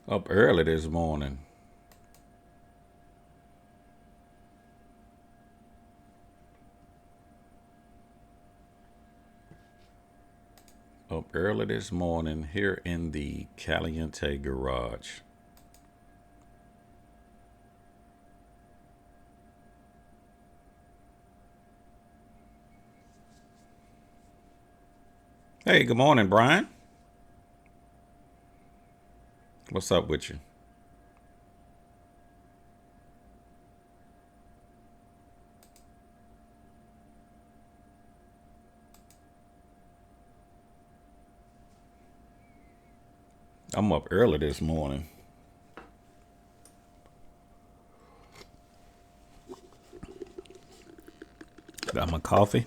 Up early this morning. Up early this morning here in the Caliente Garage. Hey, good morning, Brian. What's up with you? I'm up early this morning. Got my coffee.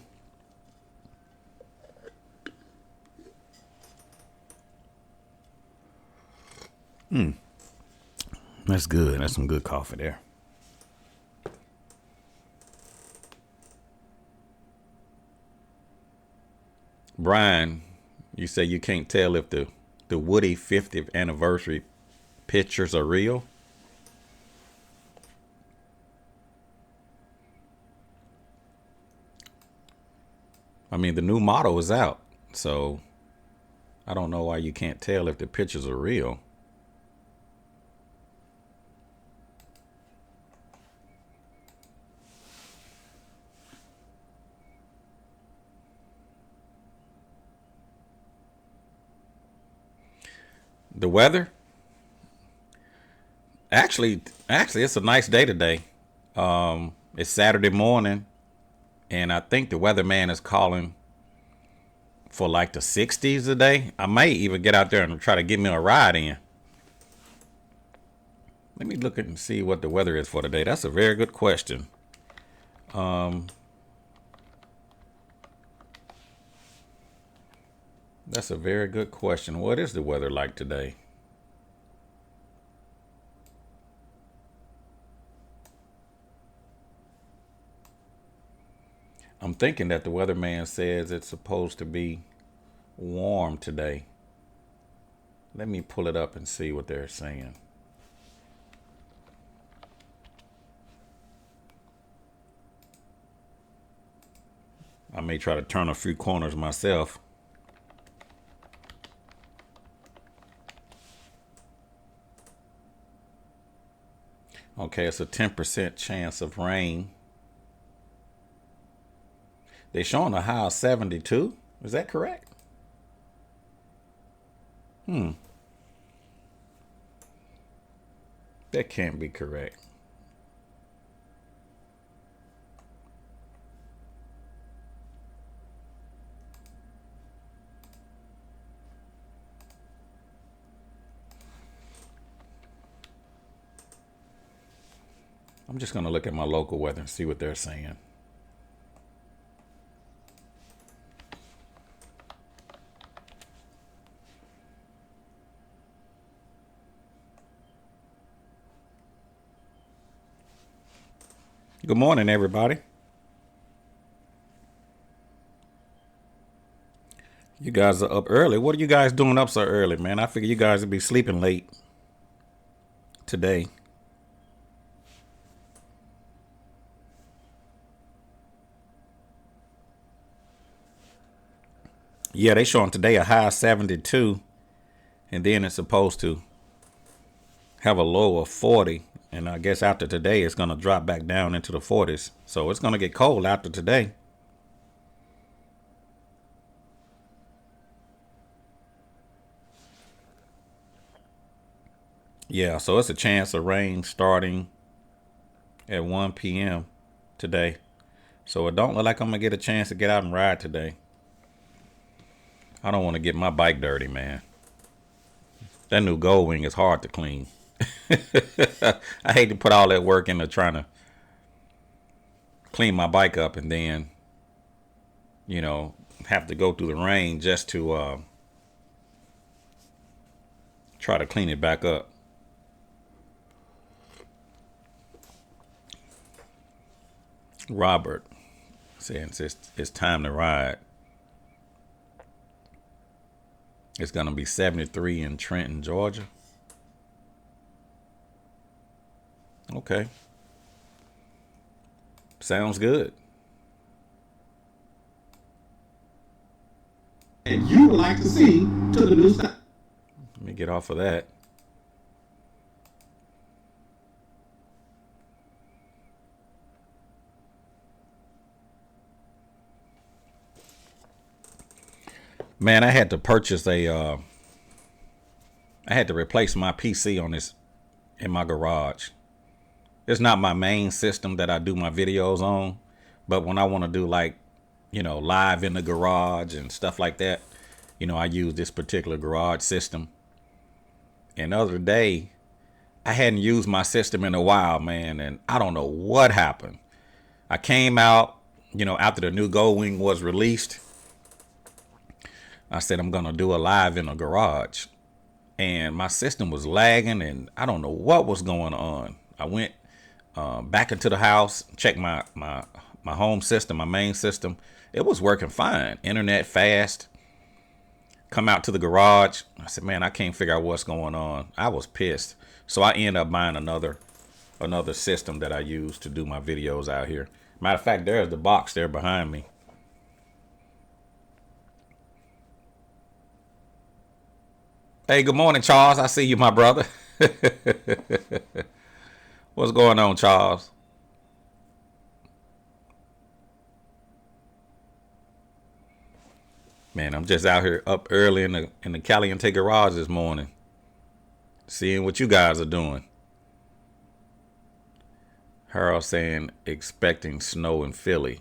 That's good. That's some good coffee there. Brian, you say you can't tell if the Woody 50th anniversary pictures are real? I mean, the new model is out, so I don't know why you can't tell if the pictures are real. The weather? Actually, it's a nice day today. It's Saturday morning, and I think the weatherman is calling for like the 60s today. I may even get out there and try to get me a ride in. Let me look at and see what the weather is for today. That's a very good question. That's a very good question. What is the weather like today? I'm thinking that the weatherman says it's supposed to be warm today. Let me pull it up and see what they're saying. I may try to turn a few corners myself. Okay, it's a 10% chance of rain. They're showing a high of 72. Is that correct? That can't be correct. I'm just going to look at my local weather and see what they're saying. Good morning, everybody. You guys are up early. What are you guys doing up so early, man? I figure you guys would be sleeping late today. Yeah, they showing today a high of 72, and then it's supposed to have a low of 40. And I guess after today, it's going to drop back down into the 40s. So it's going to get cold after today. Yeah, so it's a chance of rain starting at 1 p.m. today. So it don't look like I'm going to get a chance to get out and ride today. I don't want to get my bike dirty, man. That new Gold Wing is hard to clean. I hate to put all that work into trying to clean my bike up and then, you know, have to go through the rain just to try to clean it back up. Robert saying it's time to ride. It's going to be 73 in Trenton, Georgia. Okay. Sounds good. And you would like to see to the new style. Let me get off of that. Man, I had to purchase I had to replace my PC on this in my garage. It's not my main system that I do my videos on, but when I want to do like, live in the garage and stuff like that, I use this particular garage system. And the other day, I hadn't used my system in a while, man, and I don't know what happened. I came out, after the new Gold Wing was released. I said I'm gonna do a live in a garage, and my system was lagging, and I don't know what was going on. I went back into the house, checked my home system, my main system. It was working fine, internet fast. Come out to the garage. I said, man, I can't figure out what's going on. I was pissed, so I ended up buying another system that I use to do my videos out here. Matter of fact, there's the box there behind me. Hey, good morning, Charles. I see you, my brother. What's going on, Charles? Man, I'm just out here up early in the Caliente Garage this morning, seeing what you guys are doing. Harold saying expecting snow in Philly.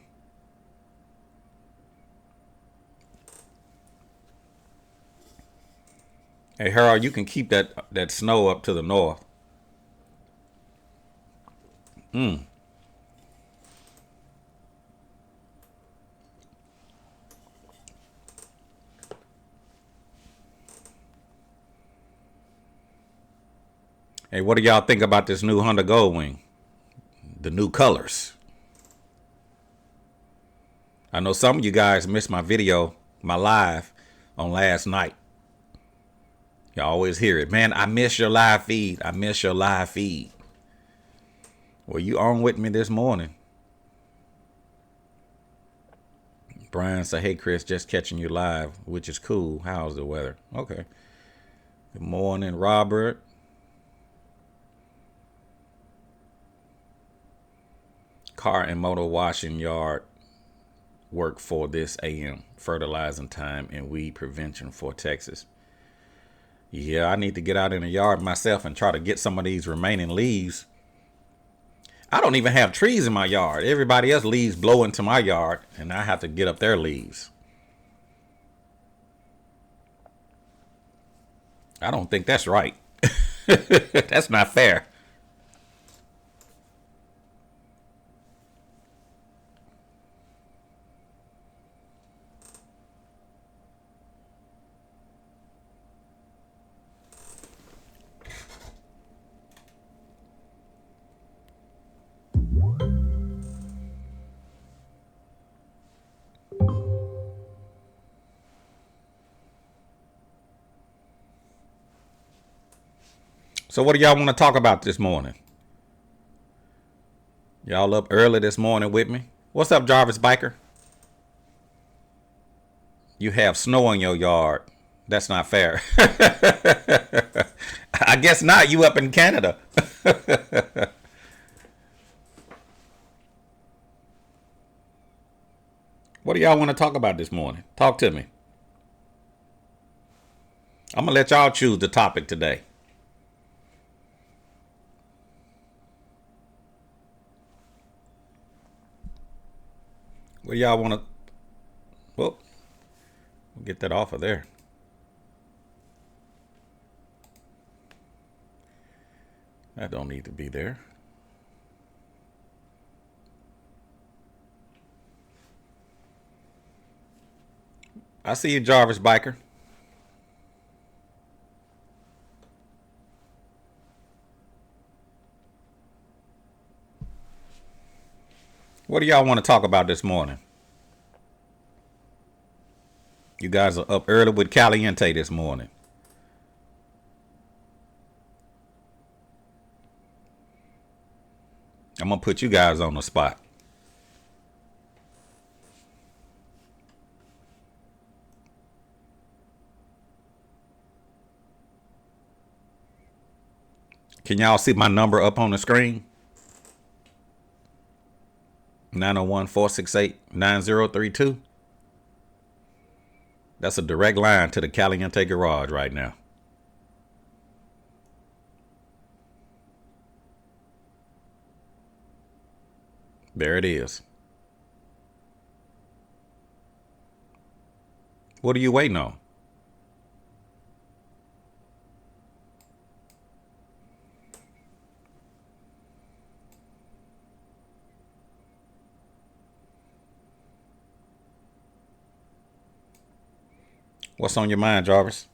Hey, Harold, you can keep that snow up to the north. Hey, what do y'all think about this new Honda Gold Wing? The new colors. I know some of you guys missed my video, my live on last night. You always hear it. Man, I miss your live feed. I miss your live feed. Well, you on with me this morning. Brian said, hey, Chris, just catching you live, which is cool. How's the weather? Okay. Good morning, Robert. Car and motor washing yard work for this AM. Fertilizing time and weed prevention for Texas. Yeah, I need to get out in the yard myself and try to get some of these remaining leaves. I don't even have trees in my yard. Everybody else leaves blow into my yard, and I have to get up their leaves. I don't think that's right. That's not fair. So what do y'all want to talk about this morning? Y'all up early this morning with me? What's up, Jarvis Biker? You have snow in your yard. That's not fair. I guess not. You up in Canada. What do y'all want to talk about this morning? Talk to me. I'm going to let y'all choose the topic today. What do y'all want to... Well, we'll get that off of there. That don't need to be there. I see you, Jarvis Biker. What do y'all want to talk about this morning? You guys are up early with Caliente this morning. I'm gonna put you guys on the spot. Can y'all see my number up on the screen? 901-468-9032. That's a direct line to the Caliente Garage right now. There it is. What are you waiting on? What's on your mind, Jarvis?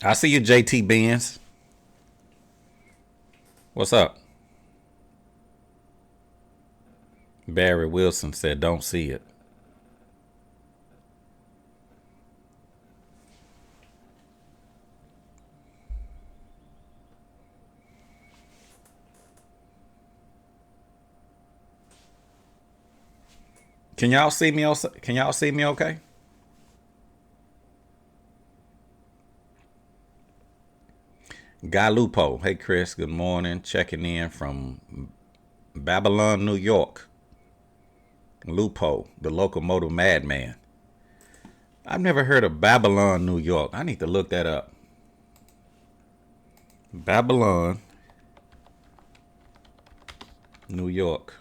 I see you, JT Benz. What's up? Barry Wilson said, don't see it. Can y'all see me? Can y'all see me okay? Guy Lupo. Hey, Chris. Good morning. Checking in from Babylon, New York. Lupo, the locomotive madman. I've never heard of Babylon, New York. I need to look that up. Babylon, New York.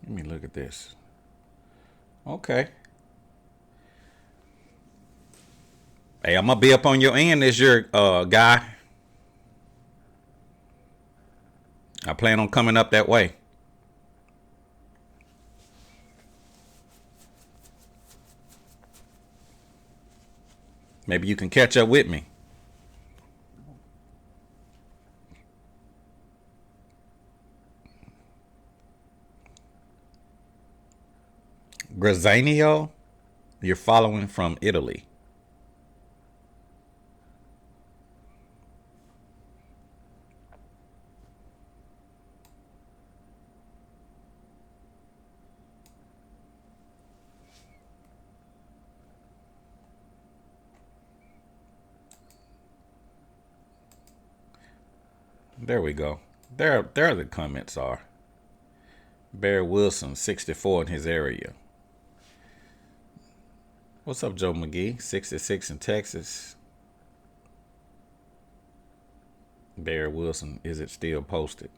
Let me look at this. Okay. Hey, I'm gonna be up on your end this year, guy. I plan on coming up that way. Maybe you can catch up with me. Grazzanio, you're following from Italy. There we go. There the comments are. Barry Wilson, 64 in his area. What's up, Joe McGee? 66 in Texas. Barry Wilson, is it still posted?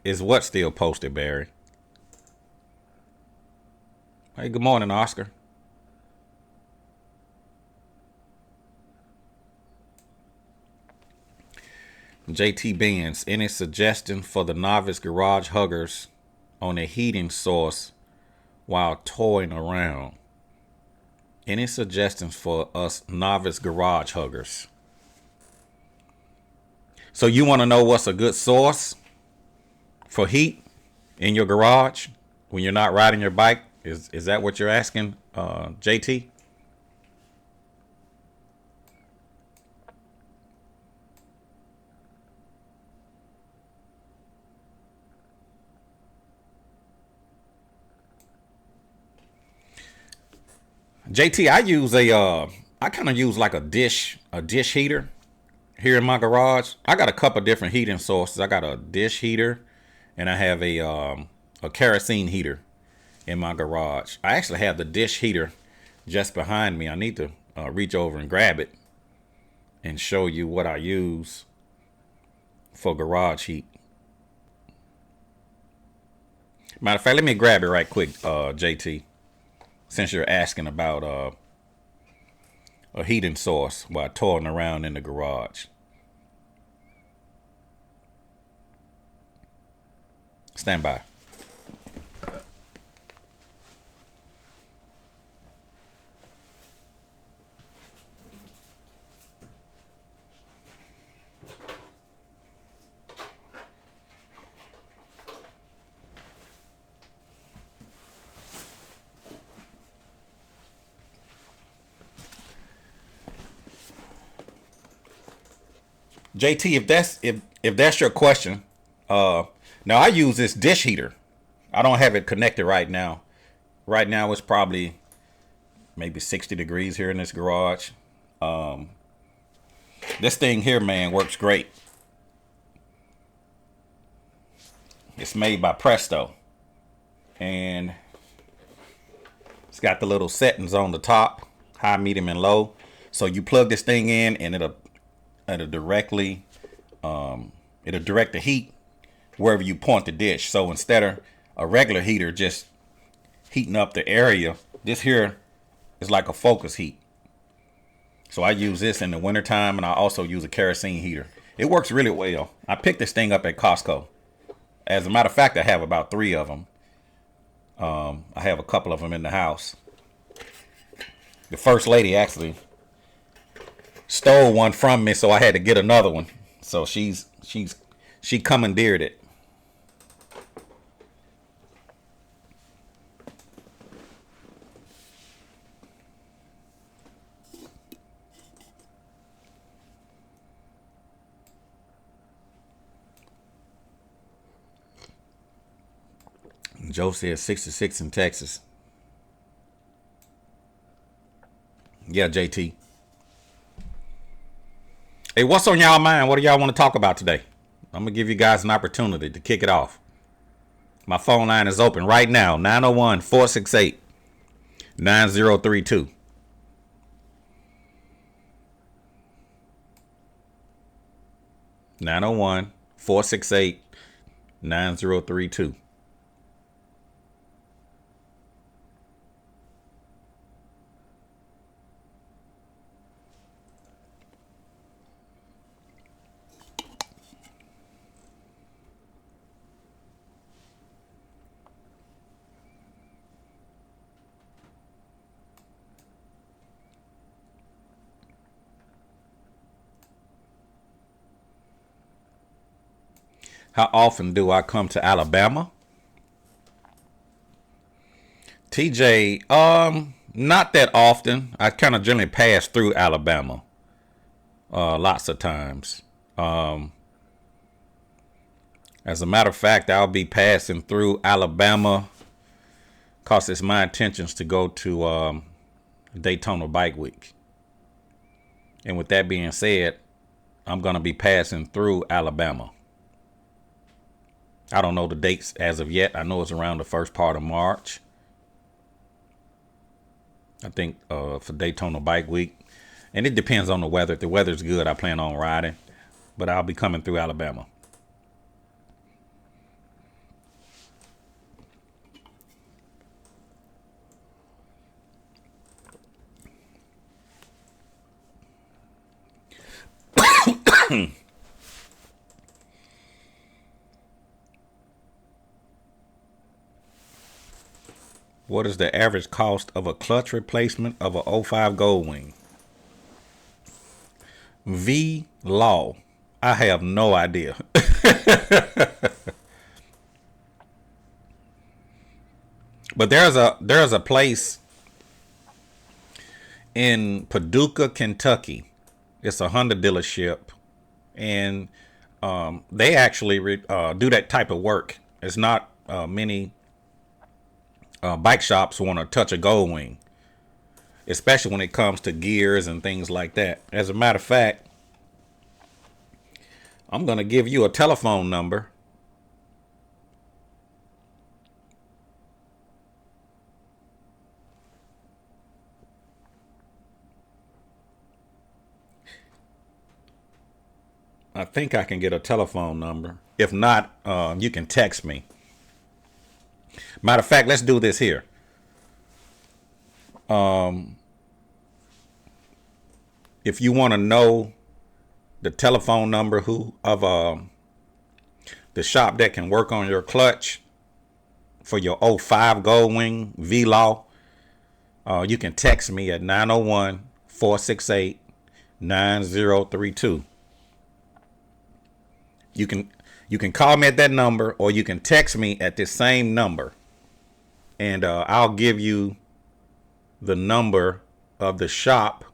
Is what still posted, Barry? Hey, good morning, Oscar. JT Benz, any suggestion for the novice garage huggers on a heating source while toying around? Any suggestions for us novice garage huggers? So you want to know what's a good source for heat in your garage when you're not riding your bike? Is that what you're asking, JT? JT, I kind of use like a dish heater here in my garage. I got a couple different heating sources. I got a dish heater, and I have a kerosene heater. in my garage. I actually have the dish heater just behind me. I need to reach over and grab it and show you what I use for garage heat. Matter of fact, let me grab it right quick, JT, since you're asking about a heating source while toiling around in the garage. Stand by. JT, if that's your question, now I use this dish heater. I don't have it connected right now. Right now it's probably maybe 60 degrees here in this garage. This thing here, man, works great. It's made by Presto, and it's got the little settings on the top, high, medium, and low. So you plug this thing in, and it'll directly it'll direct the heat wherever you point the dish. So instead of a regular heater just heating up the area, this here is like a focus heat. So I use this in the wintertime, and I also use a kerosene heater. It works really well. I picked this thing up at Costco. As a matter of fact, I have about 3 of them. I have a couple of them in the house. The first lady actually stole one from me, so I had to get another one. So she commandeered it. Joe says 66 in Texas. Yeah, JT. Hey, what's on y'all mind? What do y'all want to talk about today? I'm going to give you guys an opportunity to kick it off. My phone line is open right now. 901-468-9032. (901-468-9032). How often do I come to Alabama? TJ, not that often. I kind of generally pass through Alabama lots of times. As a matter of fact, I'll be passing through Alabama because it's my intentions to go to Daytona Bike Week. And with that being said, I'm going to be passing through Alabama. I don't know the dates as of yet. I know it's around the first part of March. I think for Daytona Bike Week. And it depends on the weather. If the weather's good, I plan on riding. But I'll be coming through Alabama. What is the average cost of a clutch replacement of a 05 Goldwing? V Law. I have no idea. But there's a place in Paducah, Kentucky. It's a Honda dealership, and they actually do that type of work. It's not many bike shops want to touch a Goldwing, especially when it comes to gears and things like that. As a matter of fact, I'm going to give you a telephone number I think I can get a telephone number. If not, you can text me. Matter of fact, let's do this here. If you want to know the telephone number of the shop that can work on your clutch for your '05 Goldwing V-Law, you can text me at 901-468-9032. You can call me at that number, or you can text me at this same number, and I'll give you the number of the shop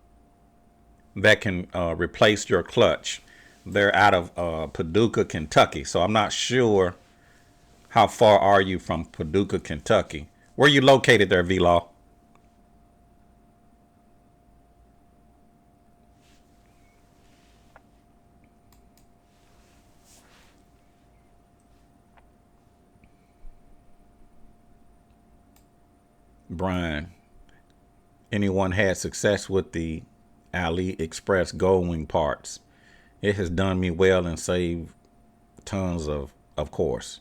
that can replace your clutch. They're out of Paducah, Kentucky. So I'm not sure how far are you from Paducah, Kentucky. Where are you located there, V-Law? Brian, anyone had success with the AliExpress Goldwing parts? It has done me well and saved tons of course.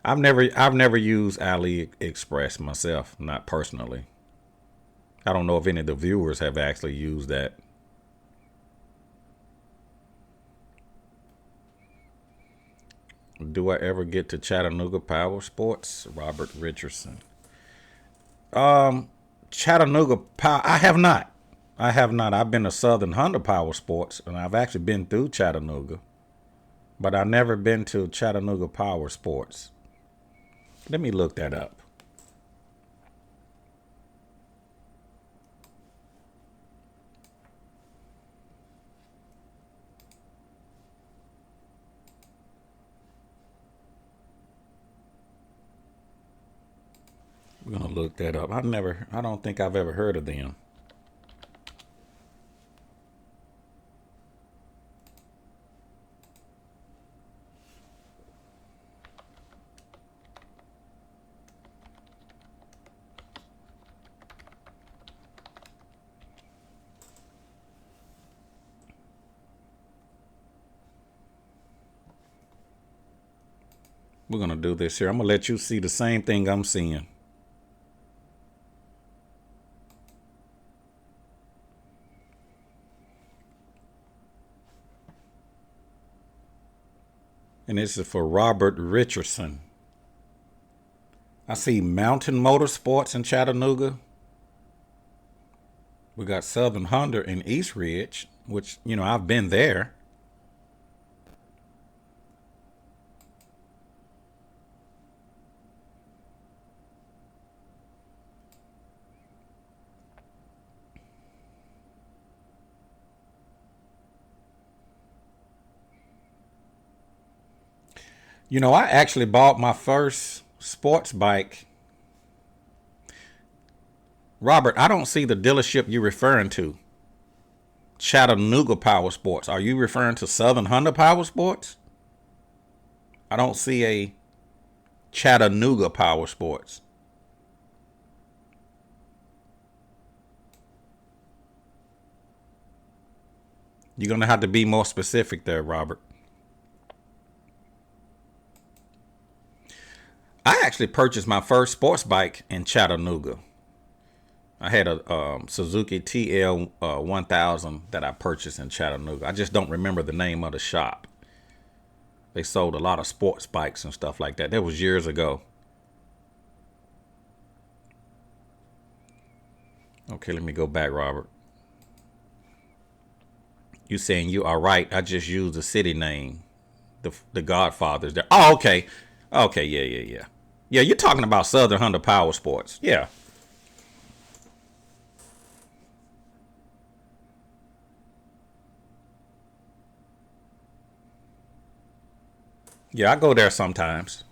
I've never used AliExpress myself, not personally. I don't know if any of the viewers have actually used that. Do I ever get to Chattanooga Power Sports? Robert Richardson. Chattanooga Power. I have not. I have not. I've been to Southern Honda Power Sports, and I've actually been through Chattanooga, but I've never been to Chattanooga Power Sports. Let me look that up. We're gonna look that up. I don't think I've ever heard of them. We're gonna do this here. I'm gonna let you see the same thing I'm seeing. And this is for Robert Richardson. I see Mountain Motorsports in Chattanooga. We got Southern Honda in East Ridge, which, I've been there. I actually bought my first sports bike. Robert, I don't see the dealership you're referring to. Chattanooga Power Sports. Are you referring to Southern Honda Power Sports? I don't see a Chattanooga Power Sports. You're going to have to be more specific there, Robert. I actually purchased my first sports bike in Chattanooga. I had a Suzuki TL 1000 that I purchased in Chattanooga. I just don't remember the name of the shop. They sold a lot of sports bikes and stuff like that. That was years ago. Okay, let me go back, Robert. You saying you are right. I just used the city name. The Godfathers there. Oh, okay. Okay, yeah. Yeah, you're talking about Southern Honda Power Sports. Yeah. Yeah, I go there sometimes.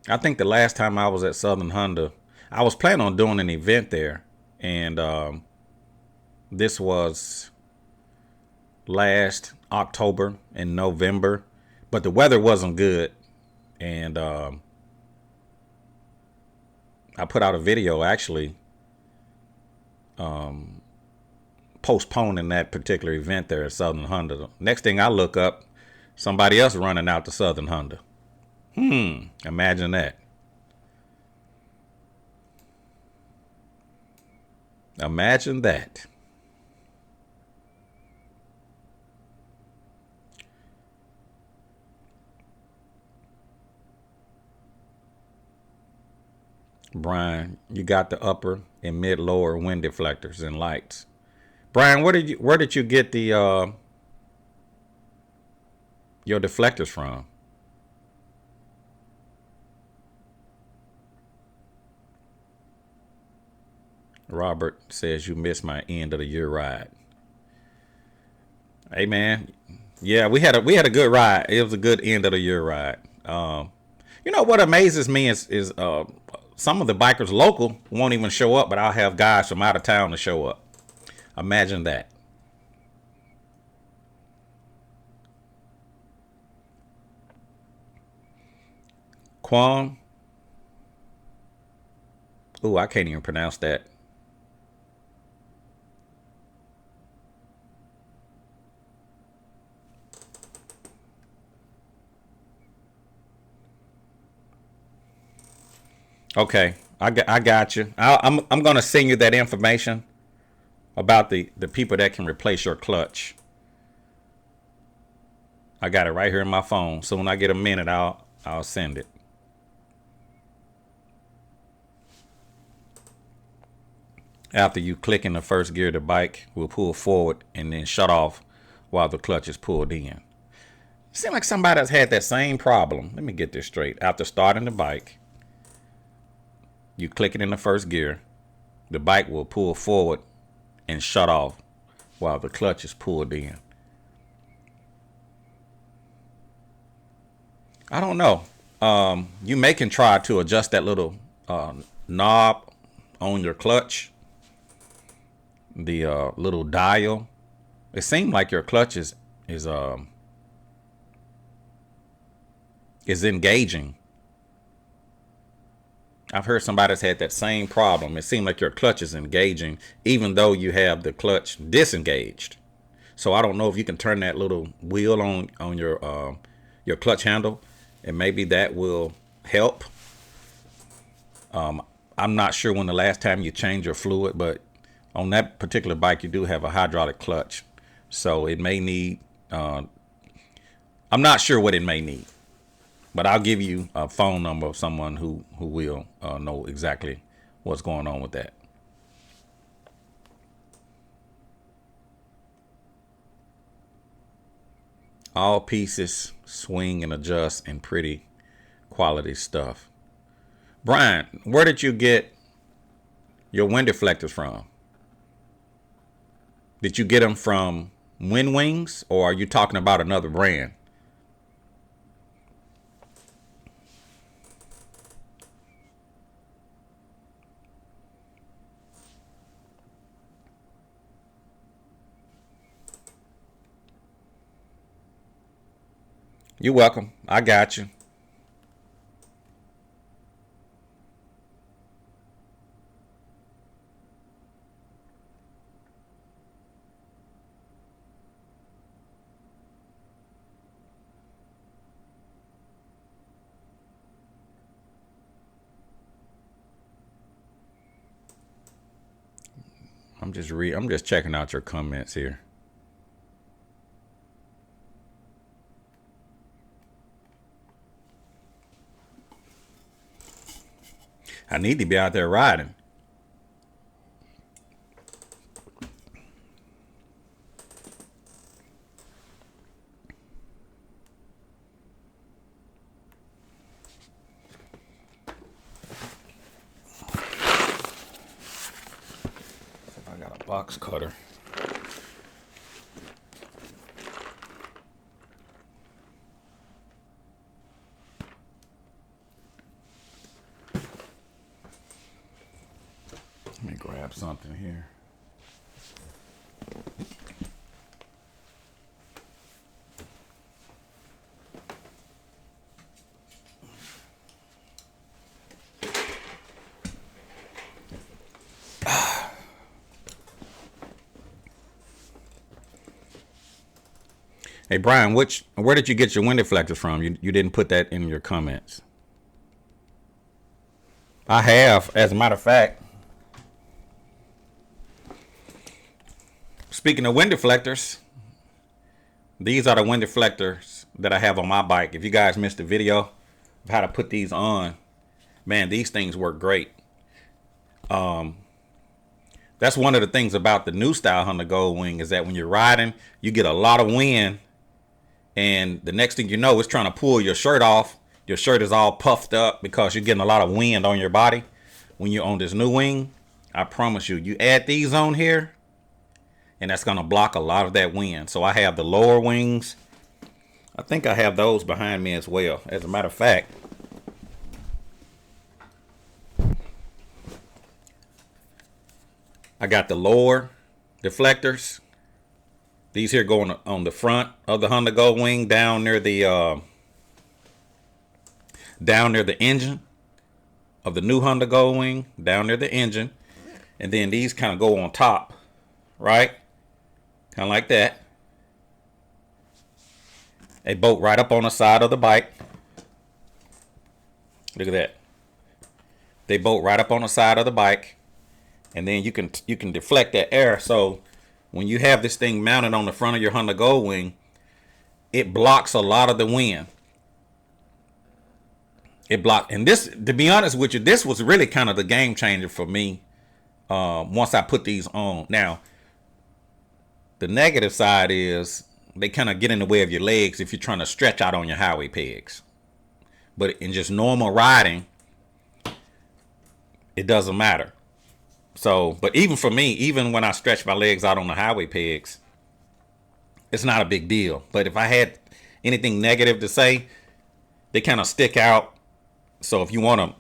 I think the last time I was at Southern Honda, I was planning on doing an event there. And this was last October and November. But the weather wasn't good. And I put out a video actually postponing that particular event there at Southern Honda. Next thing I look up, somebody else running out to Southern Honda. Imagine that. Imagine that. Brian, you got the upper and mid lower wind deflectors and lights. Brian, where did you get the your deflectors from? Robert says you missed my end of the year ride. Hey man, yeah, we had a good ride. It was a good end of the year ride. You know what amazes me is some of the bikers local won't even show up, but I'll have guys from out of town to show up. Imagine that. Quam. Ooh, I can't even pronounce that. Okay, I got you. I'm gonna send you that information about the people that can replace your clutch. I got it right here in my phone. So when I get a minute, I'll send it. After you click in the first gear, the bike will pull forward and then shut off while the clutch is pulled in. Seems like somebody has had that same problem. Let me get this straight. After starting the bike, you click it in the first gear, the bike will pull forward and shut off while the clutch is pulled in. I don't know. You may can try to adjust that little knob on your clutch, the little dial. It seemed like your clutch is engaging. I've heard somebody's had that same problem. It seemed like your clutch is engaging, even though you have the clutch disengaged. So I don't know if you can turn that little wheel on your clutch handle, and maybe that will help. I'm not sure when the last time you changed your fluid, but on that particular bike, you do have a hydraulic clutch, so it may need. I'm not sure what it may need, but I'll give you a phone number of someone who will know exactly what's going on with that. All pieces swing and adjust and pretty quality stuff. Brian, where did you get your wind deflectors from? Did you get them from Wind Wings, or are you talking about another brand? You're welcome. I got you. I'm just checking out your comments here. I need to be out there riding. I got a box cutter. Let me grab something here. Hey Brian, where did you get your wind deflectors from? You didn't put that in your comments. I have, as a matter of fact. Speaking of wind deflectors, these are the wind deflectors that I have on my bike. If you guys missed the video of how to put these on, man, these things work great. That's one of the things about the new style Honda Gold Wing is that when you're riding, you get a lot of wind, and the next thing you know, it's trying to pull your shirt off. Your shirt is all puffed up because you're getting a lot of wind on your body. When you're on this new wing, I promise you, you add these on here, and that's going to block a lot of that wind. So I have the lower wings. I think I have those behind me as well. As a matter of fact, I got the lower deflectors. These here going on the front of the Honda Gold Wing down near the engine of the new Honda Gold Wing, down near the engine. And then these kind of go on top, right? Kind of like that. They bolt right up on the side of the bike. Look at that. They bolt right up on the side of the bike. And then you can deflect that air. So when you have this thing mounted on the front of your Honda Gold Wing, it blocks a lot of the wind. It blocked. And this, to be honest with you, this was really kind of the game changer for me once I put these on. Now, the negative side is they kind of get in the way of your legs if you're trying to stretch out on your highway pegs. But in just normal riding, it doesn't matter. So, but even for me, even when I stretch my legs out on the highway pegs, it's not a big deal. But if I had anything negative to say, they kind of stick out. So if you want to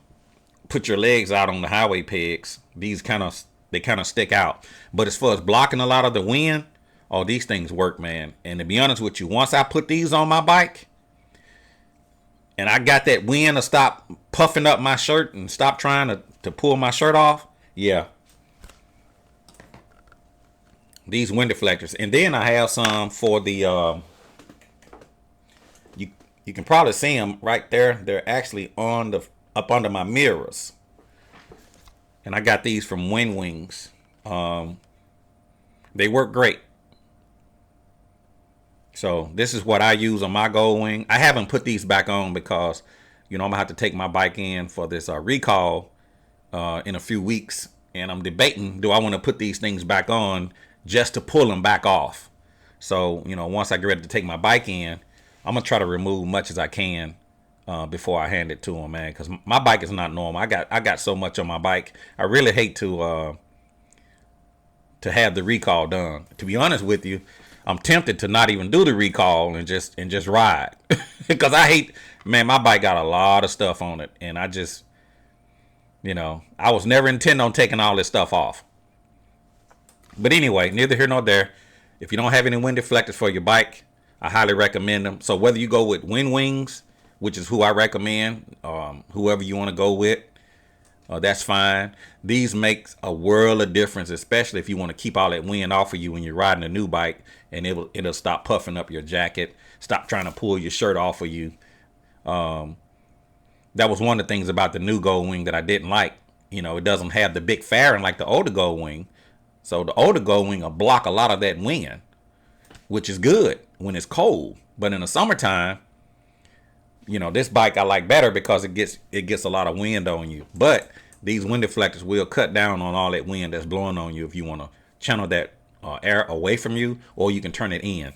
put your legs out on the highway pegs, they kind of stick out. But as far as blocking a lot of the wind, oh, these things work, man. And to be honest with you, once I put these on my bike and I got that wind to stop puffing up my shirt and stop trying to pull my shirt off, yeah. These wind deflectors. And then I have some for the you can probably see them right there. They're actually up under my mirrors. And I got these from Wind Wings. They work great. So this is what I use on my Gold Wing. I haven't put these back on because, I'm going to have to take my bike in for this recall in a few weeks. And I'm debating, do I want to put these things back on just to pull them back off? So, once I get ready to take my bike in, I'm going to try to remove much as I can before I hand it to them, man. Because my bike is not normal. I got so much on my bike. I really hate to have the recall done. To be honest with you, I'm tempted to not even do the recall and just ride. Because I hate, man, my bike got a lot of stuff on it. And I just, I was never intending on taking all this stuff off. But anyway, neither here nor there. If you don't have any wind deflectors for your bike, I highly recommend them. So whether you go with Wind Wings, which is who I recommend, whoever you want to go with, that's fine. These make a world of difference, especially if you want to keep all that wind off of you when you're riding a new bike, and it'll stop puffing up your jacket, stop trying to pull your shirt off of you. That was one of the things about the new Gold Wing that I didn't like. It doesn't have the big fairing like the older Gold Wing. So the older Gold Wing will block a lot of that wind, which is good when it's cold. But in the summertime, this bike I like better because it gets a lot of wind on you. But these wind deflectors will cut down on all that wind that's blowing on you if you want to channel that air away from you, or you can turn it in.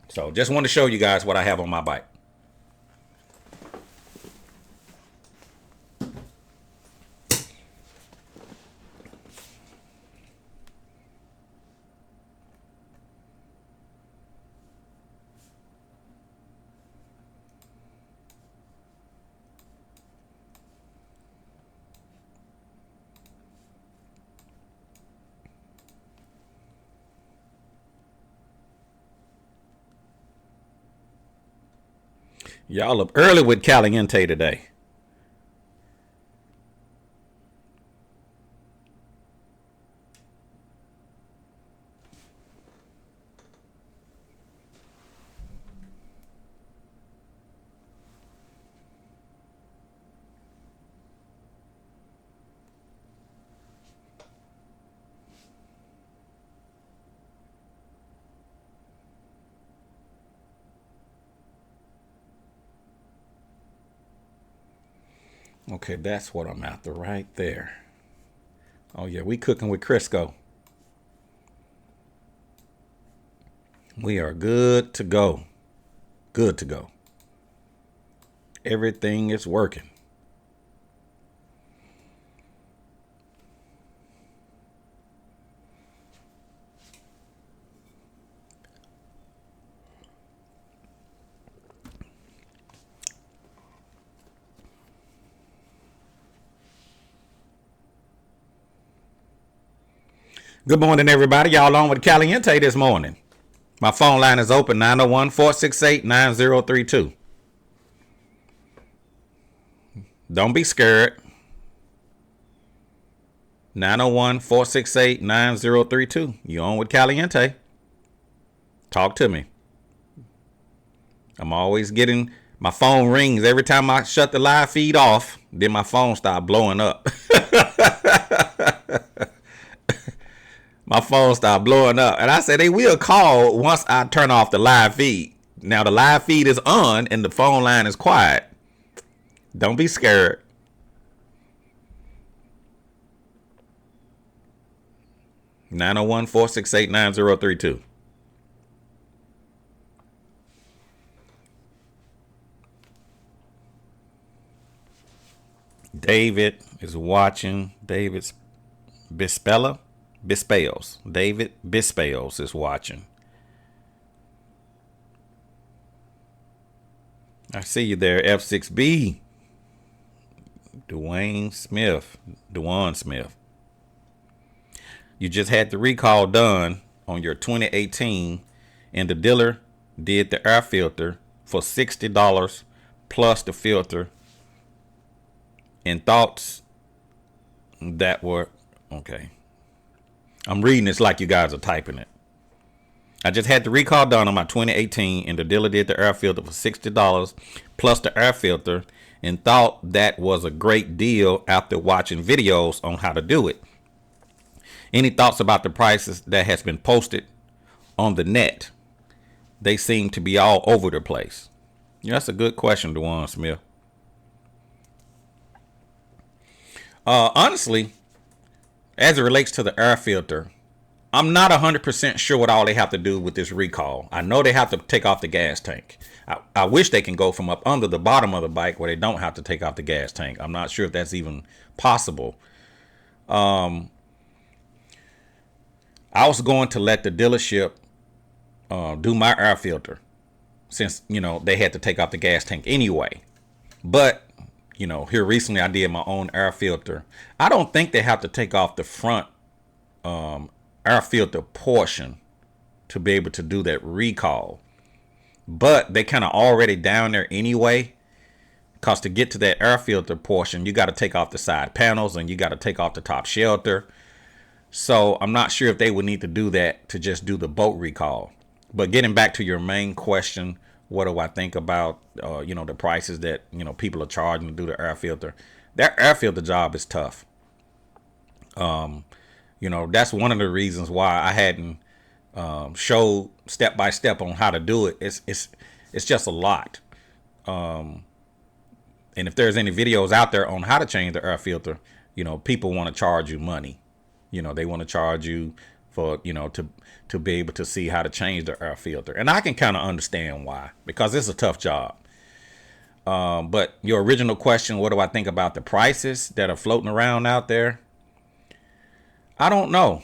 So just want to show you guys what I have on my bike. Y'all up early with Caliente today. Okay, that's what I'm after right there. Oh yeah, we cooking with Crisco. We are good to go. Good to go. Everything is working. Good morning, everybody. Y'all on with Caliente this morning. My phone line is open, 901-468-9032. Don't be scared. 901-468-9032. You on with Caliente. Talk to me. I'm always getting, my phone rings every time I shut the live feed off. Then my phone start blowing up. My phone started blowing up. And I said they will call once I turn off the live feed. Now the live feed is on and the phone line is quiet. Don't be scared. Nine zero 468-9032. David is watching. David's Bispales. David Bispales is watching. I see you there, F6B. Dewan Smith. You just had the recall done on your 2018 and the dealer did the air filter for $60 plus the filter. And thoughts that were okay. I'm reading this like you guys are typing it. I just had the recall done on my 2018 and the dealer did the air filter for $60 plus the air filter and thought that was a great deal after watching videos on how to do it. Any thoughts about the prices that has been posted on the net? They seem to be all over the place. Yeah, that's a good question, Dewan Smith. Honestly, as it relates to the air filter, I'm not 100% sure what all they have to do with this recall. I know they have to take off the gas tank. I wish they can go from up under the bottom of the bike where they don't have to take off the gas tank. I'm not sure if that's even possible. I was going to let the dealership do my air filter since, they had to take off the gas tank anyway. But, here recently I did my own air filter. I don't think they have to take off the front air filter portion to be able to do that recall. But they kind of already down there anyway. Because to get to that air filter portion, you got to take off the side panels and you got to take off the top shelter. So I'm not sure if they would need to do that to just do the boat recall. But getting back to your main question, what do I think about, the prices that, people are charging to do the air filter? That air filter job is tough. That's one of the reasons why I hadn't showed step by step on how to do it. It's just a lot. And if there's any videos out there on how to change the air filter, people want to charge you money. They want to charge you for, to be able to see how to change the air filter. And I can kind of understand why, because it's a tough job. But your original question, what do I think about the prices that are floating around out there? I don't know.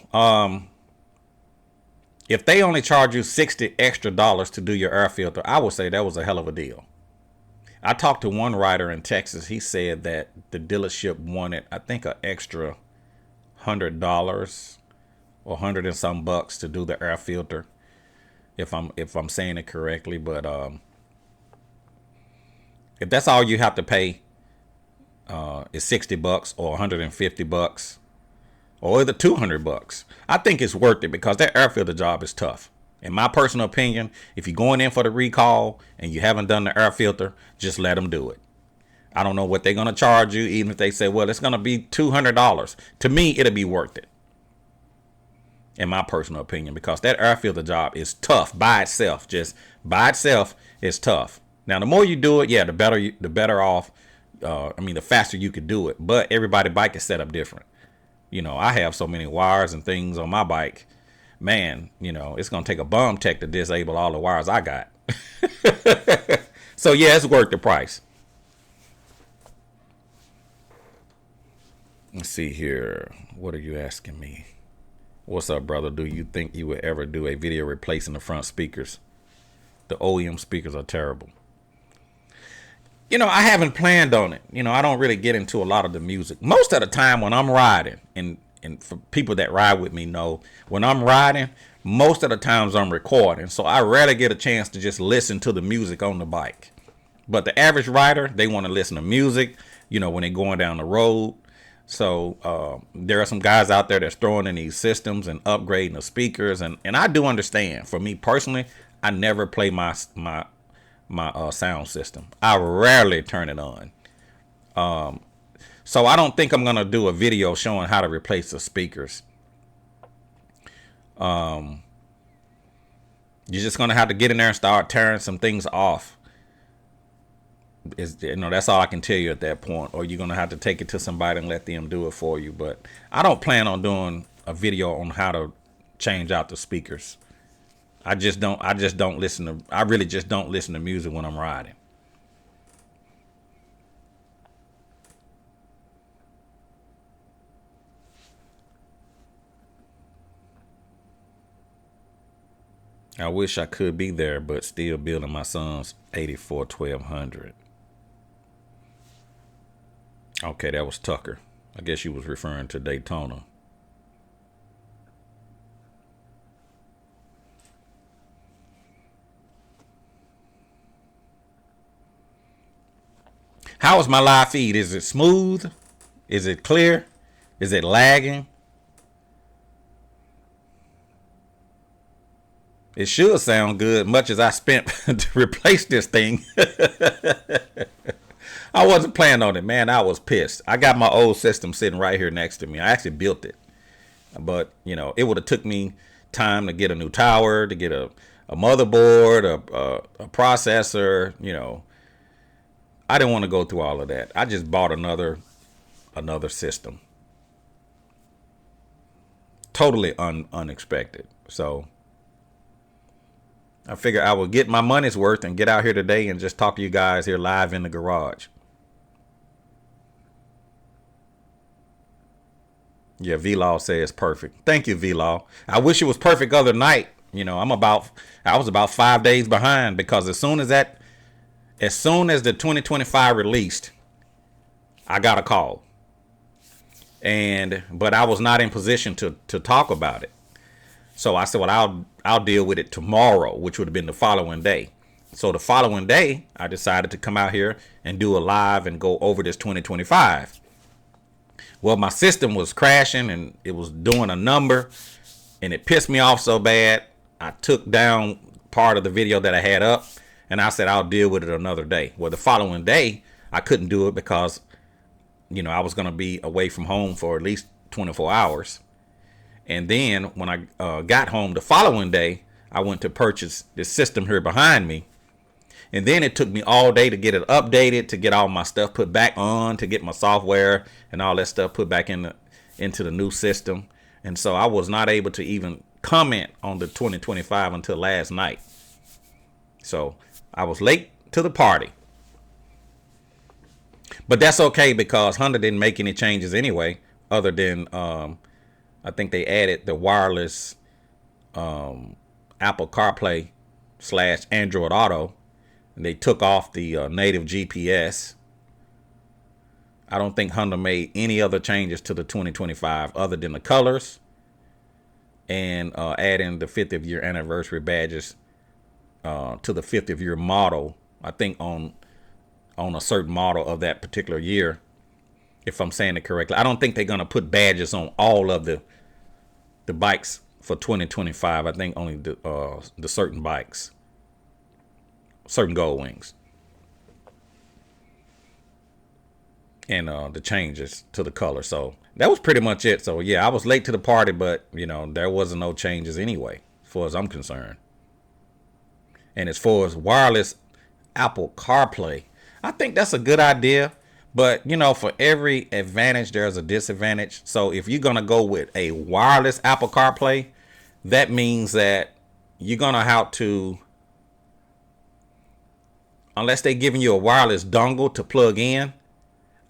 If they only charge you $60 extra to do your air filter, I would say that was a hell of a deal. I talked to one writer in Texas. He said that the dealership wanted, I think, an extra $100 or $100 and some bucks to do the air filter, if I'm saying it correctly. But if that's all you have to pay, is $60 or $150 or either $200, I think it's worth it, because that air filter job is tough. In my personal opinion, if you're going in for the recall and you haven't done the air filter, just let them do it. I don't know what they're going to charge you, even if they say, well, it's going to be $200. To me, it'll be worth it, in my personal opinion, because that air filter job is tough by itself. Just by itself is tough. Now, the more you do it, the better off The faster you could do it. But everybody's bike is set up different. I have so many wires and things on my bike. Man, it's going to take a bum tech to disable all the wires I got. So, yeah, it's worth the price. Let's see here. What are you asking me? What's up, brother? Do you think you would ever do a video replacing the front speakers? The OEM speakers are terrible. I haven't planned on it. I don't really get into a lot of the music. Most of the time when I'm riding, and for people that ride with me know, when I'm riding, most of the times I'm recording. So I rarely get a chance to just listen to the music on the bike. But the average rider, they want to listen to music, when they're going down the road. So there are some guys out there that's throwing in these systems and upgrading the speakers. And I do understand. For me personally, I never play my sound system. I rarely turn it on. So I don't think I'm going to do a video showing how to replace the speakers. You're just going to have to get in there and start tearing some things off. That's all I can tell you at that point. Or you're going to have to take it to somebody and let them do it for you. But I don't plan on doing a video on how to change out the speakers. I really just don't listen to music when I'm riding. I wish I could be there, but still building my son's 84 1200. Okay, that was Tucker. I guess you was referring to Daytona. How is my live feed? Is it smooth? Is it clear? Is it lagging? It should sound good, much as I spent to replace this thing. I wasn't planning on it, man. I was pissed. I got my old system sitting right here next to me. I actually built it. But, it would have took me time to get a new tower, to get a motherboard, a processor, I didn't want to go through all of that. I just bought another system. Totally unexpected. So I figured I would get my money's worth and get out here today and just talk to you guys here live in the garage. Yeah, V-Law says perfect. Thank you, V-Law. I wish it was perfect other night. I was about 5 days behind because as soon as the 2025 released, I got a call. But I was not in position to talk about it. So I said, well, I'll deal with it tomorrow, which would have been the following day. So the following day, I decided to come out here and do a live and go over this 2025. Well, my system was crashing and it was doing a number and it pissed me off so bad. I took down part of the video that I had up and I said, I'll deal with it another day. Well, the following day, I couldn't do it because, I was going to be away from home for at least 24 hours. And then when I got home the following day, I went to purchase this system here behind me. And then it took me all day to get it updated, to get all my stuff put back on, to get my software and all that stuff put back into the new system. And so I was not able to even comment on the 2025 until last night. So I was late to the party. But that's okay because Honda didn't make any changes anyway, other than I think they added the wireless Apple CarPlay / Android Auto. And they took off the native GPS. I don't think Honda made any other changes to the 2025 other than the colors and adding the 50th year anniversary badges to the 50th year model. I think on a certain model of that particular year, if I'm saying it correctly. I don't think they're going to put badges on all of the bikes for 2025. I think only the certain bikes. Certain gold wings and the changes to the color. So that was pretty much it. So yeah, I was late to the party, but there wasn't no changes anyway, as far as I'm concerned. And as far as wireless Apple CarPlay, I think that's a good idea, But, for every advantage, there's a disadvantage. So if you're going to go with a wireless Apple CarPlay, that means that you're going to have to, unless they're giving you a wireless dongle to plug in,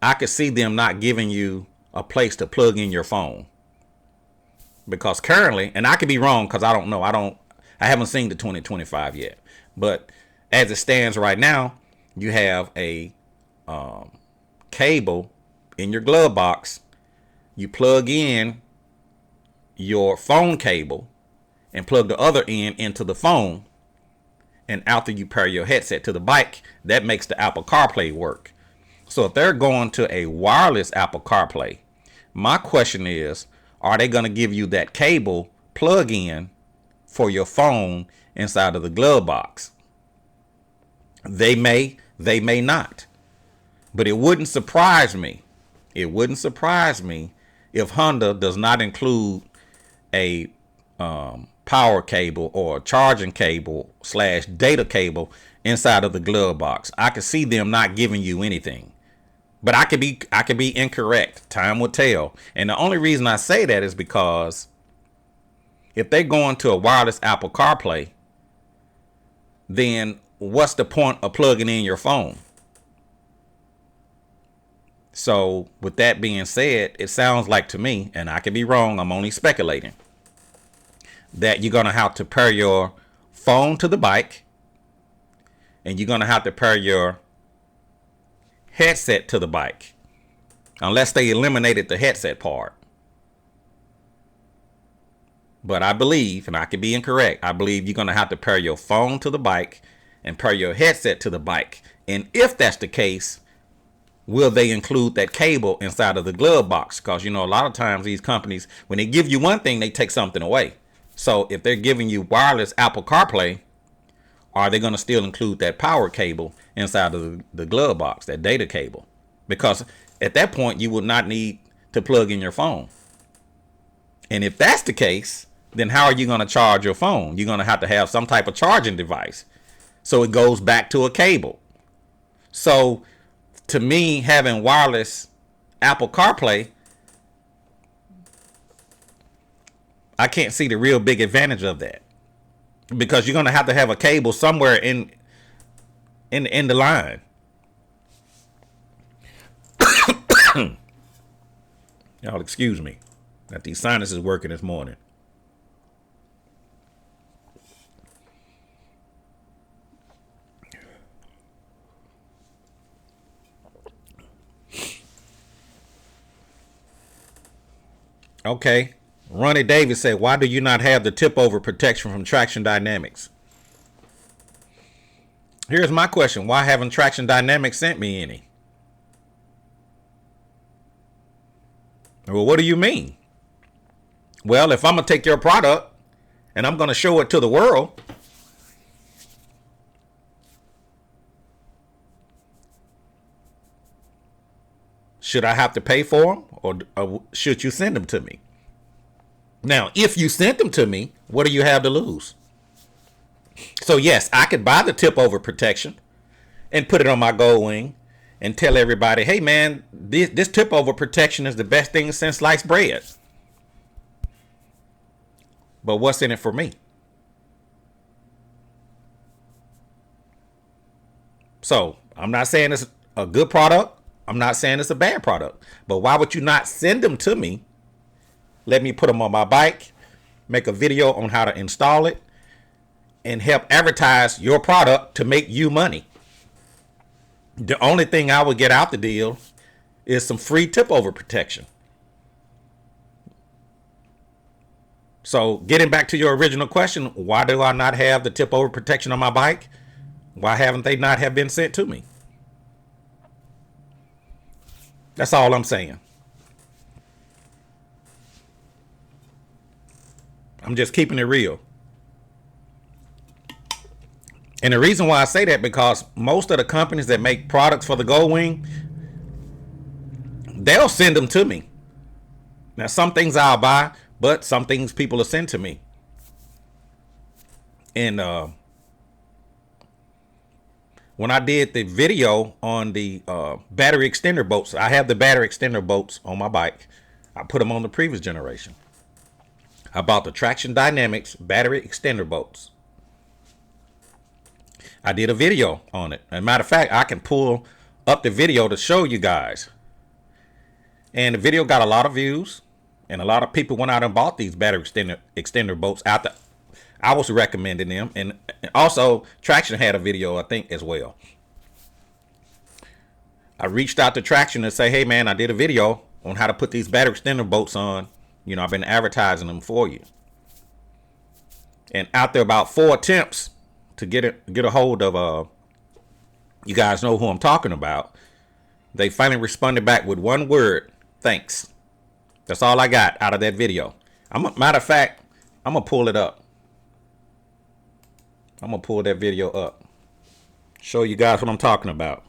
I could see them not giving you a place to plug in your phone. Because currently, and I could be wrong because I don't know. I haven't seen the 2025 yet. But as it stands right now, you have a cable in your glove box. You plug in your phone cable and plug the other end into the phone. And after you pair your headset to the bike, that makes the Apple CarPlay work. So if they're going to a wireless Apple CarPlay, my question is, are they going to give you that cable plug in for your phone inside of the glove box? They may not. But it wouldn't surprise me. It wouldn't surprise me if Honda does not include a power cable or charging cable / data cable inside of the glove box. I could see them not giving you anything. But I could be incorrect. Time will tell. And the only reason I say that is because if they're going to a wireless Apple CarPlay, then what's the point of plugging in your phone? So with that being said, it sounds like to me, and I could be wrong, I'm only speculating, that you're going to have to pair your phone to the bike and you're going to have to pair your headset to the bike, unless they eliminated the headset part. But I believe, and I could be incorrect, I believe you're going to have to pair your phone to the bike and pair your headset to the bike. And if that's the case, will they include that cable inside of the glove box? Because, a lot of times these companies, when they give you one thing, they take something away. So if they're giving you wireless Apple CarPlay, are they going to still include that power cable inside of the glove box, that data cable? Because at that point, you would not need to plug in your phone. And if that's the case, then how are you going to charge your phone? You're going to have some type of charging device. So it goes back to a cable. So to me, having wireless Apple CarPlay, I can't see the real big advantage of that. Because you're going to have a cable somewhere in the line. Y'all excuse me. Got these sinuses working this morning. Okay. Ronnie Davis said, why do you not have the tip over protection from Traction Dynamics? Here's my question. Why haven't Traction Dynamics sent me any? Well, what do you mean? Well, if I'm going to take your product and I'm going to show it to the world, should I have to pay for them, or should you send them to me? Now, if you sent them to me, what do you have to lose? So yes, I could buy the tip over protection and put it on my Gold Wing and tell everybody, hey man, this tip over protection is the best thing since sliced bread. But what's in it for me? So I'm not saying it's a good product. I'm not saying it's a bad product. But why would you not send them to me? Let me put them on my bike, make a video on how to install it, and help advertise your product to make you money. The only thing I would get out the deal is some free tip over protection. So getting back to your original question, why do I not have the tip over protection on my bike? Why haven't they not have been sent to me? That's all I'm saying. I'm just keeping it real. And the reason why I say that, because most of the companies that make products for the Gold Wing, they'll send them to me. Now, some things I'll buy, but some things people will send to me. And when I did the video on the battery extender bolts, I have the battery extender bolts on my bike. I put them on the previous generation. I bought the Traction Dynamics battery extender bolts. I did a video on it. As a matter of fact, I can pull up the video to show you guys. And the video got a lot of views. And a lot of people went out and bought these battery extender bolts after I was recommending them. And also, Traction had a video, I think, as well. I reached out to Traction and say, hey, man, I did a video on how to put these battery extender bolts on. You know, I've been advertising them for you. And after about 4 attempts to get a hold of, you guys know who I'm talking about, they finally responded back with one word: thanks. That's all I got out of that video. Matter of fact, I'm going to pull it up. I'm going to pull that video up. Show you guys what I'm talking about.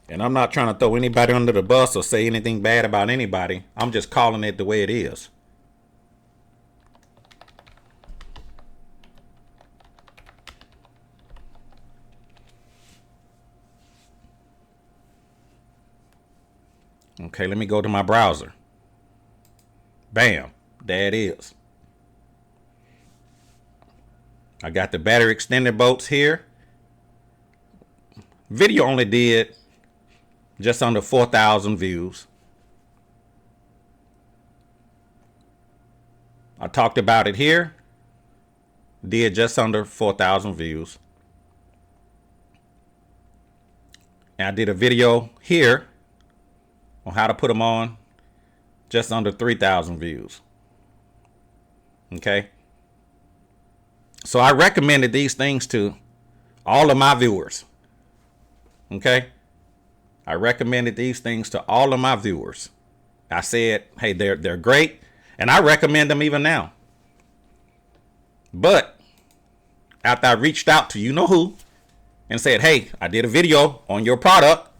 And I'm not trying to throw anybody under the bus or say anything bad about anybody. I'm just calling it the way it is. Okay, let me go to my browser. Bam, there it is. I got the battery extender bolts here. Video only did just under 4,000 views. I talked about it here. Did just under 4,000 views. And I did a video here on how to put them on, just under 3,000 views. Okay. So I recommended these things to all of my viewers. Okay. I recommended these things to all of my viewers. I said, hey, they're great. And I recommend them even now. But after I reached out to you know who and said, hey, I did a video on your product.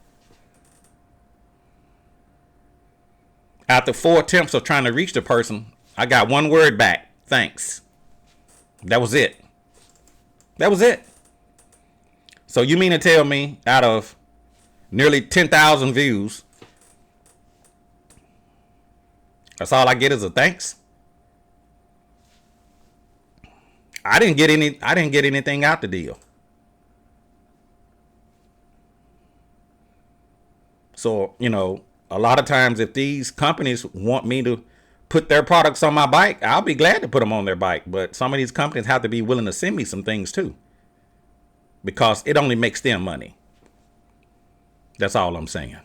After 4 attempts of trying to reach the person, I got one word back: thanks. That was it. That was it. So you mean to tell me out of nearly 10,000 views, that's all I get is a thanks? I didn't get anything out the deal. So, you know, a lot of times if these companies want me to put their products on my bike, I'll be glad to put them on their bike. But some of these companies have to be willing to send me some things too, because it only makes them money. That's all I'm saying.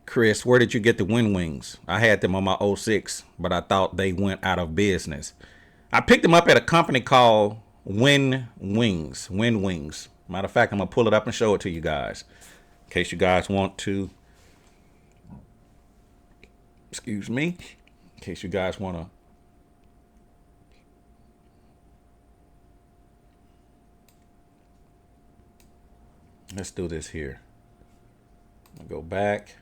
Chris, where did you get the wind wings? I had them on my 06, but I thought they went out of business. I picked them up at a company called Wind Wings. Wind Wings. Matter of fact, I'm going to pull it up and show it to you guys, in case you guys want to. Excuse me. In case you guys want to. Let's do this here. I'll go back.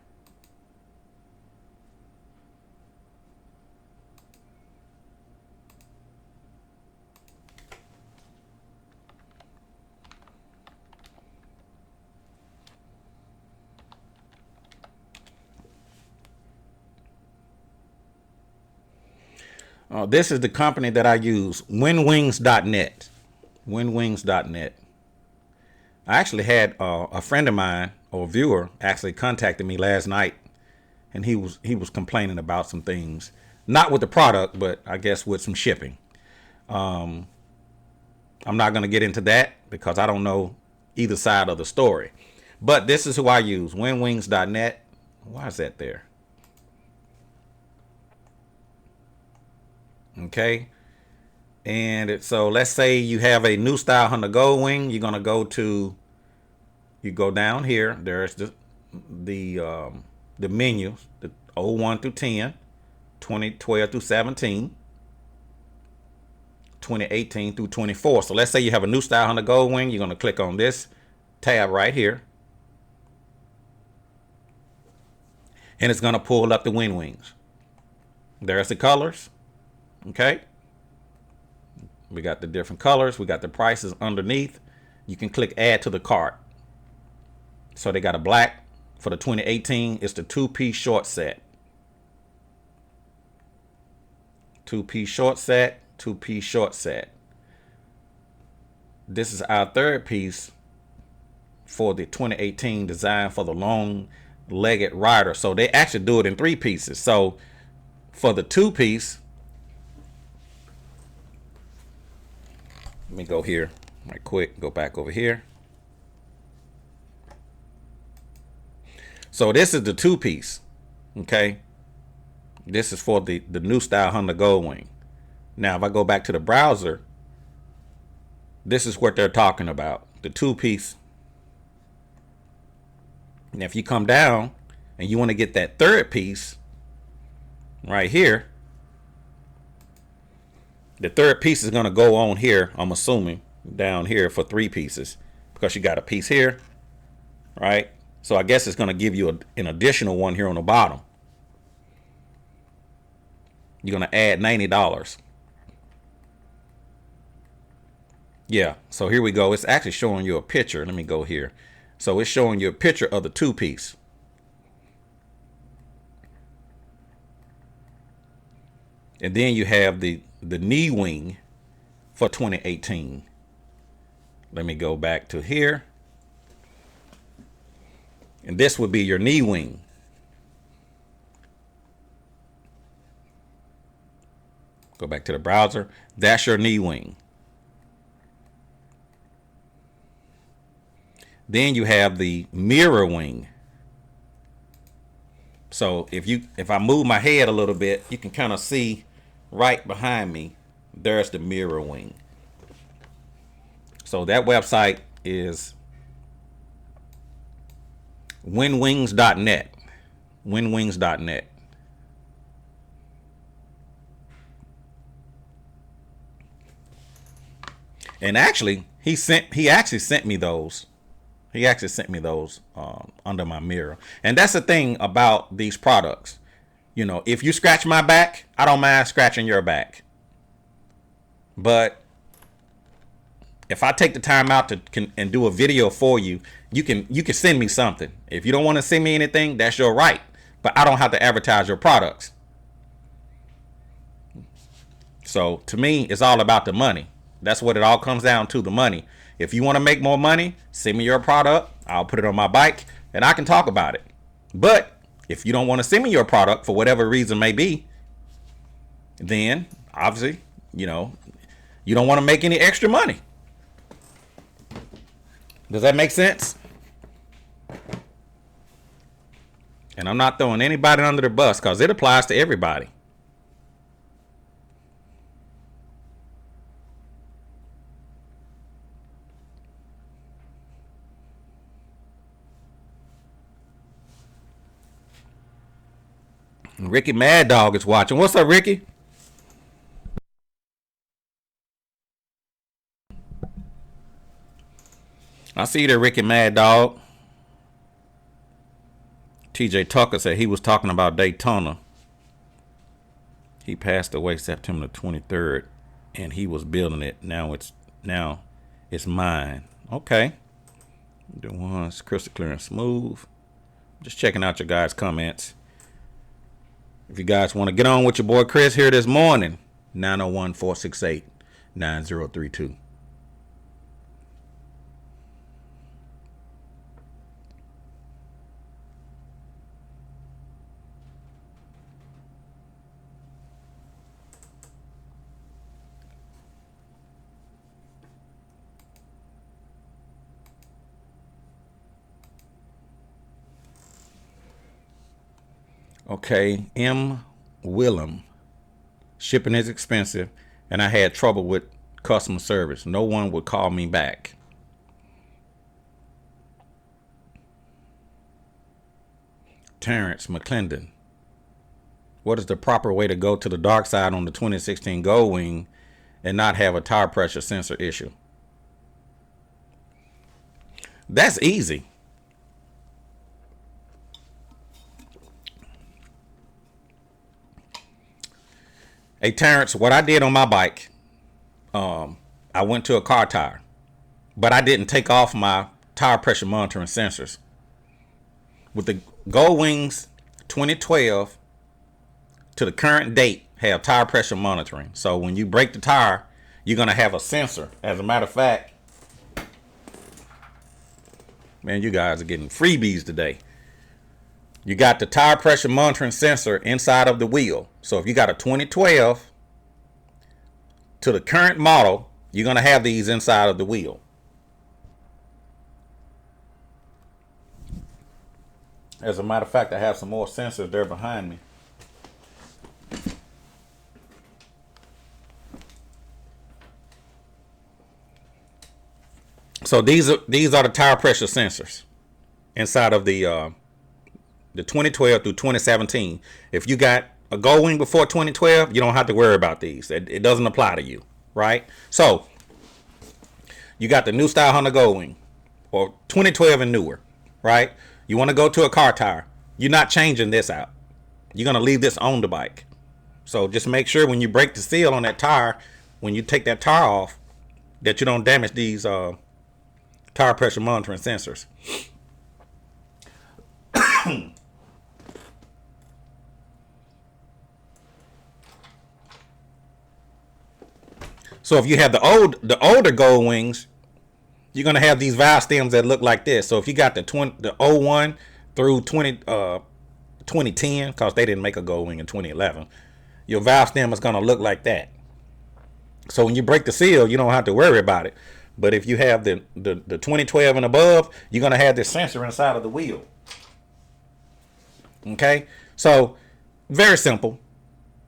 This is the company that I use, windwings.net. Windwings.net. I actually had a friend of mine, or a viewer, actually contacted me last night, and he was complaining about some things, not with the product, but I guess with some shipping. I'm not going to get into that because I don't know either side of the story. But this is who I use, windwings.net. Why is that there? Okay. And so let's say you have a new style Honda Gold Wing. You're going to you go down here. There's the menus, the 01 through 10, 2012 through 17. 2018 through 24. So let's say you have a new style Honda Gold Wing. You're going to click on this tab right here. And it's going to pull up the wind wings. There's the colors. Okay. We got the different colors. We got the prices underneath. You can click add to the cart. So they got a black for the 2018. It's the 2-piece short set. 2-piece short set, 2-piece short set. This is our third piece for the 2018 design for the long-legged rider. So they actually do it in 3 pieces. So for the 2-piece, let me go here right quick, go back over here. So this is the 2-piece, okay? This is for the new style Honda Gold Wing. Now, if I go back to the browser, this is what they're talking about, the 2-piece. Now, if you come down and you want to get that third piece right here, the third piece is going to go on here, I'm assuming, down here for 3 pieces because you got a piece here, right? So I guess it's going to give you an additional one here on the bottom. You're going to add $90. Yeah, so here we go. It's actually showing you a picture. Let me go here. So it's showing you a picture of the 2-piece. And then you have the knee wing for 2018. Let me go back to here. And this would be your knee wing. Go back to the browser. That's your knee wing. Then you have the mirror wing. So if I move my head a little bit, you can kind of see right behind me, there's the mirror wing. So that website is winwings.net. Winwings.net. And actually, he actually sent me those. He actually sent me those under my mirror. And that's the thing about these products. You know, if you scratch my back, I don't mind scratching your back. But if I take the time out and do a video for you, you can send me something. If you don't want to send me anything, that's your right. But I don't have to advertise your products. So to me, it's all about the money. That's what it all comes down to, the money. If you want to make more money, send me your product. I'll put it on my bike and I can talk about it. But if you don't want to send me your product for whatever reason may be, then obviously, you know, you don't want to make any extra money. Does that make sense? And I'm not throwing anybody under the bus because it applies to everybody. Ricky Mad Dog is watching. What's up, Ricky? I see you there, Ricky Mad Dog. TJ Tucker said he was talking about Daytona. He passed away September 23rd, and he was building it. Now it's mine. Okay. The one's crystal clear and smooth. Just checking out your guys' comments. If you guys want to get on with your boy Chris here this morning, 901-468-9032. Okay, M. Willem. Shipping is expensive, and I had trouble with customer service. No one would call me back. Terrence McClendon. What is the proper way to go to the dark side on the 2016 Gold Wing and not have a tire pressure sensor issue. That's easy. Hey, Terrence, what I did on my bike, I went to a car tire, but I didn't take off my tire pressure monitoring sensors. With the Gold Wings 2012 to the current date, have tire pressure monitoring. So when you break the tire, you're going to have a sensor. As a matter of fact, man, you guys are getting freebies today. You got the tire pressure monitoring sensor inside of the wheel. So if you got a 2012 to the current model, you're going to have these inside of the wheel. As a matter of fact, I have some more sensors there behind me. So these are the tire pressure sensors inside of the 2012 through 2017. If you got a Gold Wing before 2012, you don't have to worry about these. It doesn't apply to you, right? So you got the new style Honda Gold Wing or 2012 and newer, right? You want to go to a car tire. You're not changing this out. You're going to leave this on the bike. So just make sure when you break the seal on that tire, when you take that tire off, that you don't damage these tire pressure monitoring sensors. So if you have the older Gold Wings, you're gonna have these valve stems that look like this. So if you got the 01 through 2010, because they didn't make a Gold Wing in 2011, your valve stem is gonna look like that. So when you break the seal, you don't have to worry about it. But if you have the 2012 and above, you're gonna have this sensor inside of the wheel. Okay, so very simple.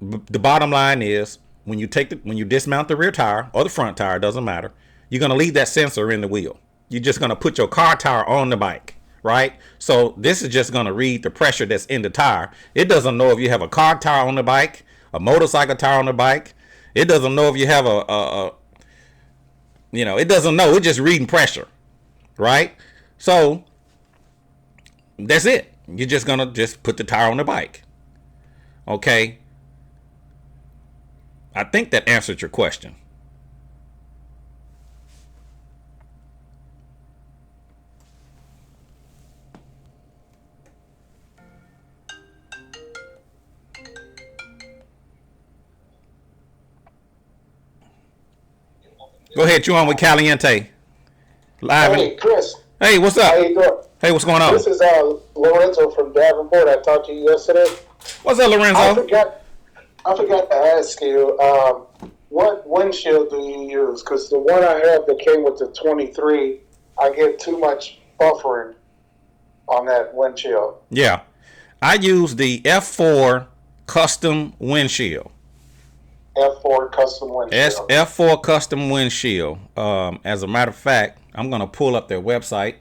The bottom line is when you dismount the rear tire or the front tire, doesn't matter. You're gonna leave that sensor in the wheel. You're just gonna put your car tire on the bike, right? So this is just gonna read the pressure that's in the tire. It doesn't know if you have a car tire on the bike, a motorcycle tire on the bike. It doesn't know if you have it doesn't know. It's just reading pressure, right? So that's it. You're just gonna just put the tire on the bike. Okay. I think that answered your question. Go ahead, you on with Caliente. Live. Hey, Chris. Hey, what's up? How you doing? Hey, what's going on? This is Lorenzo from Davenport. I talked to you yesterday. What's up, Lorenzo? I forgot to ask you, what windshield do you use? Because the one I have that came with the 23, I get too much buffering on that windshield. Yeah. I use the F4 custom windshield. F4 custom windshield. F4 custom windshield. As a matter of fact, I'm going to pull up their website.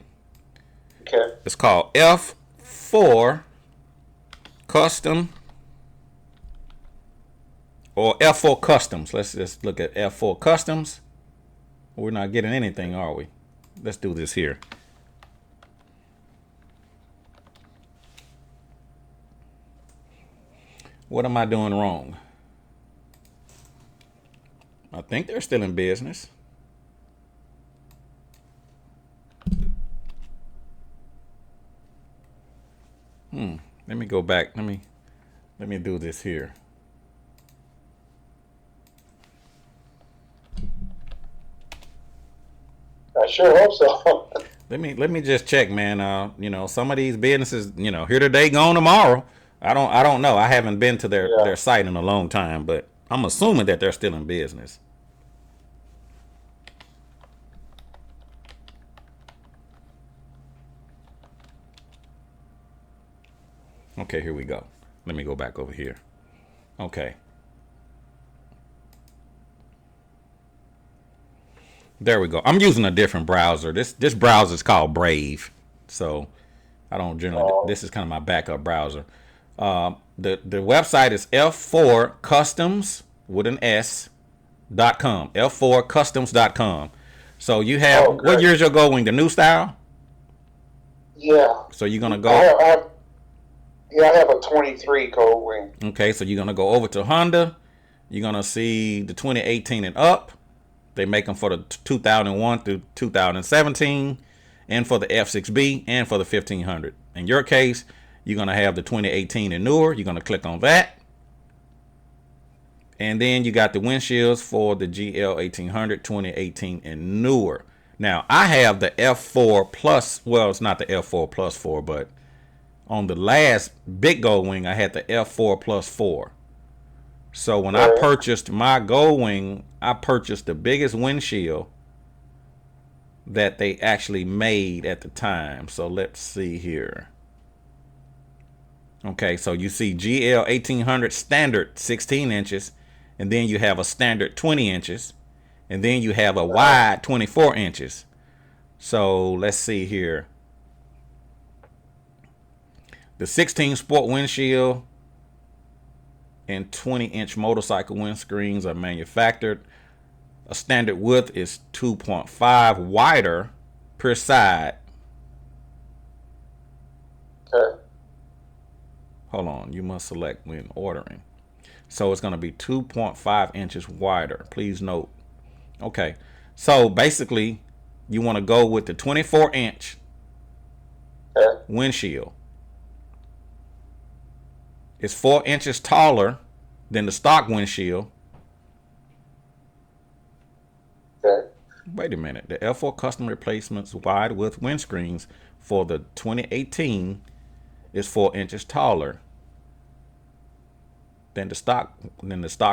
Okay. It's called F4 custom or F4 customs. Let's just look at F4 customs. We're not getting anything, are we? Let's do this here. What am I doing wrong? I think they're still in business. Let me go back. Let me do this here. I sure hope so. Let me just check, man. Some of these businesses, here today, gone tomorrow. I don't know. I haven't been to their site in a long time, but I'm assuming that they're still in business. Okay, here we go. Let me go back over here. Okay. There we go. I'm using a different browser. This browser is called Brave. So I don't generally, this is kind of my backup browser. The website is F4 Customs with an S F4customs.com. So you have, Okay. what year's your Gold Wing? The new style? Yeah. So you're going to I go, have, I have a 23 Gold Wing. okay, so you're going to go over to Honda. You're going to see the 2018 and up. They make them for the 2001 through 2017 and for the F6B and for the 1500. In your case, you're going to have the 2018 and newer. You're going to click on that. And then you got the windshields for the GL 1800, 2018 and newer. Now, I have the F4 Plus. Well, it's not the F4 Plus 4, but on the last big Gold Wing, I had the F4 Plus 4. So when I purchased my Gold Wing, I purchased the biggest windshield that they actually made at the time. So let's see here. Okay, so you see GL 1800 standard 16 inches, and then you have a standard 20 inches, and then you have a wide 24 inches. So let's see here. The 16 sport windshield and 20-inch motorcycle windscreens are manufactured. A standard width is 2.5 wider per side. Okay. Hold on, you must select when ordering. So it's going to be 2.5 inches wider. Please note. Okay, so basically you want to go with the 24-inch windshield. It's 4 inches taller than the stock windshield. Okay. Wait a minute. The F4 custom replacements wide width windscreens for the 2018 is 4 inches taller than the stock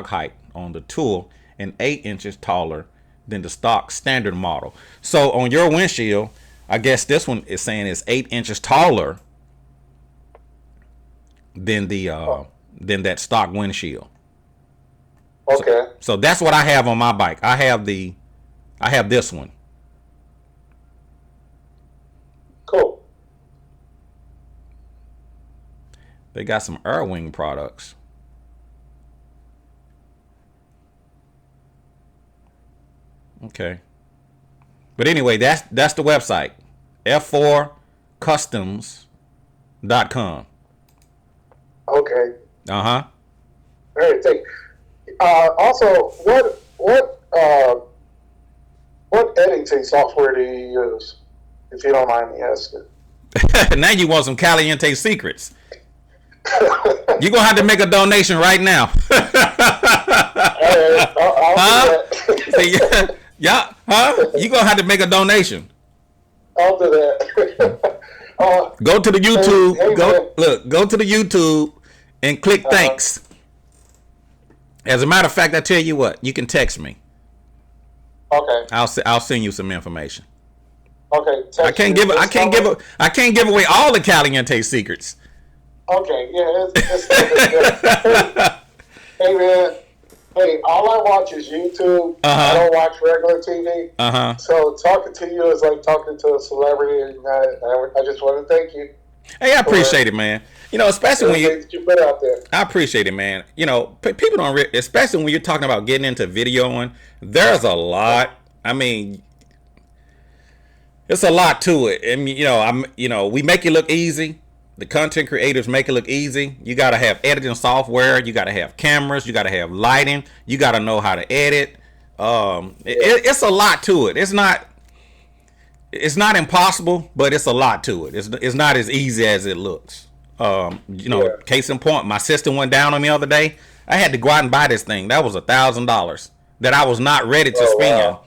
height on the tool, and 8 inches taller than the stock standard model. So on your windshield, I guess this one is saying it's 8 inches taller than the than that stock windshield. Okay. So that's what I have on my bike. I have this one. Cool. They got some Airwing products. Okay. But anyway, that's the website. F4customs.com. Okay. Uh-huh. All right. Thank you. Also, what editing software do you use, if you don't mind me asking? Now you want some Caliente secrets. You're gonna have to make a donation right now. All right, I'll do that. Yeah, huh? You're gonna have to make a donation. I'll do that. Go to the YouTube. Hey, Go to the YouTube and click thanks. As a matter of fact, I tell you what, you can text me. Okay. I'll send you some information. Okay. I can't give away all the Caliente secrets. Okay. Yeah. Hey man. Hey, all I watch is YouTube. I don't watch regular TV. So talking to you is like talking to a celebrity, and I just want to thank you. Hey, I appreciate it, man. You know, especially when you put out there. I appreciate it, man. You know, people don't, especially when you're talking about getting into videoing. There's a lot. I mean, it's a lot to it. I mean, we make it look easy. The content creators make it look easy. You got to have editing software. You got to have cameras. You got to have lighting. You got to know how to edit. It's a lot to it. It's not impossible, but it's a lot to it. It's not as easy as it looks. Case in point, my system went down on me the other day. I had to go out and buy this thing. That was $1,000 that I was not ready to spend. Wow.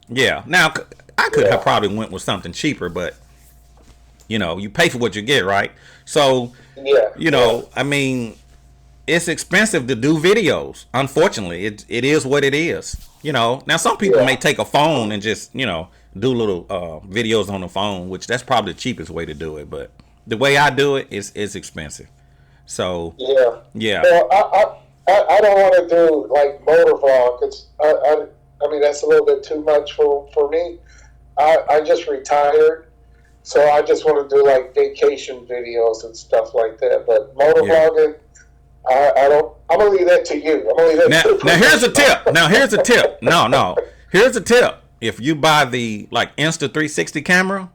Yeah. Now I could have probably went with something cheaper, but you pay for what you get, right? So, I mean, it's expensive to do videos. Unfortunately, it is what it is. Now some people may take a phone and just, do little videos on the phone, which that's probably the cheapest way to do it. But the way I do it is expensive. So, yeah. Well, I don't want to do like motor vlog. I mean, that's a little bit too much for me. I just retired. So I just want to do like vacation videos and stuff like that. But motor vlogging, I don't. I'm gonna leave that to you. I'm gonna leave that Now, to the now here's a professional. tip. Now here's a tip. No. Here's a tip. If you buy the like Insta360 camera,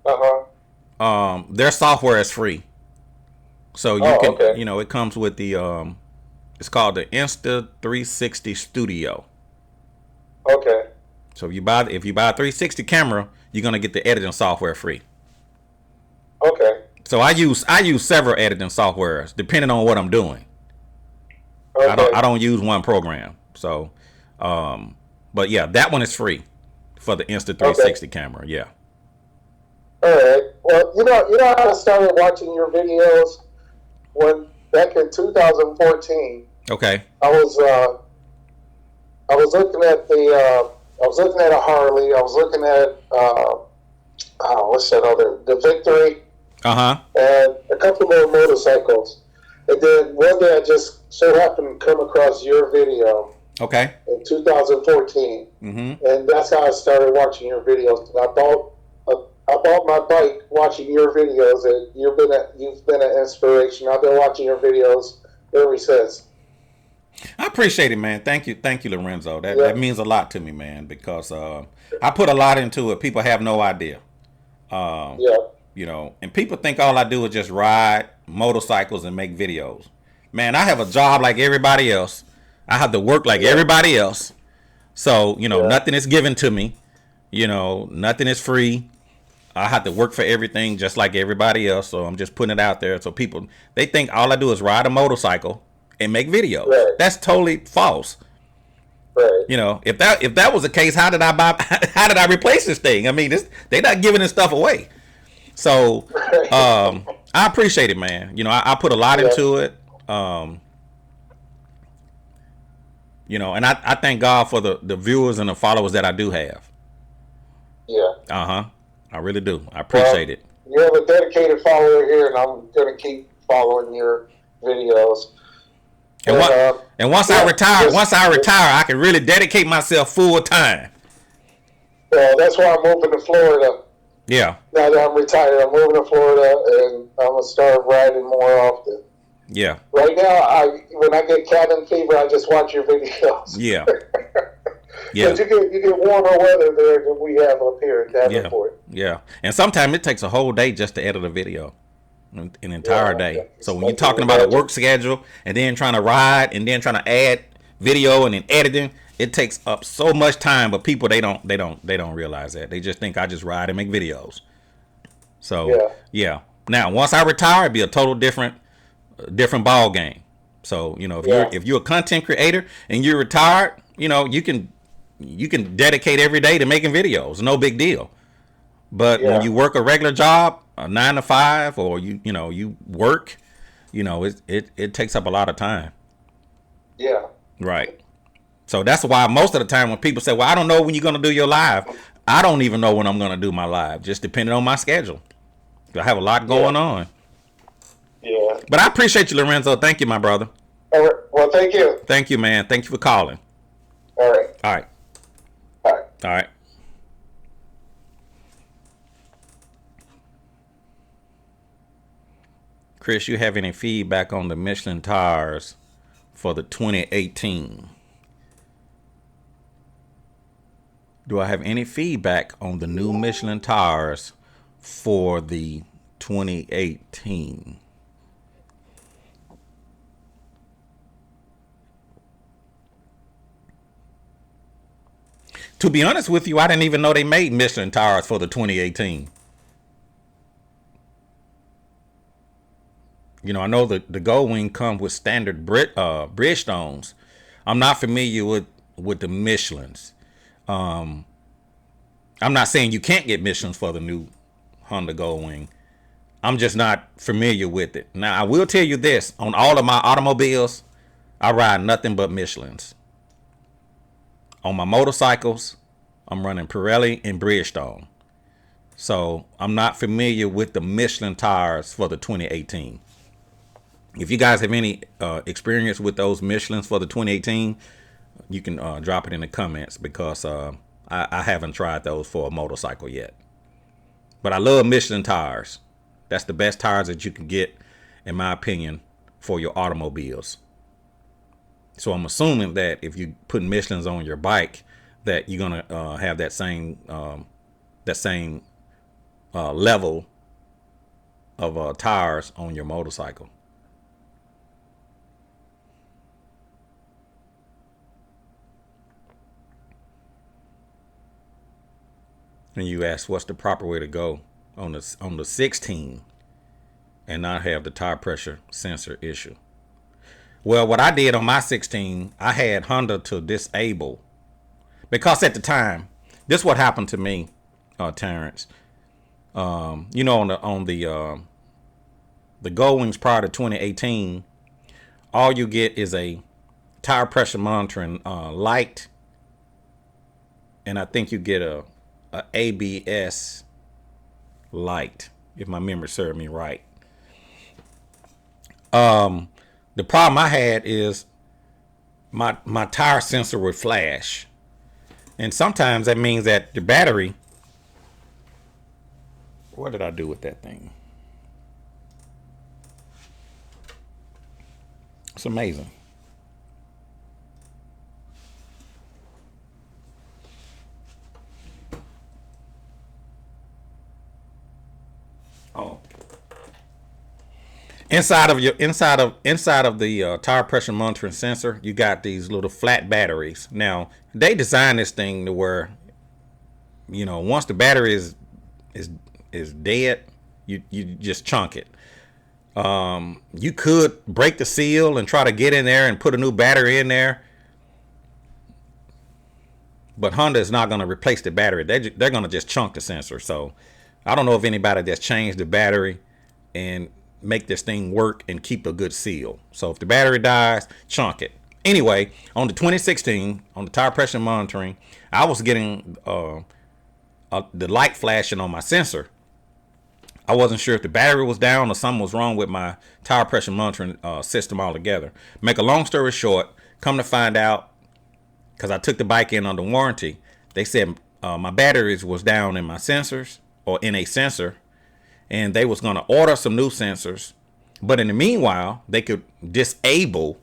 Uh-huh. their software is free. So you Oh, can, okay. it comes with the it's called the Insta360 Studio. Okay. So if you buy a 360 camera, you're gonna get the editing software free. Okay. So I use several editing softwares depending on what I'm doing. Okay. I don't use one program. So, but yeah, that one is free for the Okay. Insta360 camera. Yeah. All right. Well, how I started watching your videos when back in 2014. Okay. I was I was looking at I was looking at a Harley. I was looking at what's that other, the Victory, Uh huh. and a couple more motorcycles. And then one day I just so happened to come across your video Okay. in 2014, Mm-hmm. and that's how I started watching your videos. I bought my bike watching your videos, and you've been an inspiration. I've been watching your videos ever since. I appreciate it, man. Thank you, Lorenzo. That Yeah, that means a lot to me, man, because I put a lot into it. People have no idea. Um, yeah, and people think all I do is just ride motorcycles and make videos. Man, I have a job like everybody else. I have to work like yeah, everybody else. So, yeah, nothing is given to me. Nothing is free. I have to work for everything just like everybody else. So I'm just putting it out there. So people, they think all I do is ride a motorcycle and make videos. right, That's totally false. right, If that was the case, how did I buy? How did I replace this thing? I mean, they're not giving this stuff away. So right. I appreciate it, man. I put a lot Yeah, into it. And I thank God for the viewers and the followers that I do have. yeah. Uh huh. I really do. I appreciate Well, it. you have a dedicated follower here, and I'm gonna keep following your videos. And And what? And yeah, once I retire, I can really dedicate myself full time. well, that's why I'm moving to Florida. Yeah. Now that I'm retired, I'm moving to Florida, and I'm gonna start riding more often. Yeah. Right now, when I get cabin fever, I just watch your videos. Yeah. But Yeah. you get warmer weather there than we have up here in Yeah. Davenport. Yeah. And sometimes it takes a whole day just to edit a video. An entire Yeah, day. So when I you're can talking about a imagine. work schedule and then trying to ride and then trying to add video and then editing, it takes up so much time. But people they don't realize that. They just think I just ride and make videos. So Yeah, yeah. Now once I retire, it'd be a total different ball game. So if you're yeah, if you're a content creator and you're retired, you can dedicate every day to making videos. No big deal. But when yeah, you work a regular job, a 9 to 5, or you work, it takes up a lot of time. yeah, Right. So that's why most of the time when people say, "Well, I don't know when you're gonna do your live," I don't even know when I'm gonna do my live, just depending on my schedule. I have a lot yeah, going on. yeah. But I appreciate you, Lorenzo. Thank you, my brother. All right. Well, thank you. Thank you, man. Thank you for calling. All right. All right. All right. All right. Chris, you have any feedback on the Michelin tires for the 2018? Do I have any feedback on the new Michelin tires for the 2018? To be honest with you, I didn't even know they made Michelin tires for the 2018. I know the Gold Wing comes with standard Bridgestones. I'm not familiar with the Michelins. I'm not saying you can't get Michelins for the new Honda Gold Wing. I'm just not familiar with it. Now, I will tell you this. On all of my automobiles, I ride nothing but Michelins. On my motorcycles, I'm running Pirelli and Bridgestone. So I'm not familiar with the Michelin tires for the 2018. If you guys have any experience with those Michelins for the 2018, you can drop it in the comments because I haven't tried those for a motorcycle yet. But I love Michelin tires. That's the best tires that you can get, in my opinion, for your automobiles. So I'm assuming that if you put Michelin's on your bike, that you're gonna have that same level of tires on your motorcycle. And you ask, what's the proper way to go on the 16 and not have the tire pressure sensor issue? Well, what I did on my 16, I had Honda to disable, because at the time, this is what happened to me, Terrence. You know, on the Gold Wings prior to 2018, all you get is a tire pressure monitoring light, and I think you get a ABS light, if my memory served me right. The problem I had is my tire sensor would flash, and sometimes that means that the battery. What did I do with that thing? It's amazing. Oh. Inside of the tire pressure monitoring sensor, you got these little flat batteries. Now, they designed this thing to where, once the battery is dead, you just chunk it. You could break the seal and try to get in there and put a new battery in there, but Honda is not going to replace the battery. They're going to just chunk the sensor. So I don't know if anybody that's changed the battery and make this thing work and keep a good seal. So if the battery dies, chunk it. Anyway, on the 2016, on the tire pressure monitoring, I was getting the light flashing on my sensor. I wasn't sure if the battery was down or something was wrong with my tire pressure monitoring system altogether. Make a long story short, come to find out, because I took the bike in under warranty, they said my batteries was down in my sensors, or in a sensor, and they was going to order some new sensors. But in the meanwhile, they could disable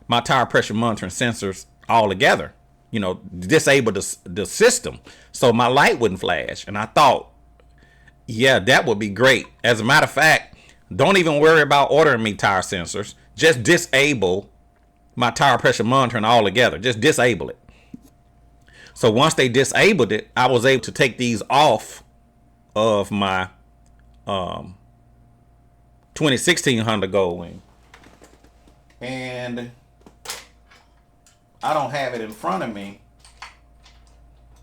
my tire pressure monitoring sensors altogether. Disable the system so my light wouldn't flash. And I thought, yeah, that would be great. As a matter of fact, don't even worry about ordering me tire sensors. Just disable my tire pressure monitoring altogether. Just disable it. So once they disabled it, I was able to take these off of my 2016 Honda Gold Wing. And I don't have it in front of me,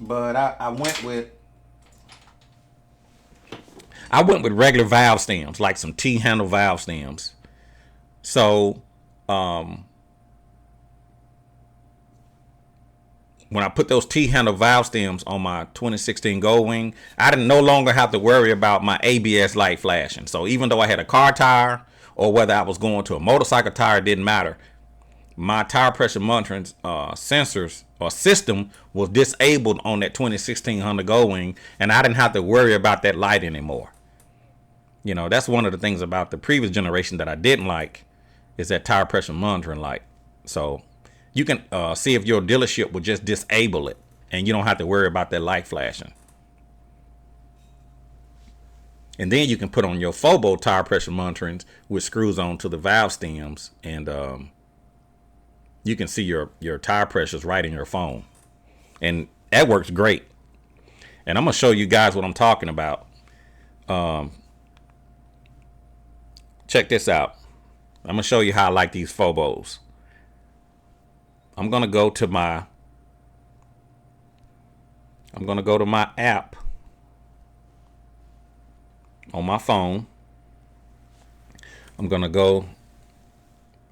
but I went with regular valve stems, like some T-handle valve stems. So when I put those T-handle valve stems on my 2016 Gold Wing, I didn't no longer have to worry about my ABS light flashing. So even though I had a car tire, or whether I was going to a motorcycle tire, it didn't matter. My tire pressure monitoring sensors or system was disabled on that 2016 Honda Gold Wing, and I didn't have to worry about that light anymore. That's one of the things about the previous generation that I didn't like, is that tire pressure monitoring light. So you can see if your dealership will just disable it, and you don't have to worry about that light flashing. And then you can put on your Fobo tire pressure monitoring, which screws on to the valve stems, and you can see your tire pressures right in your phone. And that works great. And I'm going to show you guys what I'm talking about. Check this out. I'm going to show you how I like these Fobos. I'm going to go to my app on my phone. I'm going to go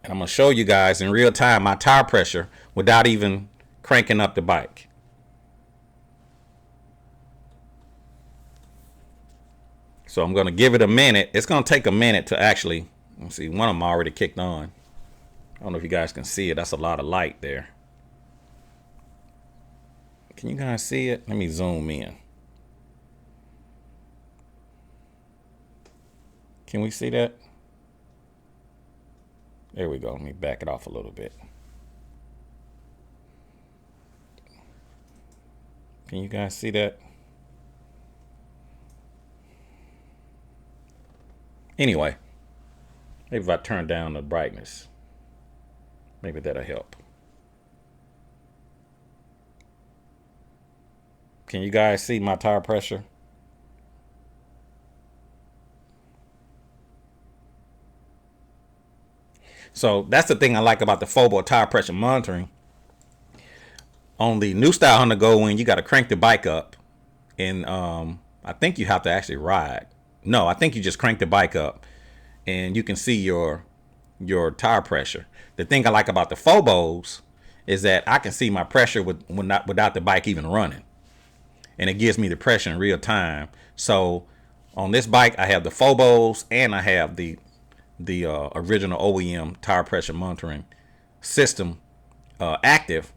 and I'm going to show you guys in real time my tire pressure without even cranking up the bike. So I'm going to give it a minute. It's going to take a minute to actually, let's see, one of them already kicked on. I don't know if you guys can see it. That's a lot of light there. Can you guys see it? Let me zoom in. Can we see that? There we go. Let me back it off a little bit. Can you guys see that? Anyway, maybe if I turn down the brightness, maybe that'll help. Can you guys see my tire pressure? So that's the thing I like about the Fobo tire pressure monitoring. On the new style Honda Go Wing, you got to crank the bike up, and I think you have to actually ride. No, I think you just crank the bike up, and you can see your tire pressure. The thing I like about the Phobos is that I can see my pressure without the bike even running, and it gives me the pressure in real time. So on this bike, I have the Phobos and I have the original OEM tire pressure monitoring system active.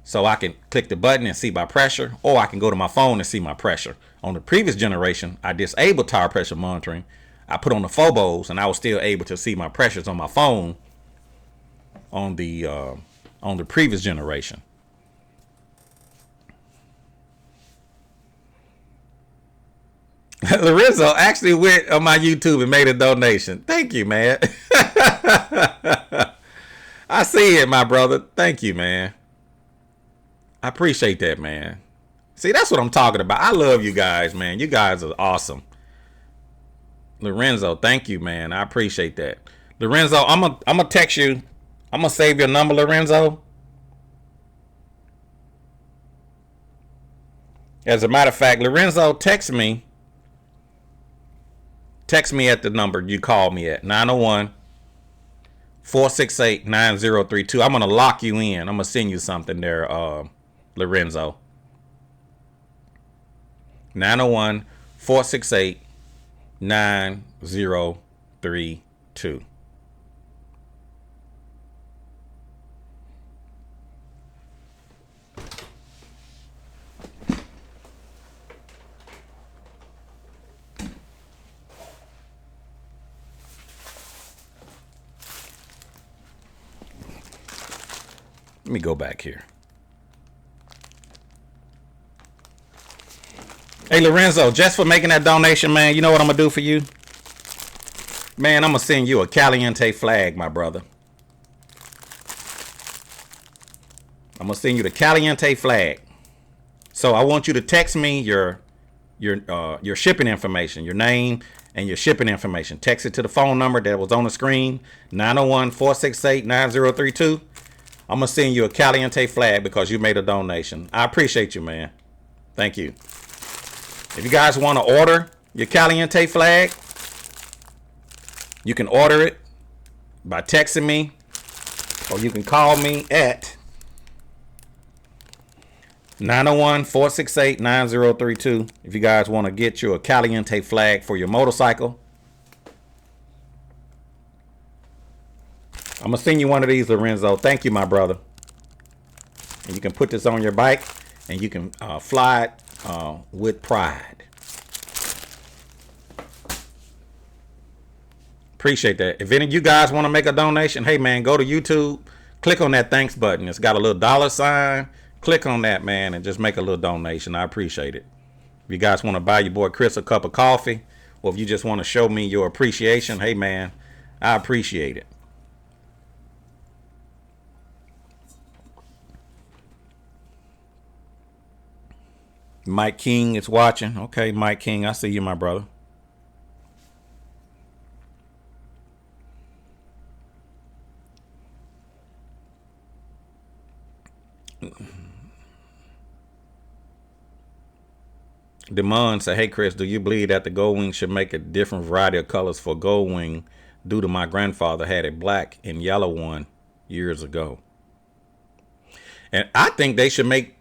So I can click the button and see my pressure, or I can go to my phone and see my pressure. On the previous generation, I disabled tire pressure monitoring. I put on the Phobos, and I was still able to see my pressures on my phone on the previous generation. Lorenzo actually went on my YouTube and made a donation. Thank you, man. I see it, my brother. Thank you, man. I appreciate that, man. See, that's what I'm talking about. I love you guys, man. You guys are awesome. Lorenzo, thank you, man. I appreciate that. Lorenzo, I'm gonna text you. I'm gonna save your number, Lorenzo. As a matter of fact, Lorenzo, text me. Text me at the number you called me at, 901-468-9032. I'm gonna lock you in. I'm gonna send you something there, Lorenzo. 901-468-9032. Let me go back here. Hey, Lorenzo, just for making that donation, man, you know what I'm going to do for you? Man, I'm going to send you a Caliente flag, my brother. I'm going to send you the Caliente flag. So I want you to text me your shipping information, your name and your shipping information. Text it to the phone number that was on the screen, 901-468-9032. I'm going to send you a Caliente flag because you made a donation. I appreciate you, man. Thank you. If you guys want to order your Caliente flag, you can order it by texting me, or you can call me at 901-468-9032 if you guys want to get you a Caliente flag for your motorcycle. I'm going to send you one of these, Lorenzo. Thank you, my brother. And you can put this on your bike, and you can fly it with pride. Appreciate that. If any of you guys want to make a donation, hey, man, go to YouTube. Click on that thanks button. It's got a little $sign. Click on that, man, and just make a little donation. I appreciate it. If you guys want to buy your boy Chris a cup of coffee, or if you just want to show me your appreciation, hey, man, I appreciate it. Mike King is watching. Okay, Mike King, I see you, my brother. Demond said, hey, Chris, do you believe that the Gold Wing should make a different variety of colors for Gold Wing due to my grandfather had a black and yellow one years ago? And I think they should make,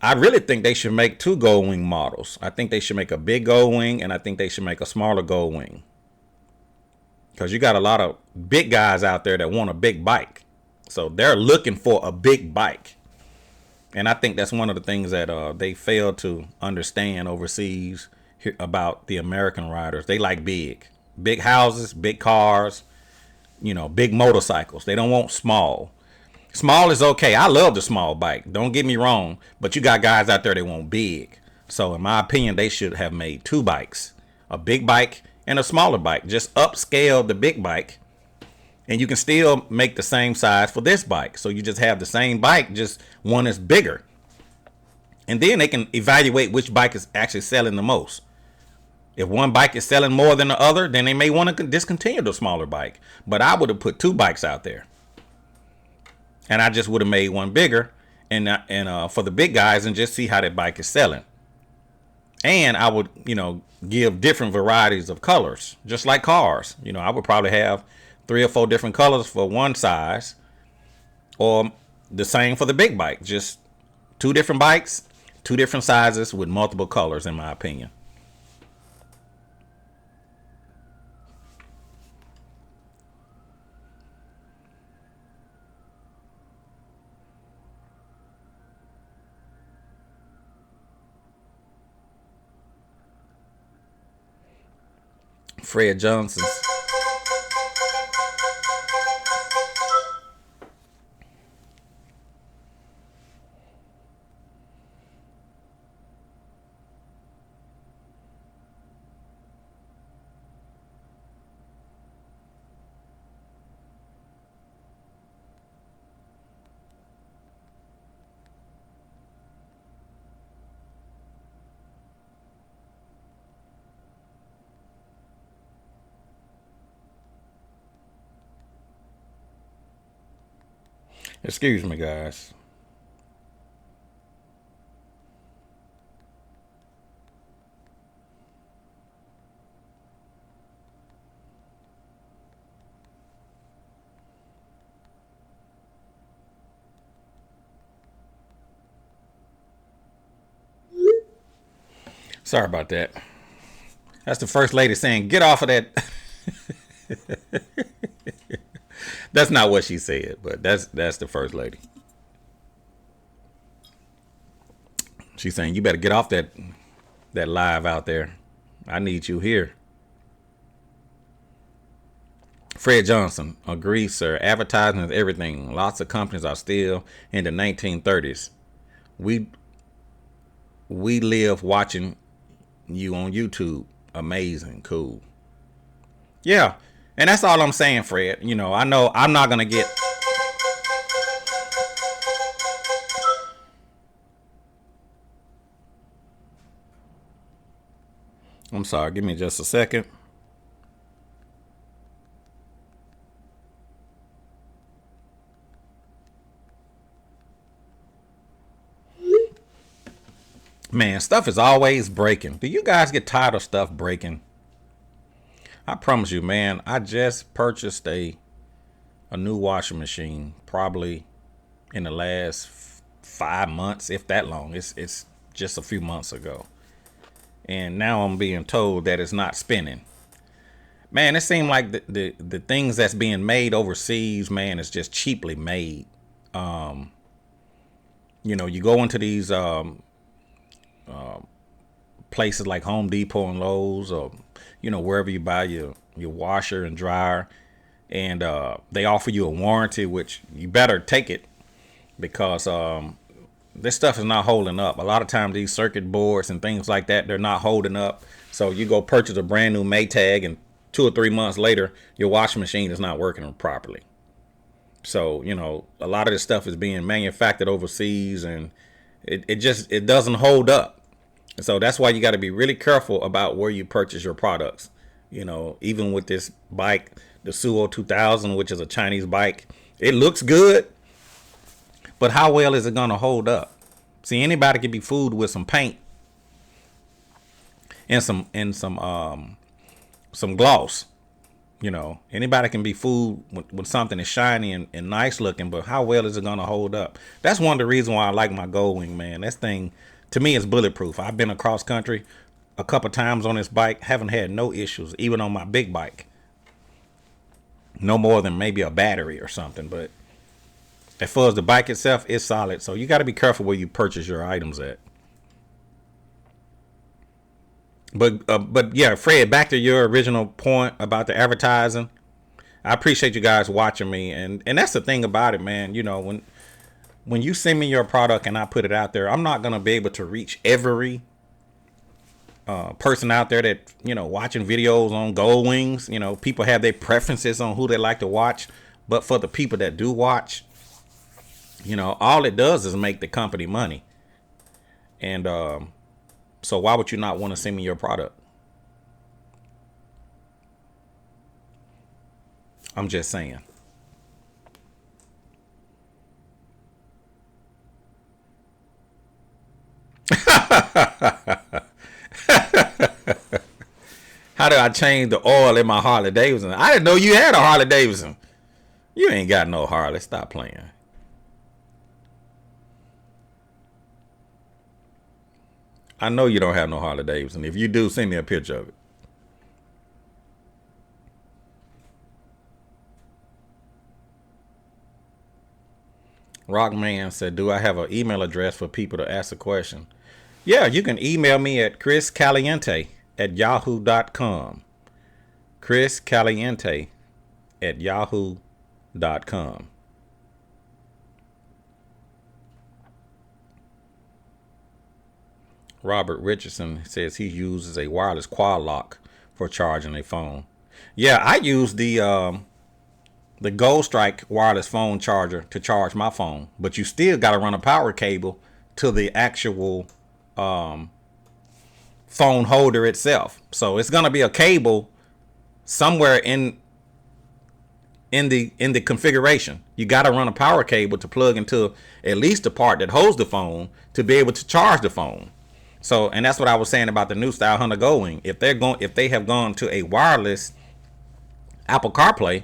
I really think they should make two Gold Wing models. I think they should make a big Gold Wing, and I think they should make a smaller Gold Wing. Because you got a lot of big guys out there that want a big bike. So they're looking for a big bike. And I think that's one of the things that they fail to understand overseas about the American riders. They like big houses, big cars, big motorcycles. They don't want small. Small is okay. I love the small bike. Don't get me wrong. But you got guys out there that want big. So in my opinion, they should have made 2 bikes. A big bike and a smaller bike. Just upscale the big bike. And you can still make the same size for this bike. So you just have the same bike, just one is bigger. And then they can evaluate which bike is actually selling the most. If one bike is selling more than the other, then they may want to discontinue the smaller bike. But I would have put 2 bikes out there. And I just would have made one bigger and for the big guys and just see how that bike is selling. And I would, give different varieties of colors, just like cars. I would probably have 3 or 4 different colors for one size, or the same for the big bike. Just 2 different bikes, 2 different sizes with multiple colors, in my opinion. Fred Johnson. Excuse me, guys. Sorry about that. That's the first lady saying, "Get off of that." That's not what she said, but that's the first lady. She's saying, "You better get off that live out there. I need you here." Fred Johnson agrees, sir. Advertising is everything. Lots of companies are still in the 1930s. We live watching you on YouTube. Amazing, cool. Yeah, and that's all I'm saying, Fred. I know I'm not gonna get. I'm sorry. Give me just a second. Man, stuff is always breaking. Do you guys get tired of stuff breaking? I promise you, man, I just purchased a new washing machine, probably in the last 5 months, if that long. It's just a few months ago. And now I'm being told that it's not spinning. Man, it seems like the things that's being made overseas, man, is just cheaply made. You go into these places like Home Depot and Lowe's, or wherever you buy your washer and dryer, and they offer you a warranty, which you better take it, because this stuff is not holding up. A lot of times these circuit boards and things like that, they're not holding up. So you go purchase a brand new Maytag, and 2 or 3 months later your washing machine is not working properly. So a lot of this stuff is being manufactured overseas, and it doesn't hold up. So that's why you got to be really careful about where you purchase your products. Even with this bike, the Suo 2000, which is a Chinese bike, it looks good, but how well is it going to hold up? See, anybody can be fooled with some paint and some gloss. Anybody can be fooled with something that's shiny and nice looking, but how well is it going to hold up? That's one of the reasons why I like my Goldwing, man. This thing, to me, is bulletproof. I've been across country a couple times on this bike, haven't had no issues, even on my big bike. No more than maybe a battery or something, but as far as the bike itself, it's solid. So you got to be careful where you purchase your items at. But yeah, Fred, back to your original point about the advertising. I appreciate you guys watching me, and that's the thing about it, man. You know, when you send me your product and I put it out there, I'm not gonna be able to reach every person out there that, you know, watching videos on Gold Wings. You know, people have their preferences on who they like to watch, but for the people that do watch, you know, all it does is make the company money. And so why would you not want to send me your product? I'm just saying. How did I change the oil in my Harley Davidson? I didn't know you had a Harley Davidson. You ain't got no Harley. Stop playing. I know you don't have no Harley Davidson. If you do, send me a picture of it. Rockman said, do I have an email address for people to ask a question? Yeah, you can email me at chriscaliente@yahoo.com. chriscaliente@yahoo.com. Robert Richardson says he uses a wireless quad lock for charging a phone. Yeah, I use the Gold Strike wireless phone charger to charge my phone, but you still got to run a power cable to the actual phone holder itself. So it's gonna be a cable somewhere in the configuration. You got to run a power cable to plug into at least the part that holds the phone to be able to charge the phone. So, and that's what I was saying about the new style Honda Goldwing. If they have gone to a wireless Apple CarPlay,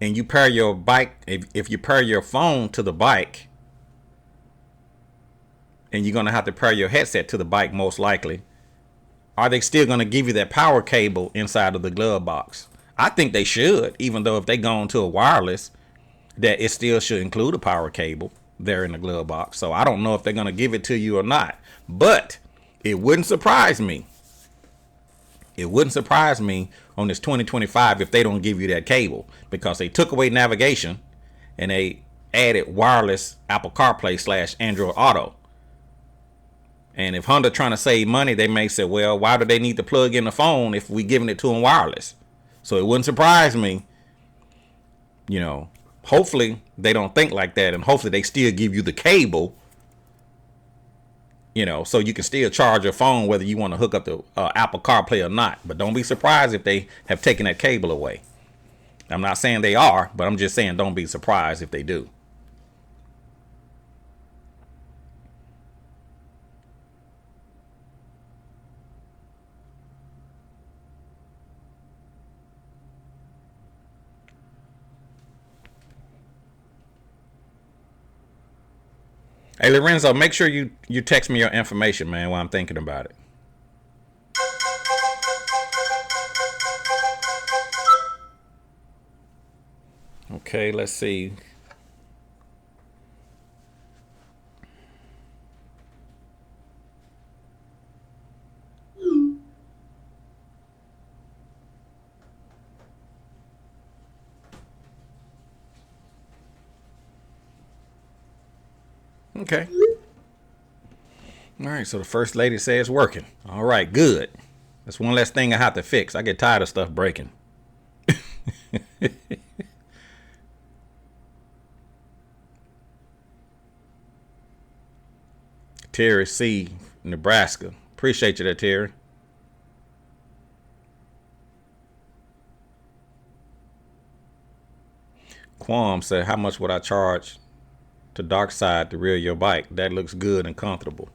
and you pair your bike, if you pair your phone to the bike, and you're gonna have to pair your headset to the bike most likely, are they still gonna give you that power cable inside of the glove box? I think they should, even though if they go into a wireless, that it still should include a power cable there in the glove box. So I don't know if they're gonna give it to you or not, but it wouldn't surprise me. It wouldn't surprise me on this 2025 if they don't give you that cable, because they took away navigation and they added wireless Apple CarPlay / Android Auto. And if Honda trying to save money, they may say, well, why do they need to plug in the phone if we giving it to them wireless? So it wouldn't surprise me, you know, hopefully they don't think like that, and hopefully they still give you the cable, you know, so you can still charge your phone whether you want to hook up the Apple CarPlay or not. But don't be surprised if they have taken that cable away. I'm not saying they are, but I'm just saying don't be surprised if they do. Hey, Lorenzo, make sure you text me your information, man, while I'm thinking about it. Okay, let's see. Okay. All right, so the first lady says it's working. All right, good. That's one less thing I have to fix. I get tired of stuff breaking. Terry C., Nebraska. Appreciate you there, Terry. Quam said, how much would I charge to Dark Side to rear your bike? That looks good and comfortable.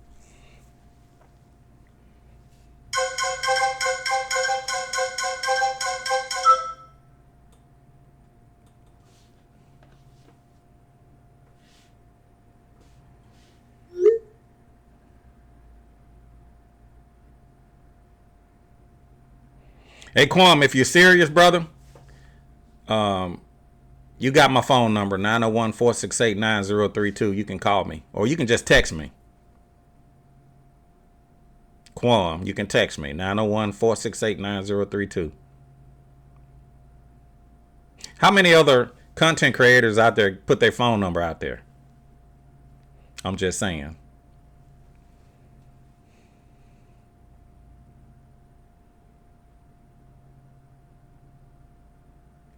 Hey, Quam, if you're serious, brother, you got my phone number, 901-468-9032. You can call me, or you can just text me. Quam, you can text me, 901-468-9032. How many other content creators out there put their phone number out there? I'm just saying.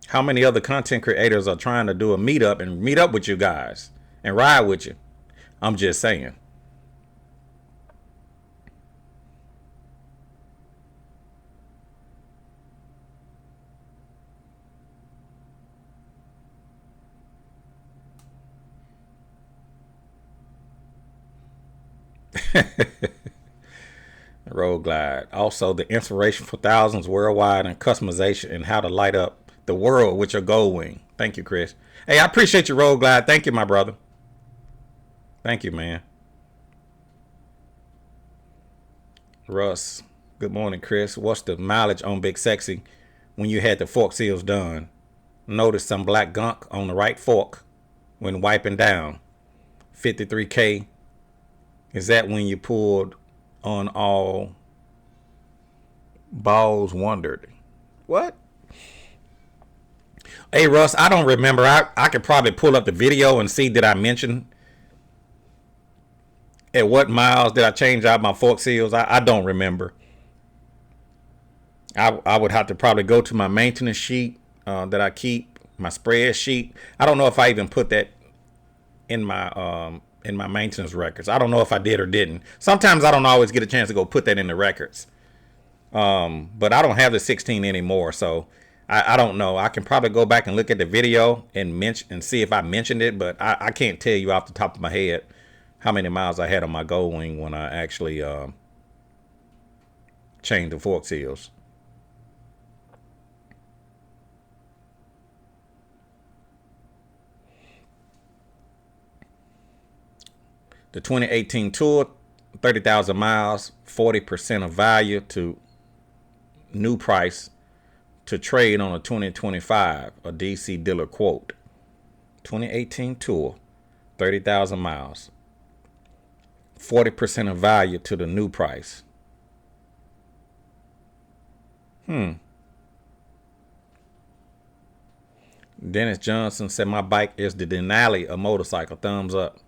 How many other content creators are trying to do a meetup and meet up with you guys and ride with you? I'm just saying. Road Glide. Also, the inspiration for thousands worldwide and customization and how to light up the world with your gold wing. Thank you, Chris. Hey, I appreciate your Road Glide. Thank you, my brother. Thank you, man. Russ. Good morning, Chris. What's the mileage on Big Sexy when you had the fork seals done? Noticed some black gunk on the right fork when wiping down. 53K. Is that when you pulled on all balls wondered? What? Hey, Russ, I don't remember. I could probably pull up the video and see did I mention at what miles did I change out my fork seals. I don't remember. I would have to probably go to my maintenance sheet that I keep, my spreadsheet. I don't know if I even put that in my maintenance records. I don't know if I did or didn't. Sometimes I don't always get a chance to go put that in the records. But I don't have the 16 anymore, so I don't know. I can probably go back and look at the video and mention and see if I mentioned it, but I can't tell you off the top of my head how many miles I had on my gold wing when I actually changed the fork seals. The 2018 Tour, 30,000 miles, 40% of value to new price to trade on a 2025, a DC dealer quote. 2018 Tour, 30,000 miles, 40% of value to the new price. Dennis Johnson said my bike is the Denali, a motorcycle. Thumbs up.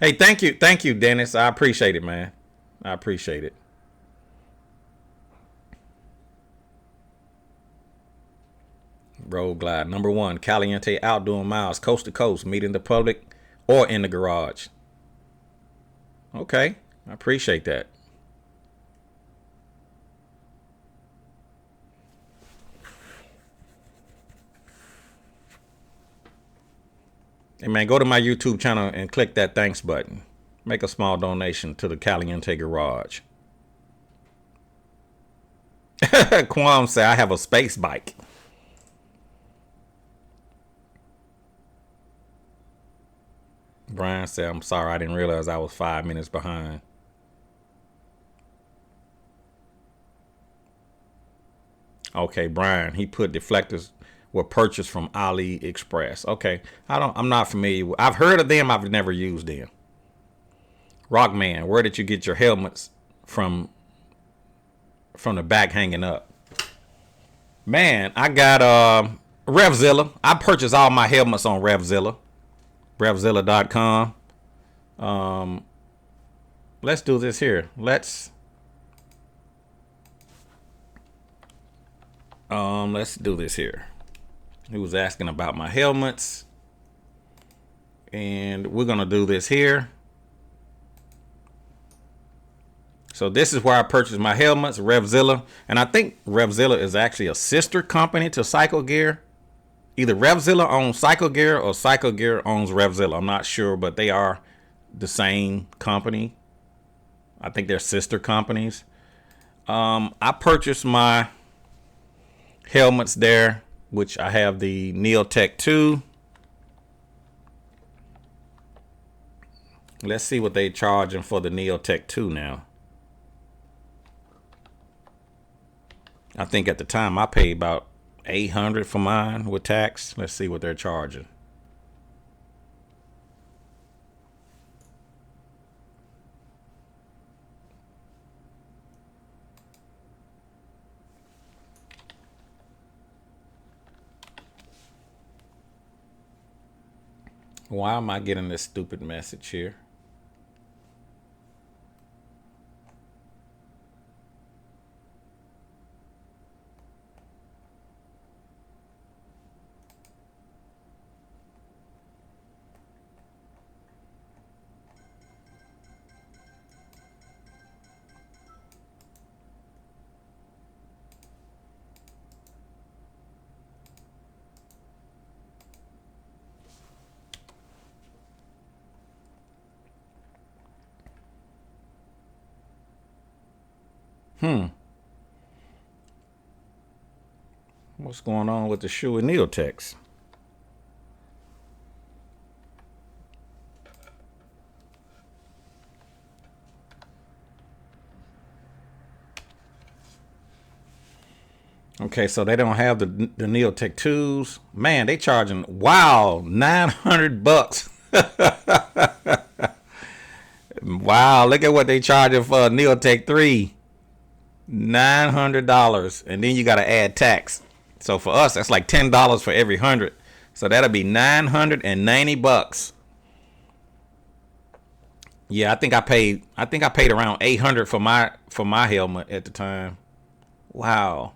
Hey, thank you, Dennis. I appreciate it, man. I appreciate it. Road Glide. Number 1, Caliente outdoor miles, coast to coast, meeting the public or in the garage. Okay, I appreciate that. Hey, man, go to my YouTube channel and click that thanks button. Make a small donation to the Caliente Garage. Quam said, I have a space bike. Brian said, I'm sorry, I didn't realize I was 5 minutes behind. Okay, Brian, he put deflectors were purchased from AliExpress. Okay, I'm not familiar. I've heard of them. I've never used them. Rockman, where did you get your helmets from the back hanging up? Man, I got Revzilla. I purchased all my helmets on Revzilla. Revzilla.com. Let's do this here. Let's do this here. He was asking about my helmets. And we're gonna do this here. So this is where I purchased my helmets, Revzilla. And I think Revzilla is actually a sister company to Cycle Gear. Either Revzilla owns Cycle Gear or Cycle Gear owns Revzilla. I'm not sure, but they are the same company. I think they're sister companies. I purchased my helmets there, which I have the Neotech 2. Let's see what they charging for the Neotech 2 now. I think at the time I paid about $800 for mine with tax. Let's see what they're charging. Why am I getting this stupid message here? What's going on with the shoe and Neotex? Okay, so they don't have the Neotech 2s. Man, they charging, wow, $900. Wow, look at what they charging for a Neotech 3. $900. And then you got to add tax. So for us, that's like $10 for every 100. So that'll be $990. Yeah, I think I paid around $800 for my helmet at the time. Wow.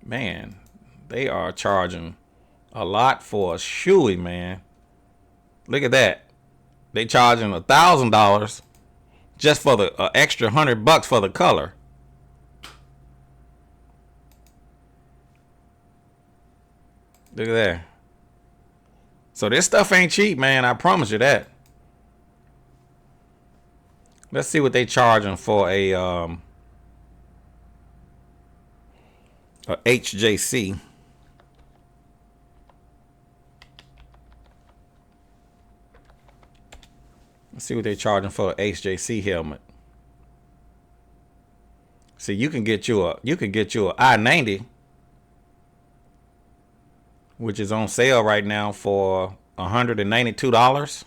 Man, they are charging a lot for a shoey, man. Look at that. They charging $1,000 just for the extra $100 for the color. Look at that. So this stuff ain't cheap, man. I promise you that. Let's see what they charging for a HJC. Let's see what they're charging for a HJC helmet. See, you can get you a I-90, which is on sale right now for $192.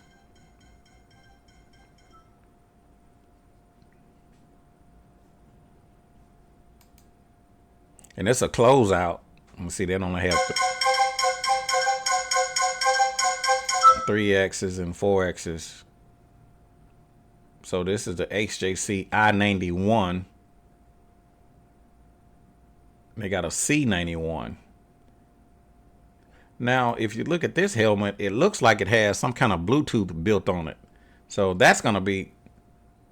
And it's a closeout. Let me see, they only have 3X's and 4X's. So this is the HJC I-91. They got a C91. Now, if you look at this helmet, it looks like it has some kind of Bluetooth built on it. So that's going to be,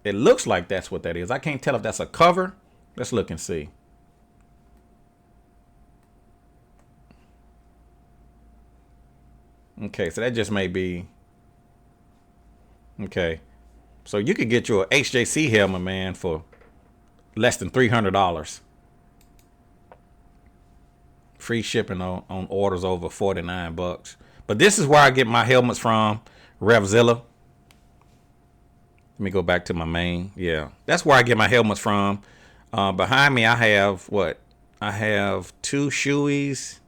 it looks like that's what that is. I can't tell if that's a cover. Let's look and see. Okay, so that just may be. Okay. So you could get you a HJC helmet, man, for less than $300. Free shipping on orders over $49. But this is where I get my helmets from, Revzilla. Let me go back to my main. Yeah, that's where I get my helmets from. Behind me, I have what? I have 2 shoeies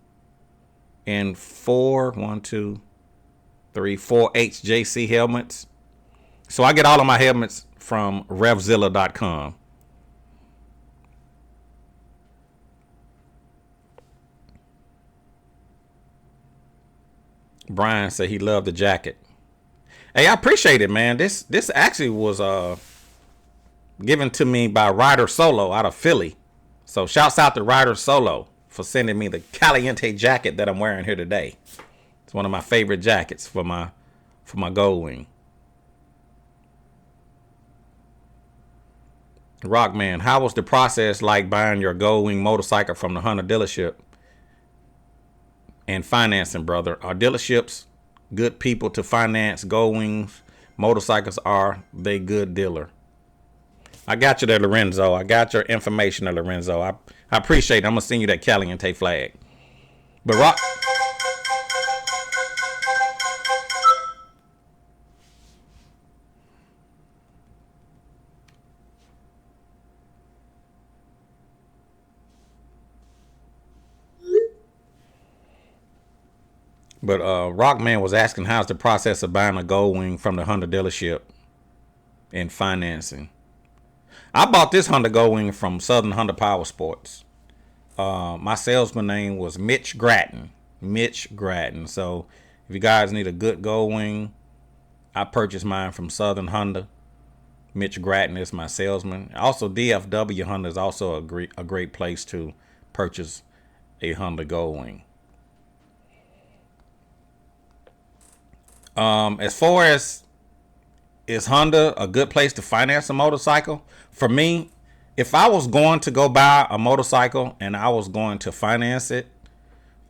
and 4 HJC helmets. So I get all of my helmets from Revzilla.com. Brian said he loved the jacket. Hey, I appreciate it, man. This actually was given to me by Ryder Solo out of Philly. So shouts out to Ryder Solo for sending me the Caliente jacket that I'm wearing here today. It's one of my favorite jackets for my Gold Wing. Rockman, how was the process like buying your Gold Wing motorcycle from the Honda dealership and financing, brother? Are dealerships good people to finance Gold Wings motorcycles? Are they good dealer? I got you there, Lorenzo. I got your information there, Lorenzo. I appreciate it. I'm going to send you that Caliente flag. But Rock... But Rockman was asking how's the process of buying a Gold Wing from the Honda dealership and financing. I bought this Honda Gold Wing from Southern Honda Power Sports. My salesman name was Mitch Gratton. Mitch Grattan. So if you guys need a good gold wing, I purchased mine from Southern Honda. Mitch Grattan is my salesman. Also, DFW Honda is also a great place to purchase a Honda gold wing. As far as, is Honda a good place to finance a motorcycle? For me, if I was going to go buy a motorcycle and I was going to finance it,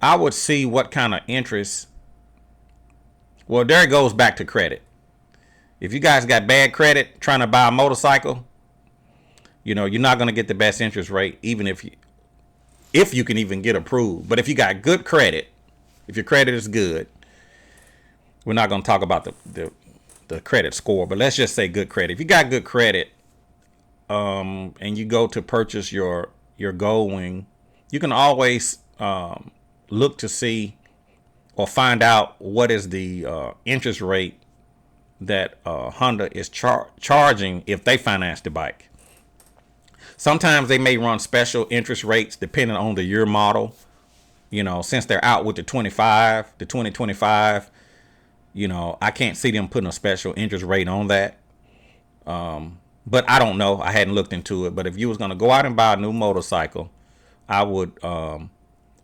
I would see what kind of interest. Well, there it goes back to credit. If you guys got bad credit trying to buy a motorcycle, you're not going to get the best interest rate, even if you can even get approved. But if you got good credit, if your credit is good, we're not going to talk about the credit score, but let's just say good credit. If you got good credit, and you go to purchase your gold wing, you can always look to see or find out what is the interest rate that Honda is charging if they finance the bike. Sometimes they may run special interest rates depending on the year model. Since they're out with the 2025, I can't see them putting a special interest rate on that. But I don't know. I hadn't looked into it. But if you was going to go out and buy a new motorcycle, I would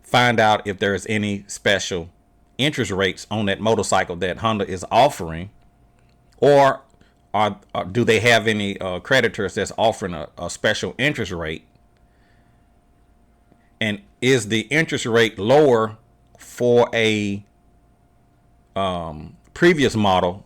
find out if there is any special interest rates on that motorcycle that Honda is offering. Or do they have any creditors that's offering a special interest rate? And is the interest rate lower for a previous model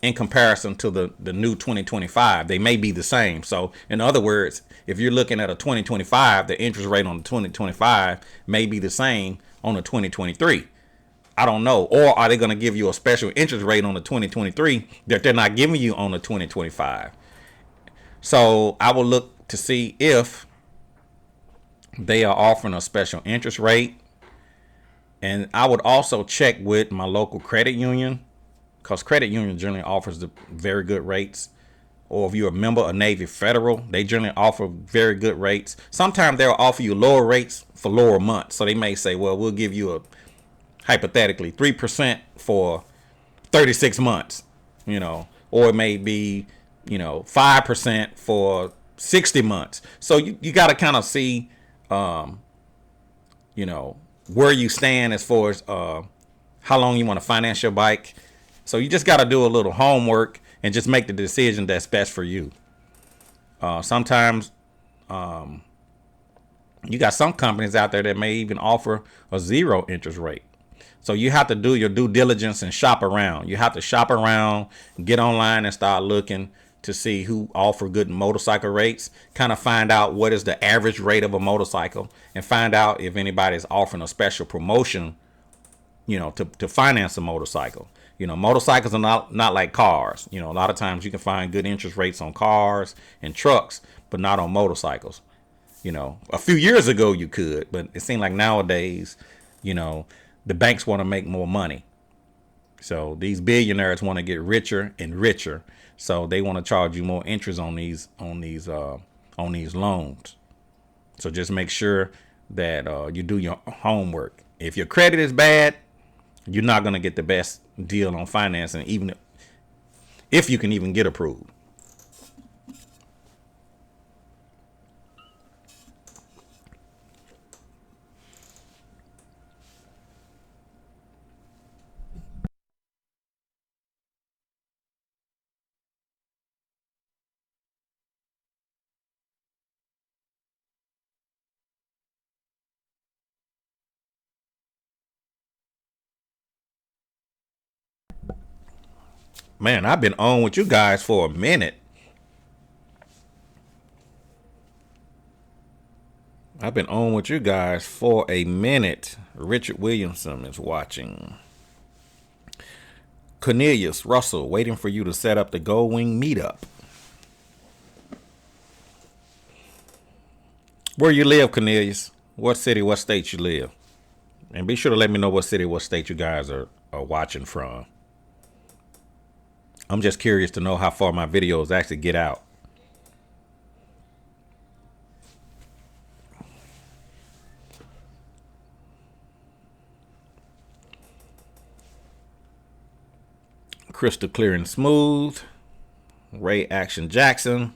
in comparison to the new 2025? They may be the same. So in other words, if you're looking at a 2025, the interest rate on the 2025 may be the same on the 2023. I don't know. Or are they going to give you a special interest rate on the 2023 that they're not giving you on the 2025? So I will look to see if they are offering a special interest rate. And I would also check with my local credit union, because credit union generally offers the very good rates. Or if you're a member of Navy Federal, they generally offer very good rates. Sometimes they'll offer you lower rates for lower months. So they may say, well, we'll give you hypothetically 3% for 36 months, or it may be, 5% for 60 months. So you got to kind of see, where you stand as far as how long you want to finance your bike. So you just got to do a little homework and just make the decision that's best for you. Sometimes you got some companies out there that may even offer a 0 interest rate. So you have to do your due diligence and shop around. You have to shop around, get online and start looking to see who offer good motorcycle rates, kind of find out what is the average rate of a motorcycle, and find out if anybody's offering a special promotion, to finance a motorcycle. Motorcycles are not like cars. A lot of times you can find good interest rates on cars and trucks, but not on motorcycles. A few years ago you could, but it seems like nowadays, the banks want to make more money. So these billionaires want to get richer and richer. So they want to charge you more interest on these loans. So just make sure that you do your homework. If your credit is bad, you're not going to get the best deal on financing, even if you can even get approved. Man, I've been on with you guys for a minute. Richard Williamson is watching. Cornelius Russell waiting for you to set up the Gold Wing meetup. Where you live, Cornelius? What city, what state you live? And be sure to let me know what city, what state you guys are watching from. I'm just curious to know how far my videos actually get out. Crystal Clear and Smooth. Ray Action Jackson.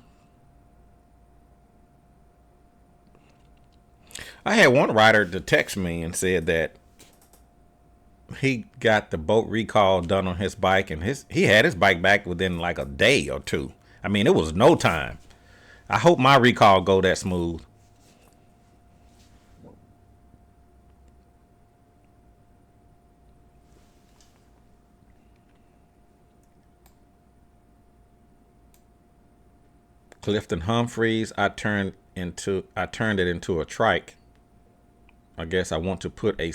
I had one writer to text me and said that he got the boat recall done on his bike, and he had his bike back within like a day or two. I mean, it was no time. I hope my recall go that smooth. Clifton Humphreys, I turned it into a trike. I guess I want to put a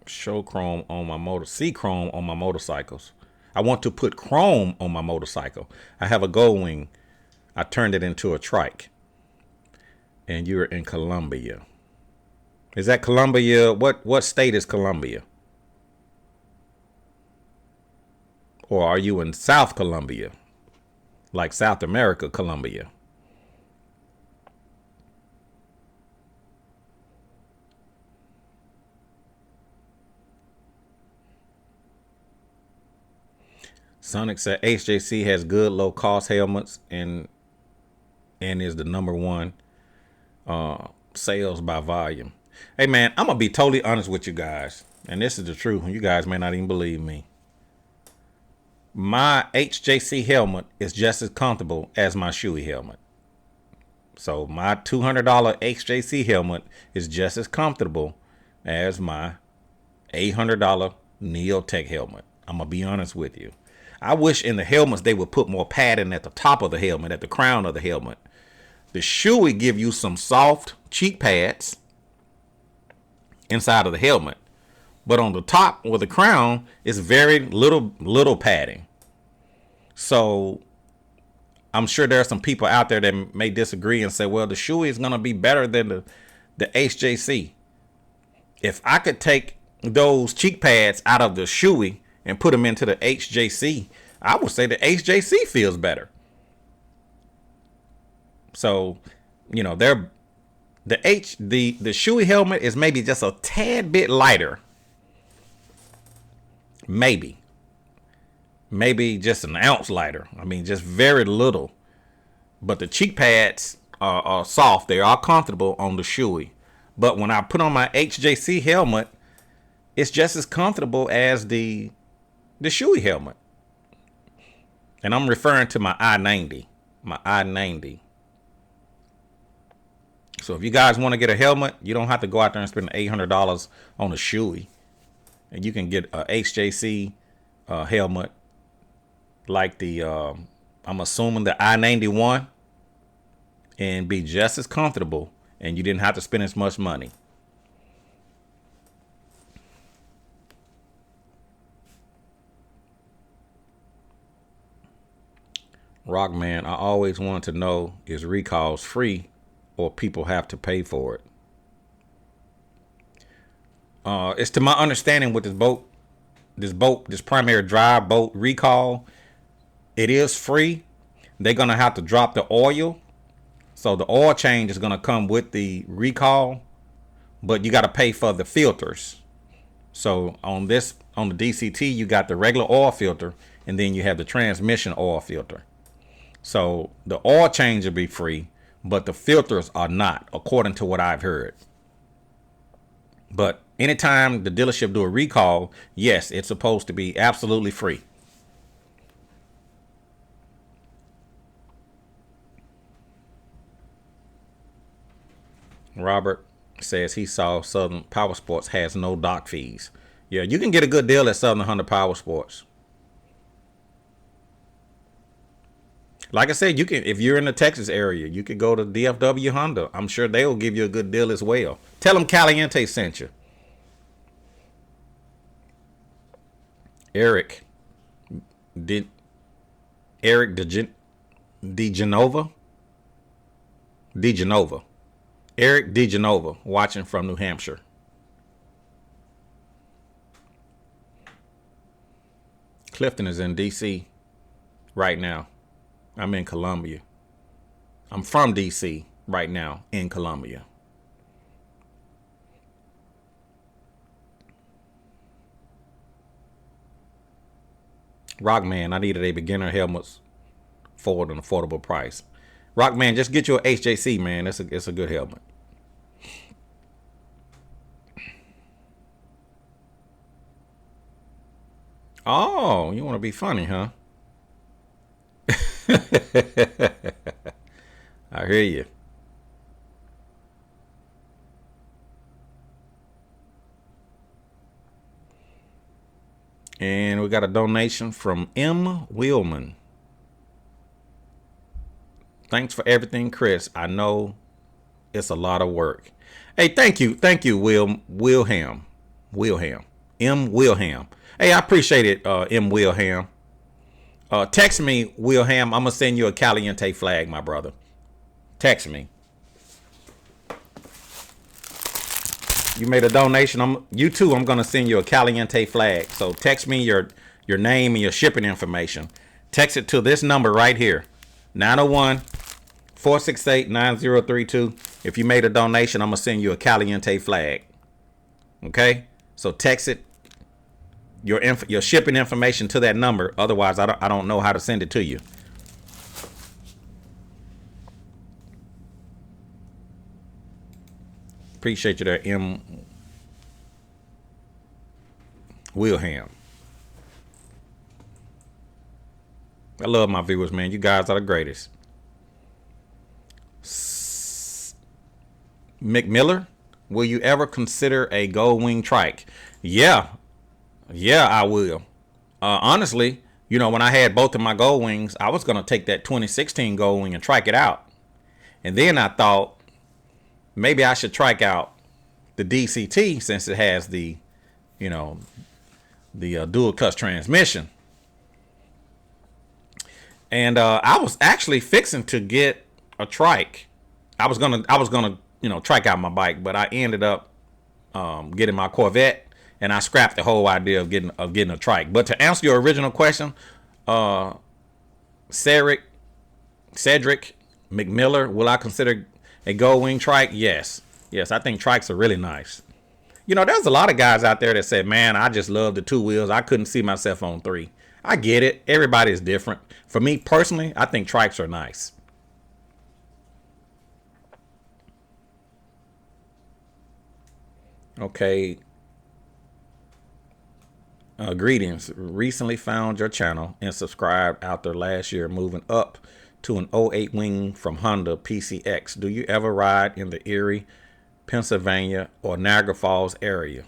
show chrome on my C chrome on my motorcycles. I want to put chrome on my motorcycle. I have a gold wing. I turned it into a trike. And you're in Columbia. Is that Columbia? What state is Columbia? Or are you in South Columbia? Like South America, Columbia? Sonic said HJC has good low cost helmets and is the number one sales by volume. Hey man, I'm gonna be totally honest with you guys, and this is the truth. You guys may not even believe me. My HJC helmet is just as comfortable as my Shoei helmet. So my $200 HJC helmet is just as comfortable as my $800 Neotech helmet. I'm gonna be honest with you. I wish in the helmets they would put more padding at the top of the helmet, at the crown of the helmet. The Shoei give you some soft cheek pads inside of the helmet, but on the top with the crown is very little padding. So I'm sure there are some people out there that may disagree and say, well, the Shoei is going to be better than the HJC. If I could take those cheek pads out of the Shoei and put them into the HJC, I would say the HJC feels better. So, you know, the Shoei helmet is maybe just a tad bit lighter. Maybe just an ounce lighter. I mean, just very little. But the cheek pads are soft. They are comfortable on the Shoei. But when I put on my HJC helmet, it's just as comfortable as the Shoei helmet. And I'm referring to my I-90. My I-90. So if you guys want to get a helmet, you don't have to go out there and spend $800 on a Shoei. And you can get a HJC helmet like the, I'm assuming the I-91, and be just as comfortable, and you didn't have to spend as much money. Rockman, I always wanted to know, is recalls free or people have to pay for it? It's to my understanding with this primary drive boat recall, it is free. They're going to have to drop the oil. So the oil change is going to come with the recall, but you got to pay for the filters. So on the DCT, you got the regular oil filter, and then you have the transmission oil filter. So the oil change will be free, but the filters are not, according to what I've heard. But anytime the dealership do a recall, yes, it's supposed to be absolutely free. Robert says he saw Southern Power Sports has no dock fees. Yeah, you can get a good deal at Southern Honda Power Sports. Like I said, you can, if you're in the Texas area, you could go to DFW Honda. I'm sure they will give you a good deal as well. Tell them Caliente sent you. Eric DeGenova. Eric DeGenova, watching from New Hampshire. Clifton is in D.C. right now. I'm in Columbia. I'm from D.C. right now in Columbia. Rockman, I needed a beginner helmets for an affordable price. Rockman, just get you a HJC, man. It's a good helmet. Oh, you want to be funny, huh? I hear you. And we got a donation from M. Willman. Thanks for everything, Chris. I know it's a lot of work. Hey, thank you, Wilham, M. Wilham. Hey, I appreciate it, M. Wilham. Text me, Wilham. I'm gonna send you a Caliente flag, my brother. Text me. You made a donation. I'm gonna send you a Caliente flag. So text me your name and your shipping information. Text it to this number right here. 901-468-9032. If you made a donation, I'm gonna send you a Caliente flag. Okay? So text it your shipping information to that number. Otherwise, I don't know how to send it to you. Appreciate you there, M. Wilham. I love my viewers, man. You guys are the greatest. McMiller, will you ever consider a gold wing trike? Yeah, I will. Honestly, when I had both of my gold wings, I was gonna take that 2016 gold wing and trike it out, and then I thought maybe I should trike out the DCT since it has the dual clutch transmission. And I was actually fixing to get a trike. I was gonna trike out my bike, but I ended up getting my Corvette, and I scrapped the whole idea of getting a trike. But to answer your original question, Cedric McMiller, will I consider a gold wing trike? Yes, I think trikes are really nice. There's a lot of guys out there that said, man, I just love the two wheels. I couldn't see myself on three. I get it. Everybody is different. For me personally, I think trikes are nice. Okay. Greetings. Recently found your channel and subscribed after last year moving up to an '08 wing from Honda PCX. Do you ever ride in the Erie, Pennsylvania or Niagara Falls area?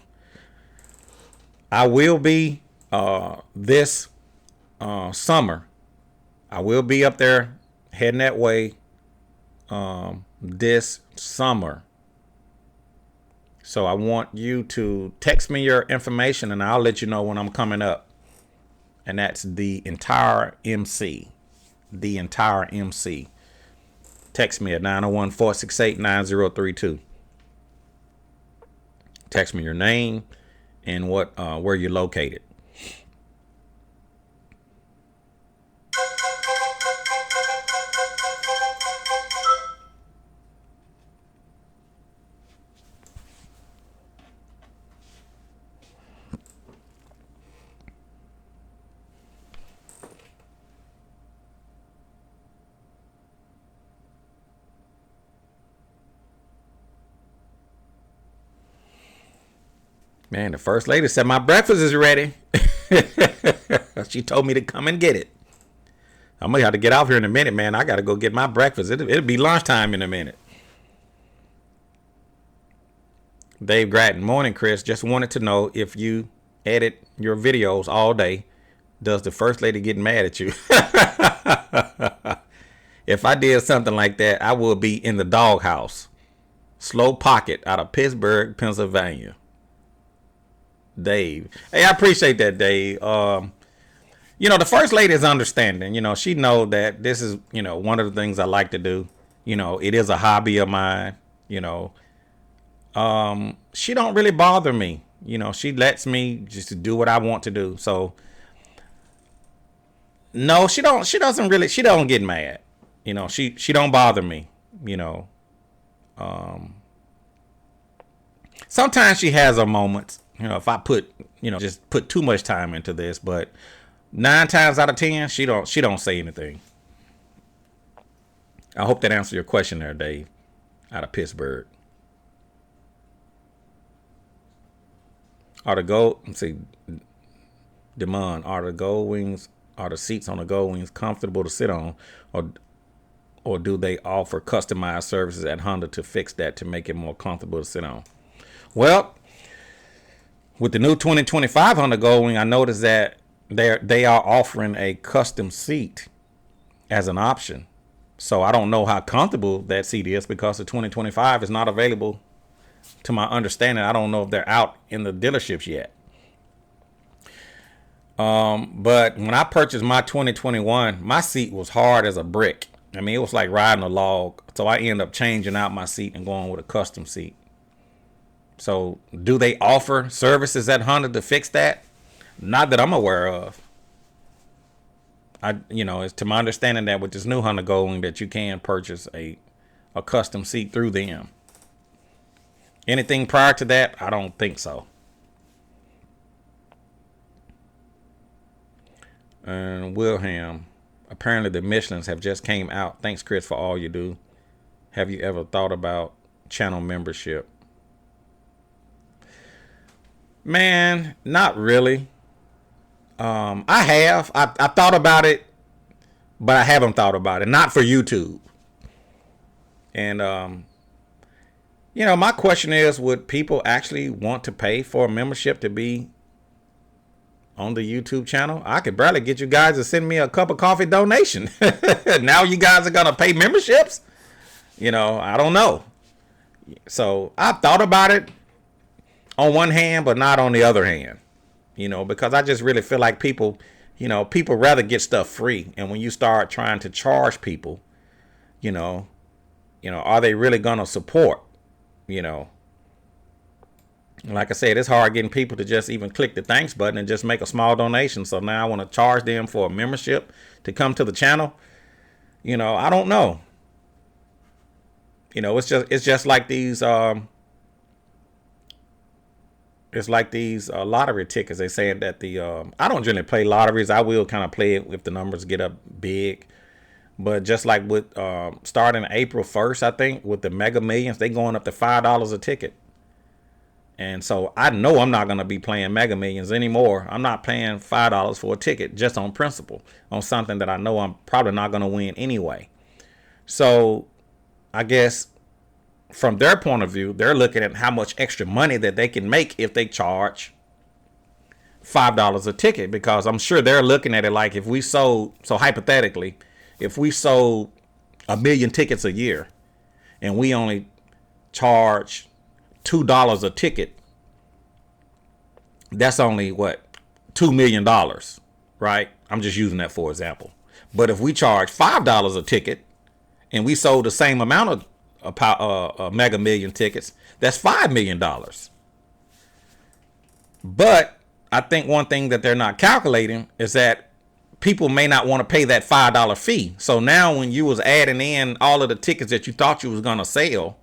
I will be this summer. I will be up there heading that way this summer. So I want you to text me your information and I'll let you know when I'm coming up. And that's the entire MC. The entire MC. Text me at 901-468-9032. Text me your name and where you're located. Man, the first lady said my breakfast is ready. She told me to come and get it. I'm gonna have to get out here in a minute, man. I gotta go get my breakfast. It'll be lunchtime in a minute. Dave Gratton, morning, Chris. Just wanted to know if you edit your videos all day, does the first lady get mad at you? If I did something like that, I would be in the doghouse. Slow Pocket out of Pittsburgh, Pennsylvania. Dave. Hey, I appreciate that, Dave. The first lady is understanding. She know that this is, one of the things I like to do. It is a hobby of mine. She don't really bother me. She lets me just do what I want to do. So no, she don't get mad. She don't bother me. Sometimes she has her moments. If I just put too much time into this, but 9 times out of 10, she don't say anything. I hope that answers your question there, Dave, out of Pittsburgh. Are the gold? Let's see, Demond, are the seats on the gold wings comfortable to sit on, or do they offer customized services at Honda to fix that to make it more comfortable to sit on? Well, with the new 2025 Honda Goldwing, I noticed that they are offering a custom seat as an option. So I don't know how comfortable that seat is because the 2025 is not available. To my understanding, I don't know if they're out in the dealerships yet. But when I purchased my 2021, my seat was hard as a brick. I mean, it was like riding a log. So I ended up changing out my seat and going with a custom seat. So do they offer services at Honda to fix that? Not that I'm aware of. It's to my understanding that with this new Honda Goldwing that you can purchase a custom seat through them. Anything prior to that, I don't think so. And Wilhelm, apparently the Michelins have just came out. Thanks, Chris, for all you do. Have you ever thought about channel membership? Man, not really. I have. I thought about it, but I haven't thought about it. Not for YouTube. And my question is, would people actually want to pay for a membership to be on the YouTube channel? I could barely get you guys to send me a cup of coffee donation. Now you guys are gonna pay memberships? I don't know. So I thought about it on one hand, but not on the other hand. Because I just really feel like people rather get stuff free. And when you start trying to charge people, are they really gonna support? Like I said, it's hard getting people to just even click the thanks button and just make a small donation. So now I want to charge them for a membership to come to the channel. I don't know. It's just like these lottery tickets. They saying that I don't generally play lotteries. I will kind of play it if the numbers get up big. But just like with starting April 1st, I think with the Mega Millions, they going up to $5 a ticket. And so I know I'm not going to be playing Mega Millions anymore. I'm not paying $5 for a ticket just on principle, on something that I know I'm probably not going to win anyway. So I guess from their point of view, they're looking at how much extra money that they can make if they charge $5 a ticket, because I'm sure they're looking at it like if we sold, so hypothetically, if we sold 1 million tickets a year and we only charge $2 a ticket, that's only what, $2 million, right? I'm just using that for example. But if we charge $5 a ticket and we sold the same amount of Mega Million tickets, that's $5 million. But I think one thing that they're not calculating is that people may not want to pay that $5 fee. So now when you was adding in all of the tickets that you thought you was going to sell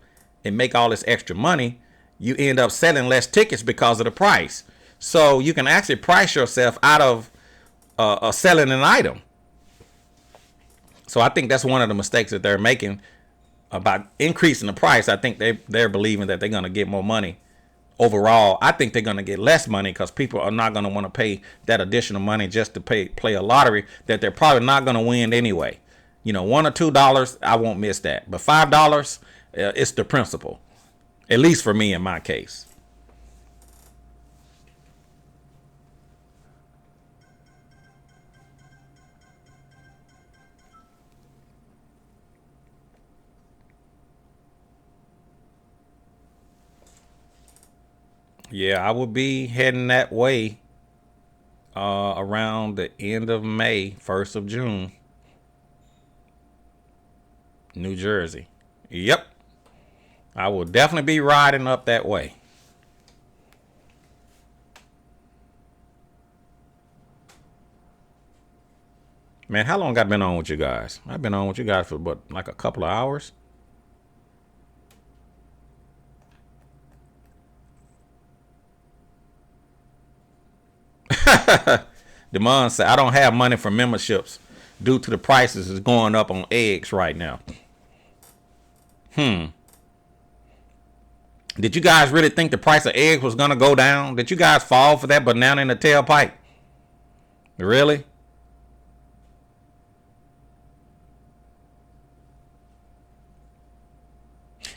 and make all this extra money, you end up selling less tickets because of the price. So you can actually price yourself out of selling an item. So I think that's one of the mistakes that they're making about increasing the price. I think they're believing that they're going to get more money. Overall, I think they're going to get less money because people are not going to want to pay that additional money just to play a lottery that they're probably not going to win anyway. $1 or $2, I won't miss that. But $5, it's the principle. At least for me in my case. Yeah, I will be heading that way around the end of May, 1st of June. New Jersey. Yep. I will definitely be riding up that way. Man, how long I've been on with you guys? I've been on with you guys for what, like a couple of hours? Demond said, I don't have money for memberships due to the prices is going up on eggs right now. Did you guys really think the price of eggs was going to go down? Did you guys fall for that banana in the tailpipe? Really?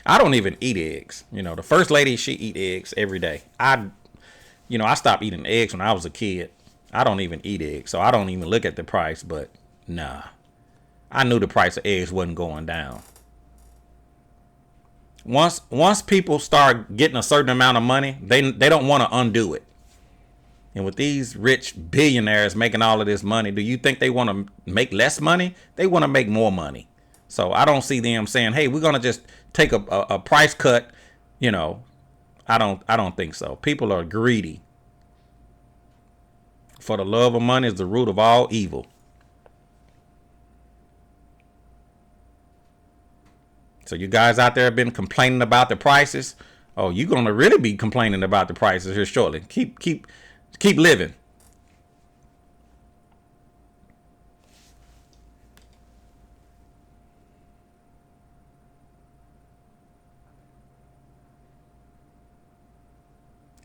I don't even eat eggs. You know, the first lady, she eat eggs every day. I stopped eating eggs when I was a kid. I don't even eat eggs, so I don't even look at the price, but nah. I knew the price of eggs wasn't going down. Once people start getting a certain amount of money, they don't want to undo it. And with these rich billionaires making all of this money, do you think they want to make less money? They want to make more money. So I don't see them saying, "Hey, we're gonna just take a price cut." You know, I don't think so. People are greedy. For the love of money is the root of all evil. So you guys out there have been complaining about the prices. Oh, you're gonna really be complaining about the prices here shortly. Keep living.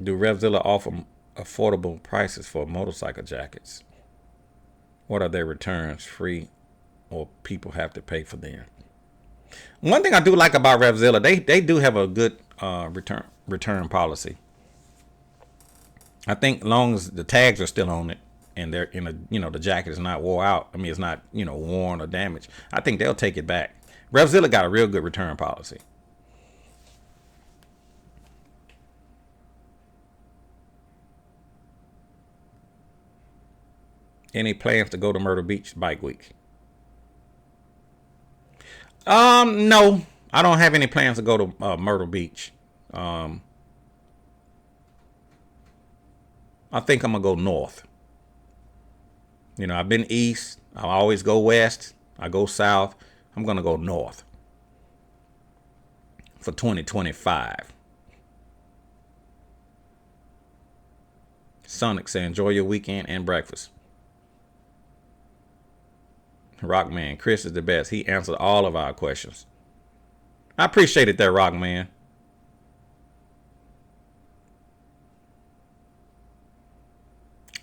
Do Revzilla offer affordable prices for motorcycle jackets? What are their returns? Free or people have to pay for them? One thing I do like about Revzilla, they do have a good return policy. I think long as the tags are still on it and they're in the jacket is not wore out. I mean, it's not, worn or damaged. I think they'll take it back. Revzilla got a real good return policy. Any plans to go to Myrtle Beach Bike Week? No, I don't have any plans to go to Myrtle Beach. I think I'm gonna go north. I've been east. I always go west. I go south. I'm gonna go north for 2025. Sonic say, enjoy your weekend and breakfast. Rockman, Chris is the best. He answered all of our questions. I appreciate it there, Rockman.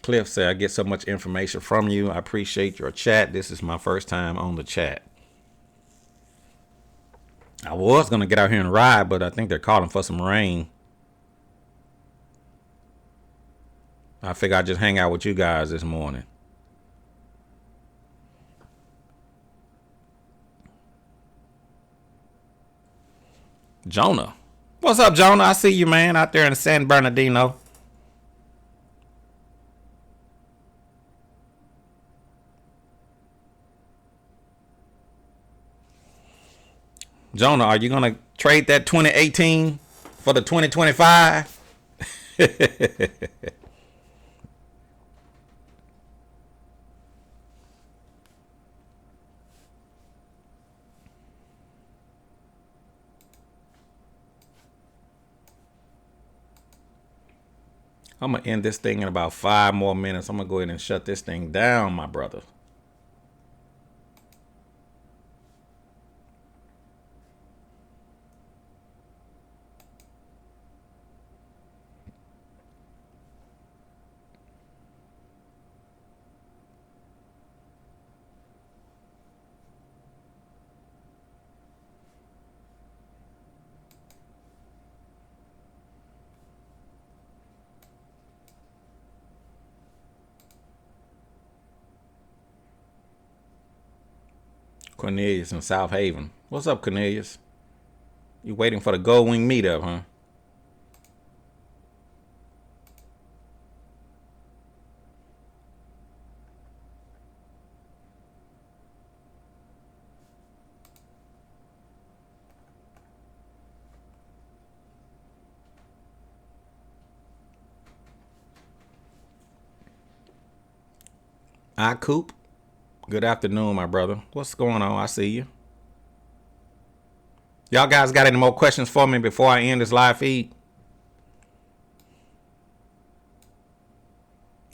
Cliff said, I get so much information from you. I appreciate your chat. This is my first time on the chat. I was going to get out here and ride, but I think they're calling for some rain. I figure I'd just hang out with you guys this morning. Jonah. What's up, Jonah? I see you, man, out there in San Bernardino. Jonah, are you going to trade that 2018 for the 2025? I'm going to end this thing in about 5 more minutes. I'm going to go ahead and shut this thing down, my brother. Cornelius in South Haven. What's up, Cornelius? You waiting for the Gold Wing meetup, huh? I Coop. Good afternoon, my brother. What's going on? I see you. Y'all guys got any more questions for me before I end this live feed?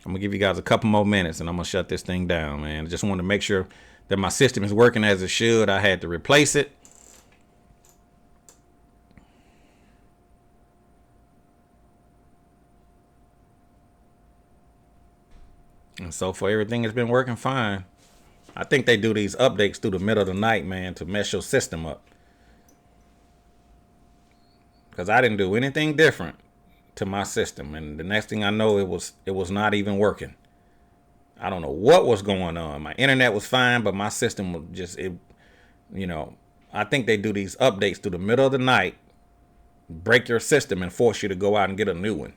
I'm gonna give you guys a couple more minutes and I'm gonna shut this thing down, man. I just want to make sure that my system is working as it should. I had to replace it. And so far, everything has been working fine. I think they do these updates through the middle of the night, man, to mess your system up. Because I didn't do anything different to my system, and the next thing I know, it was not even working. I don't know what was going on. My internet was fine, but my system was just it. I think they do these updates through the middle of the night, break your system, and force you to go out and get a new one.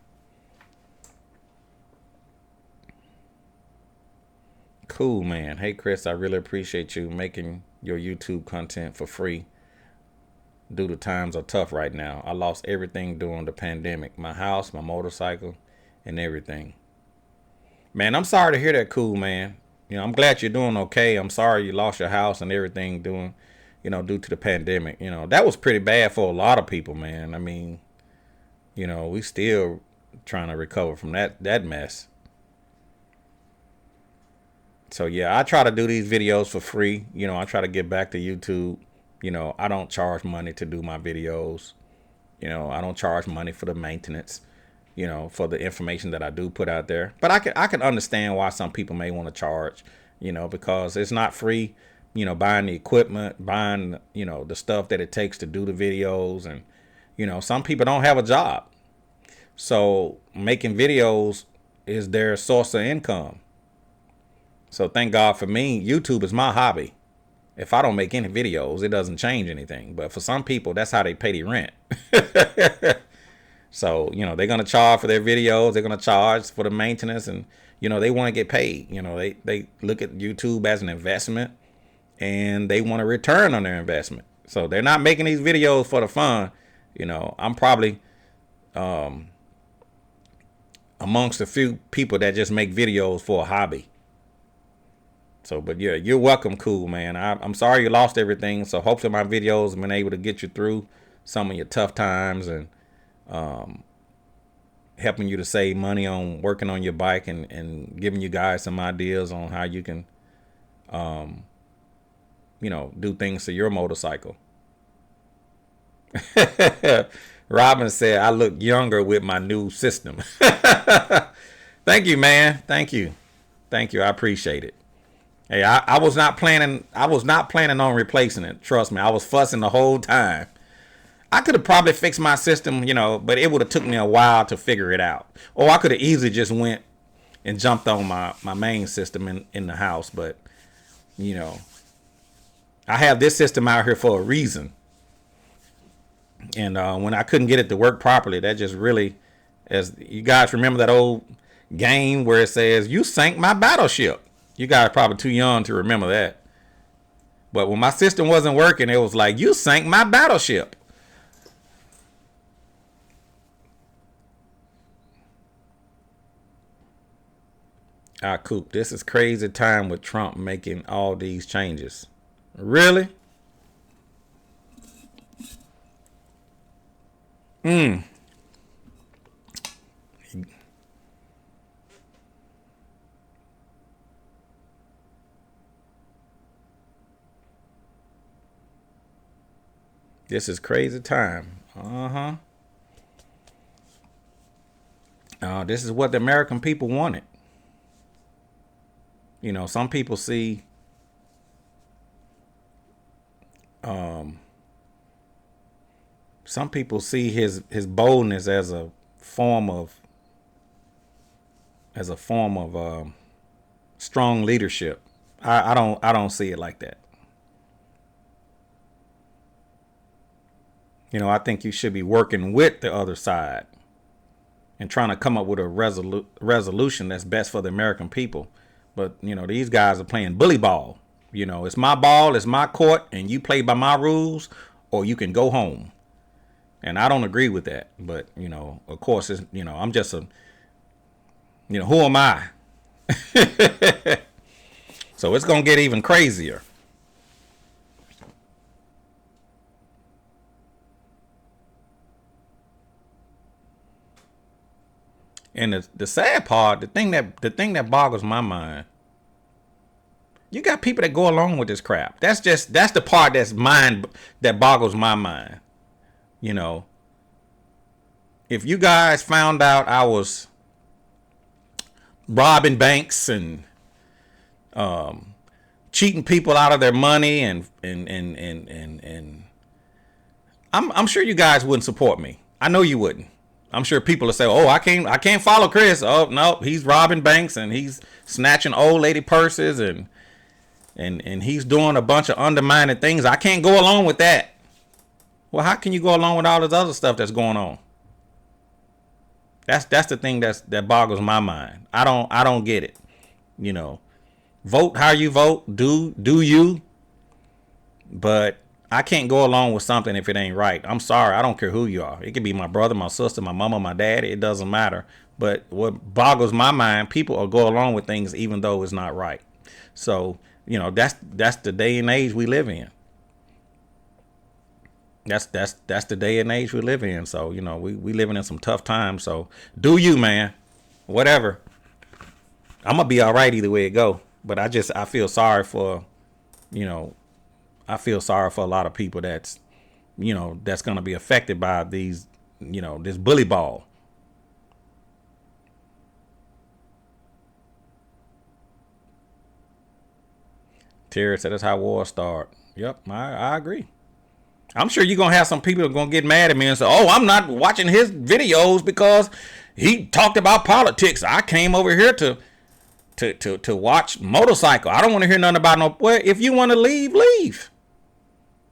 Cool, man. Hey, Chris, I really appreciate you making your YouTube content for free. Due to times are tough right now. I lost everything during the pandemic. My house, my motorcycle, and everything. Man, I'm sorry to hear that, cool, man. I'm glad you're doing okay. I'm sorry you lost your house and everything due to the pandemic. That was pretty bad for a lot of people, man. I mean, we still trying to recover from that mess. So yeah, I try to do these videos for free. I try to get back to YouTube. I don't charge money to do my videos. I don't charge money for the maintenance, for the information that I do put out there. But I can understand why some people may want to charge, because it's not free, buying the equipment, buying, the stuff that it takes to do the videos. And, some people don't have a job. So making videos is their source of income. So thank God for me, YouTube is my hobby. If I don't make any videos, it doesn't change anything. But for some people, that's how they pay the rent. So, they're going to charge for their videos. They're going to charge for the maintenance. And, they want to get paid. They look at YouTube as an investment. And they want a return on their investment. So they're not making these videos for the fun. I'm probably amongst a few people that just make videos for a hobby. So, but yeah, you're welcome, cool, man. I'm sorry you lost everything. So hopefully my videos have been able to get you through some of your tough times and helping you to save money on working on your bike and giving you guys some ideas on how you can, do things to your motorcycle. Robin said, I look younger with my new system. Thank you, man. Thank you. I appreciate it. Hey, I was not planning on replacing it. Trust me, I was fussing the whole time. I could have probably fixed my system, but it would have took me a while to figure it out. Or I could have easily just went and jumped on my main system in the house. But, I have this system out here for a reason. And when I couldn't get it to work properly, that just really, as you guys remember that old game where it says, you sank my battleship. You guys are probably too young to remember that. But when my system wasn't working, it was like, you sank my battleship. Coop, this is crazy time with Trump making all these changes. Really? This is crazy time. This is what the American people wanted. Some people see his boldness as a form of strong leadership. I don't see it like that. I think you should be working with the other side and trying to come up with a resolution that's best for the American people. But, these guys are playing bully ball. It's my ball, it's my court, and you play by my rules, or you can go home. And I don't agree with that. But, of course, it's, I'm just who am I? So it's going to get even crazier. And the sad part, the thing that boggles my mind, you got people that go along with this crap. That's the part that boggles my mind. You know, if you guys found out I was robbing banks and cheating people out of their money and I'm sure you guys wouldn't support me. I know you wouldn't. I'm sure people will say, "Oh, I can't follow Chris. Oh, no, he's robbing banks and he's snatching old lady purses and he's doing a bunch of undermining things. I can't go along with that." Well, how can you go along with all this other stuff that's going on? That's the thing that boggles my mind. I don't get it. You know, vote how you vote. Do you? But I can't go along with something if it ain't right. I'm sorry. I don't care who you are. It could be my brother, my sister, my mama, my dad. It doesn't matter. But what boggles my mind, people will go along with things even though it's not right. So, you know, that's the day and age we live in. That's the day and age we live in. So, you know, we living in some tough times. So do you, man. Whatever. I'm gonna be all right either way it go. But I feel sorry for, you know, I feel sorry for a lot of people that's going to be affected by these, you know, this bully ball. Terry said that's how wars start. Yep, I agree. I'm sure you're going to have some people that are going to get mad at me and say, "Oh, I'm not watching his videos because he talked about politics. I came over here to watch motorcycle. I don't want to hear nothing about no." Well, if you want to leave, leave.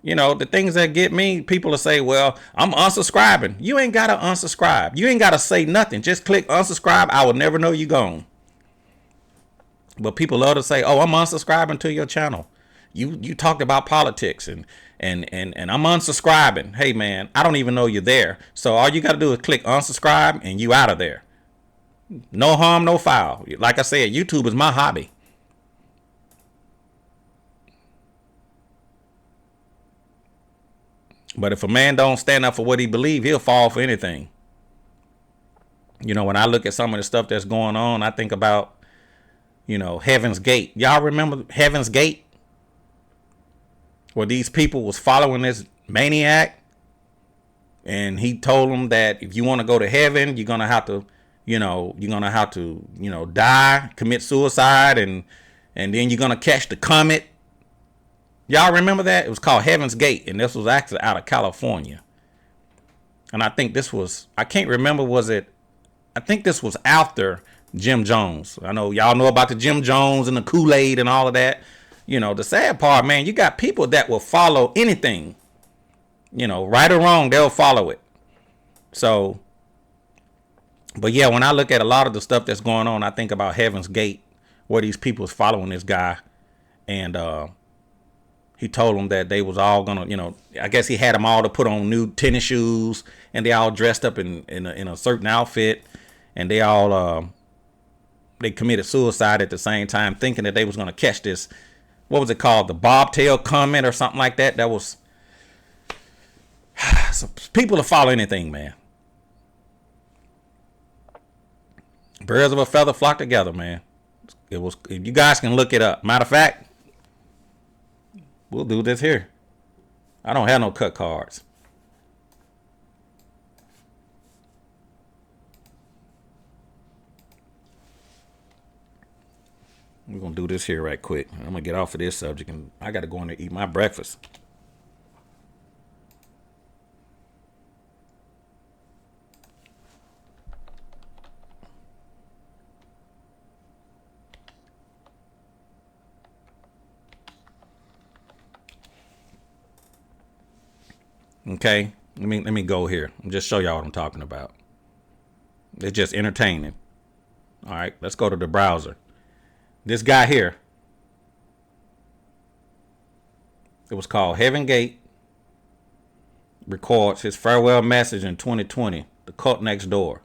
You know, the things that get me, people will say, "Well, I'm unsubscribing." You ain't got to unsubscribe. You ain't got to say nothing. Just click unsubscribe. I will never know you gone. But people love to say, "Oh, I'm unsubscribing to your channel. You talked about politics and I'm unsubscribing." Hey, man, I don't even know you're there. So all you got to do is click unsubscribe and you out of there. No harm, no foul. Like I said, YouTube is my hobby. But if a man don't stand up for what he believes, he'll fall for anything. You know, when I look at some of the stuff that's going on, I think about, you know, Heaven's Gate. Y'all remember Heaven's Gate? Where these people was following this maniac. And he told them that if you want to go to heaven, you're going to have to, die, commit suicide, and then you're going to catch the comet. Y'all remember that? It was called Heaven's Gate, and this was actually out of California. And I think this was, I can't remember, I think this was after Jim Jones. I know y'all know about the Jim Jones and the Kool-Aid and all of that. You know, the sad part, man, you got people that will follow anything. You know, right or wrong, they'll follow it. So, but yeah, when I look at a lot of the stuff that's going on, I think about Heaven's Gate, where these people was following this guy. And, he told them that they was all gonna, you know, I guess he had them all to put on new tennis shoes, and they all dressed up in a certain outfit, and they all they committed suicide at the same time, thinking that they was gonna catch this, what was it called, the bobtail comet or something like that. That was so people will follow anything, man. Birds of a feather flock together, man. It was. You guys can look it up. Matter of fact, we'll do this here. I don't have no cut cards. We're going to do this here right quick. I'm going to get off of this subject, and I got to go in there and eat my breakfast. Okay, let me go here and just show y'all what I'm talking about. It's just entertaining. All right, let's go to the browser. This guy here, it was called Heaven Gate, records his farewell message in 2020, the cult next door.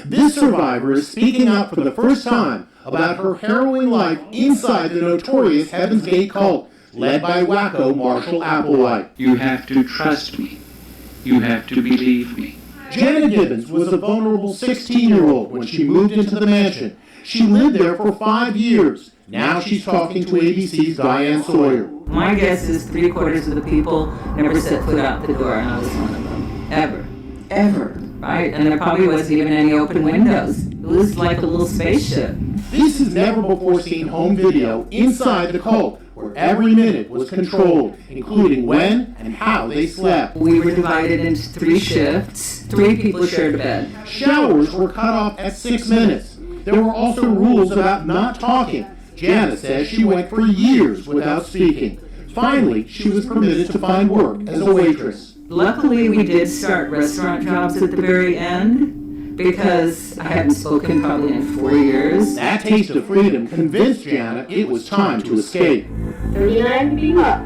This survivor is speaking out for the first time about her harrowing life inside the notorious Heaven's Gate cult, led by wacko Marshall Applewhite. You have to trust me. You have to believe me. Janet Gibbons was a vulnerable 16-year-old when she moved into the mansion. She lived there for 5 years. Now she's talking to ABC's Diane Sawyer. My guess is 3/4 of the people never set foot out the door, and I was one of them. Ever. Right? And there probably wasn't even any open windows. It was like a little spaceship. This is never-before-seen home video inside the cult, where every minute was controlled, including when and how they slept. We were divided into 3 shifts. 3 people shared a bed. Showers were cut off at 6 minutes. There were also rules about not talking. Janet says she went for years without speaking. Finally, she was permitted to find work as a waitress. Luckily, we did start restaurant jobs at the very end because I hadn't spoken probably in 4 years. That taste of freedom convinced Janet it was time to escape. 39 being up.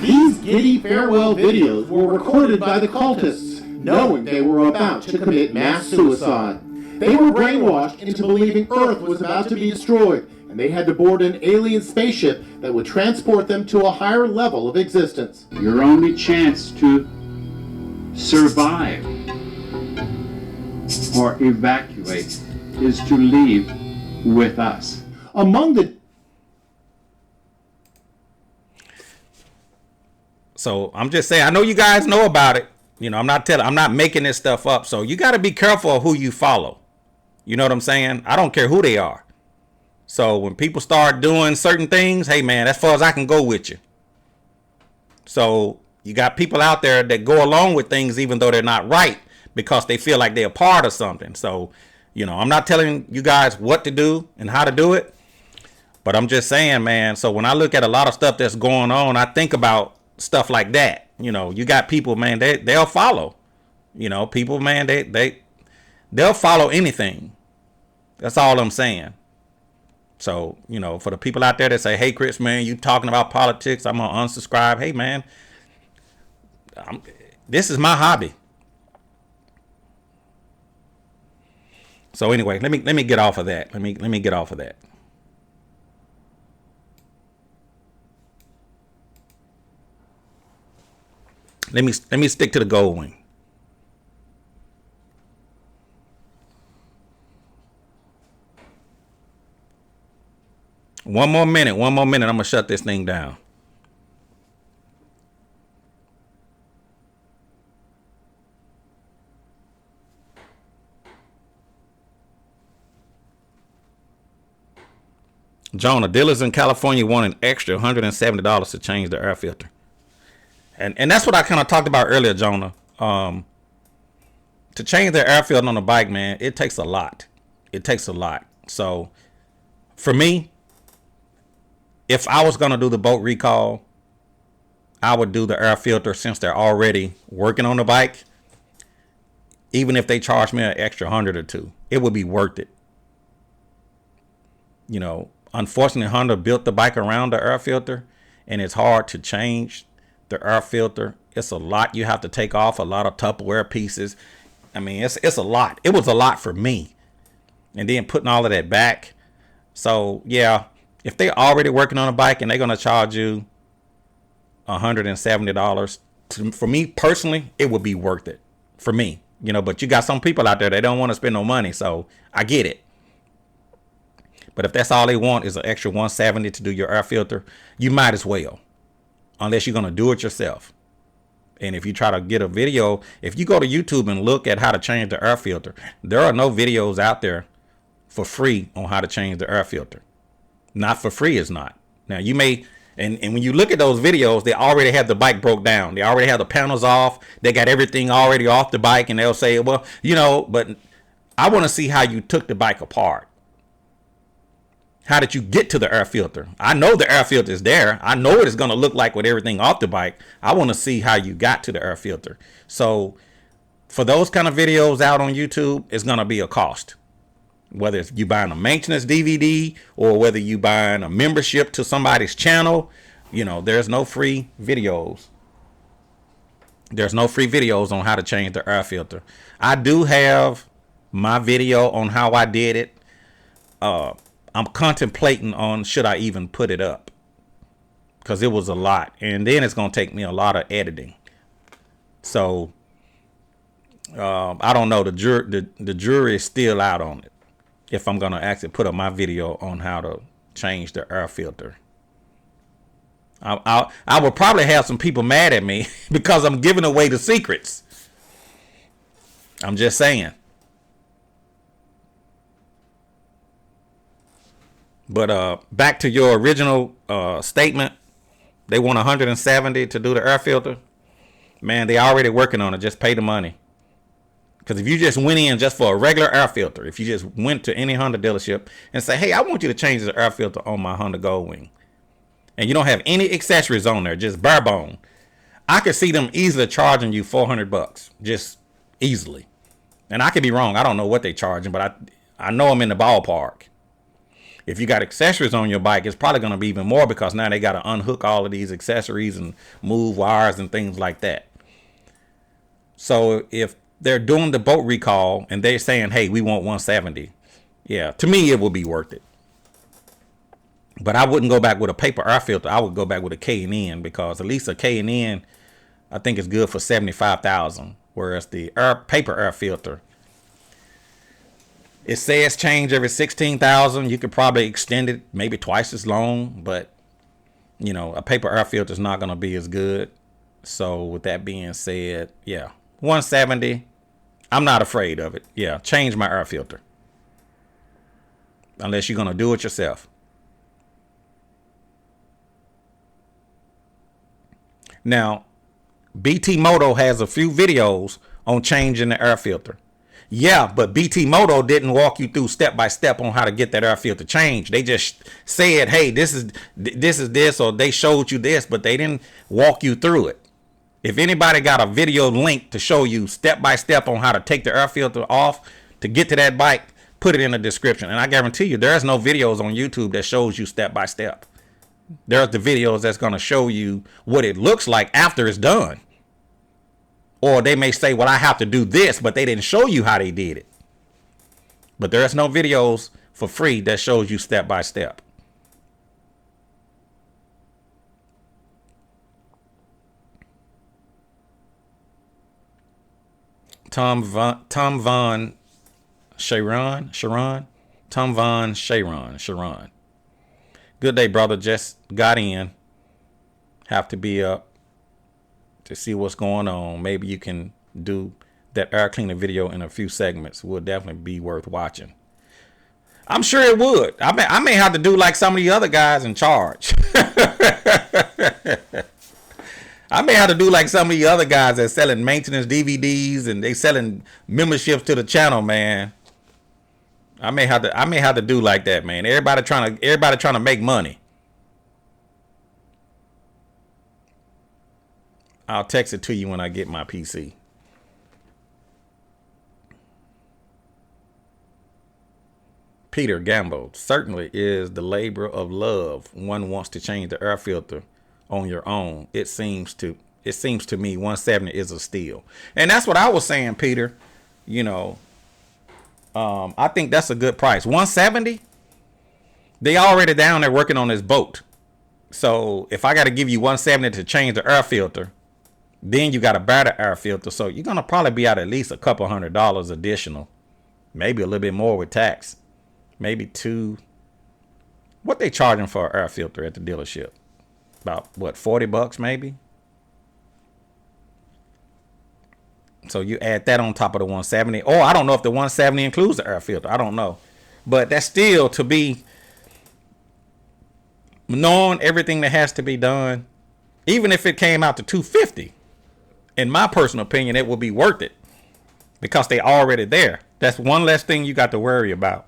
These giddy farewell videos were recorded by the cultists, knowing they were about to commit mass suicide. They were brainwashed into believing Earth was about to be destroyed, and they had to board an alien spaceship that would transport them to a higher level of existence. Your only chance to survive or evacuate is to leave with us. Among the So I'm just saying, I know you guys know about it. You know, I'm not making this stuff up. So you got to be careful of who you follow. You know what I'm saying? I don't care who they are. So when people start doing certain things, hey man, as far as I can go with you. So you got people out there that go along with things even though they're not right because they feel like they're a part of something. So, you know, I'm not telling you guys what to do and how to do it. But I'm just saying, man, so when I look at a lot of stuff that's going on, I think about stuff like that. You know, you got people, man, they'll follow. You know, people, man, they'll follow anything. That's all I'm saying. So, you know, for the people out there that say, hey, Chris, man, you talking about politics, I'm going to unsubscribe. Hey, man, this is my hobby. So anyway, let me get off of that. Let me get off of that. Let me stick to the gold wing. One more minute. I'm going to shut this thing down. Jonah, dealers in California want an extra $170 to change the air filter. And that's what I kind of talked about earlier, Jonah. To change the air filter on a bike, man, it takes a lot. So for me, if I was going to do the boat recall, I would do the air filter since they're already working on the bike. Even if they charge me an extra $100 or $200, it would be worth it. You know, unfortunately, Honda built the bike around the air filter, and it's hard to change the air filter. It's a lot you have to take off, a lot of Tupperware pieces. I mean, it's a lot. It was a lot for me. And then putting all of that back. So, yeah. If they're already working on a bike and they're going to charge you $170, for me personally, it would be worth it for me, you know, but you got some people out there, they don't want to spend no money. So I get it. But if that's all they want is an extra $170 to do your air filter, you might as well, unless you're going to do it yourself. And if you try to get a video, if you go to YouTube and look at how to change the air filter, there are no videos out there for free on how to change the air filter. Not for free is not. Now you may, and when you look at those videos, they already have the bike broke down. They already have the panels off. They got everything already off the bike, and they'll say, well, you know, but I want to see how you took the bike apart. How did you get to the air filter? I know the air filter is there. I know what it's going to look like with everything off the bike. I want to see how you got to the air filter. So for those kind of videos out on YouTube, it's going to be a cost. Whether it's you buying a maintenance DVD or whether you buying a membership to somebody's channel, you know, there's no free videos. There's no free videos on how to change the air filter. I do have my video on how I did it. I'm contemplating on should I even put it up, because it was a lot, and then it's going to take me a lot of editing. So I don't know. The jury is still out on it. If I'm gonna actually put up my video on how to change the air filter, I would probably have some people mad at me because I'm giving away the secrets. I'm just saying. But back to your original statement, they want 170 to do the air filter. Man, they already working on it. Just pay the money. Because if you just went in just for a regular air filter, if you just went to any Honda dealership and say, hey, I want you to change the air filter on my Honda Goldwing, and you don't have any accessories on there, just bare bone, I could see them easily charging you $400, just easily. And I could be wrong. I don't know what they're charging, but I know I'm in the ballpark. If you got accessories on your bike, it's probably going to be even more because now they got to unhook all of these accessories and move wires and things like that. So if they're doing the boat recall and they're saying, hey, we want 170. Yeah, to me, it would be worth it. But I wouldn't go back with a paper air filter. I would go back with a K&N because at least a K&N, I think is good for $75,000. Whereas the paper air filter, it says change every 16,000. You could probably extend it maybe twice as long, but you know, a paper air filter is not going to be as good. So with that being said, yeah, 170. I'm not afraid of it. Yeah, change my air filter. Unless you're going to do it yourself. Now, BT Moto has a few videos on changing the air filter. Yeah, but BT Moto didn't walk you through step by step on how to get that air filter changed. They just said, hey, this is this, or they showed you this, but they didn't walk you through it. If anybody got a video link to show you step by step on how to take the air filter off to get to that bike, put it in the description. And I guarantee you, there's no videos on YouTube that shows you step by step. There's the videos that's going to show you what it looks like after it's done. Or they may say, well, I have to do this, but they didn't show you how they did it. But there's no videos for free that shows you step by step. Tom Von Sharon. Good day, brother. Just got in. Have to be up to see what's going on. Maybe you can do that air cleaner video in a few segments. Would definitely be worth watching. I'm sure it would. I may have to do like some of the other guys in charge. I may have to do like some of the other guys that's selling maintenance DVDs and they selling memberships to the channel, man. I may have to do like that, man. Everybody trying to make money. I'll text it to you when I get my PC. Peter Gambo, certainly is the labor of love. One wants to change the air filter on your own. It seems to me 170 is a steal. And that's what I was saying, Peter. You know, I think that's a good price. 170? They already down there working on this boat. So if I got to give you 170 to change the air filter, then you got a better air filter. So you're going to probably be out at least a couple $100 additional. Maybe a little bit more with tax. Maybe two. What they charging for an air filter at the dealership? About what, $40 maybe? So you add that on top of the 170. Or I don't know if the 170 includes the air filter. I don't know. But that's still, to be knowing everything that has to be done, even if it came out to $250, in my personal opinion, it would be worth it because they already there. That's one less thing you got to worry about.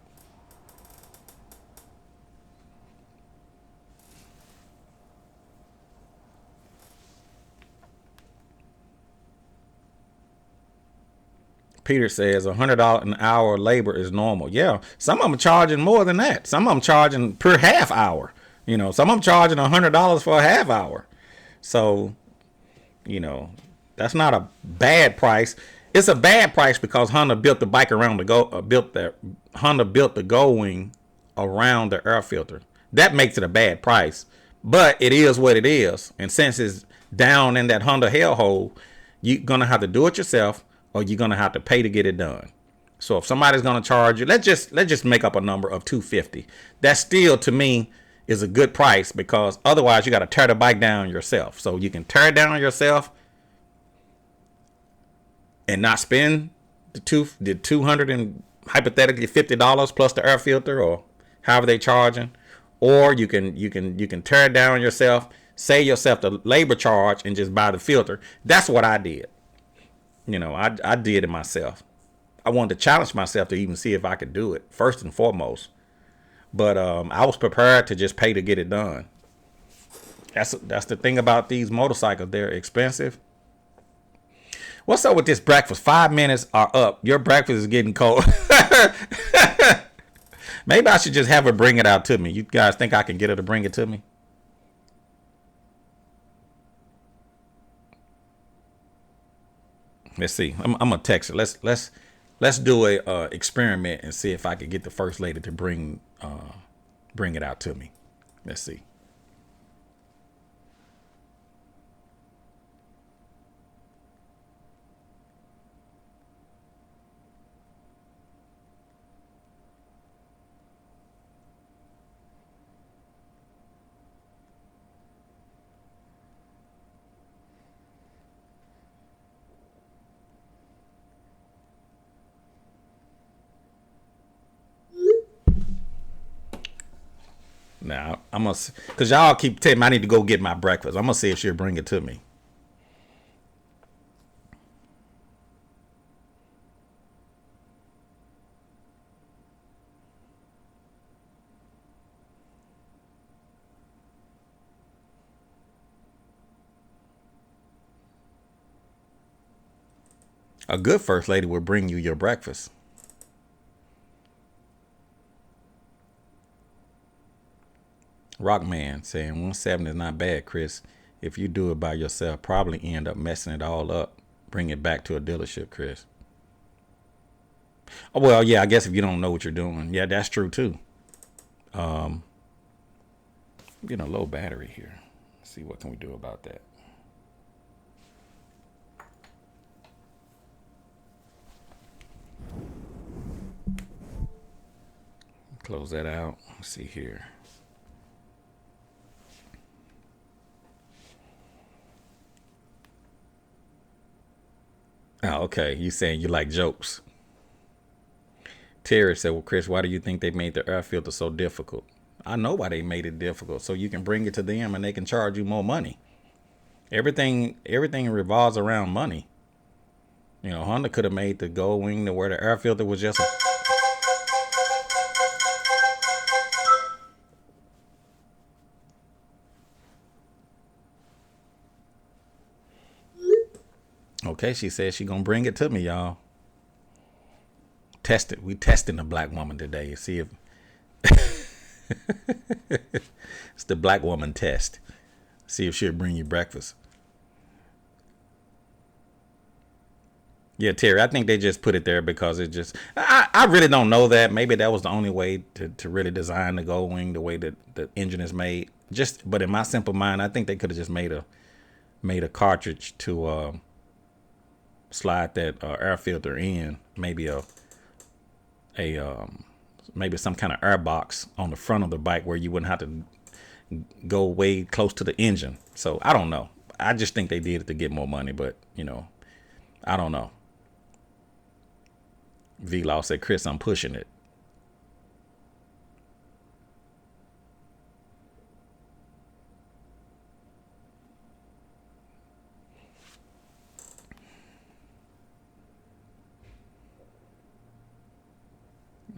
Peter says $100 an hour labor is normal. Yeah, some of them are charging more than that. Some of them charging per half hour. You know, some of them charging $100 for a half hour. So, you know, that's not a bad price. It's a bad price because Honda built the bike around Honda built the Goldwing around the air filter. That makes it a bad price, but it is what it is. And since it's down in that Honda hellhole, You're gonna have to do it yourself, or you're gonna have to pay to get it done. So if somebody's gonna charge you, let's just make up a number of $250. That still to me is a good price, because otherwise you got to tear the bike down yourself. So you can tear it down yourself and not spend the 200 and hypothetically $50 plus the air filter or however they charging, or you can tear it down yourself, save yourself the labor charge, and just buy the filter. That's what I did. I did it myself. I wanted to challenge myself to even see if I could do it first and foremost. But I was prepared to just pay to get it done. That's the thing about these motorcycles. They're expensive. What's up with this breakfast? 5 minutes are up. Your breakfast is getting cold. Maybe I should just have her bring it out to me. You guys think I can get her to bring it to me? Let's see. I'm gonna text her. Let's do a experiment and see if I can get the first lady to bring it out to me. Let's see. Now I'm gonna, cause y'all keep telling me I need to go get my breakfast. I'm gonna see if she'll bring it to me. A good first lady will bring you your breakfast. Rockman saying 170 is not bad, Chris. If you do it by yourself, probably end up messing it all up. Bring it back to a dealership, Chris. Oh, well, yeah, I guess if you don't know what you're doing. Yeah, that's true too. I'm getting a low battery here. Let's see, what can we do about that? Close that out. Let's see here. Oh, okay. You saying you like jokes. Terry said, well, Chris, why do you think they made the air filter so difficult? I know why they made it difficult. So you can bring it to them and they can charge you more money. Everything revolves around money. Honda could have made the gold wing to where the air filter was just Okay, she said she gonna bring it to me, y'all. Test it. We testing the black woman today. See if it's the black woman test. See if she'll bring you breakfast. Yeah, Terry, I think they just put it there because it just... I really don't know that. Maybe that was the only way to really design the gold wing the way that the engine is made. But in my simple mind, I think they could have just made a cartridge to slide that air filter in. Maybe maybe some kind of air box on the front of the bike where you wouldn't have to go way close to the engine. So I don't know. I just think they did it to get more money, but I don't know. V-Law said, Chris, I'm pushing it.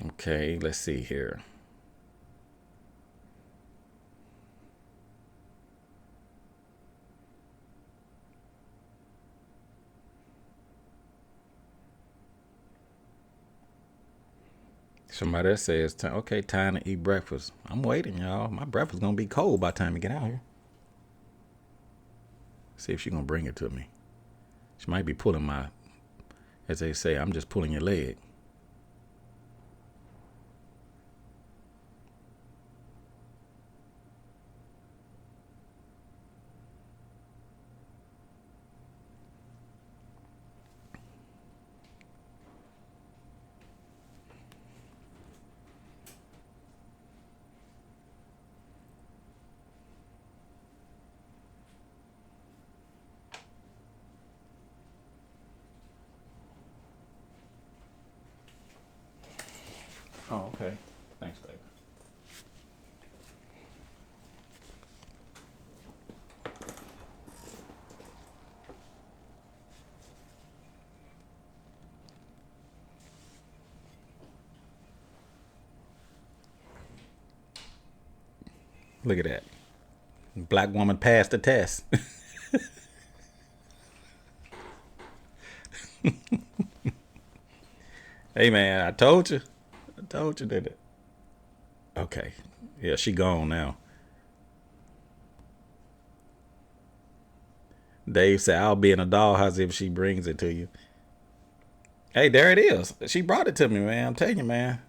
Okay, let's see here. Somebody else says, okay, time to eat breakfast. I'm waiting, y'all. My breakfast gonna be cold by the time we get out here. See if she's gonna bring it to me. She might be pulling my, as they say, I'm just pulling your leg. Oh, okay. Thanks, baby. Look at that. Black woman passed the test. Hey, man, I told you. I told you, didn't it? Okay. Yeah, she gone now. Dave said, I'll be in a dollhouse if she brings it to you. Hey, there it is. She brought it to me, man. I'm telling you, man.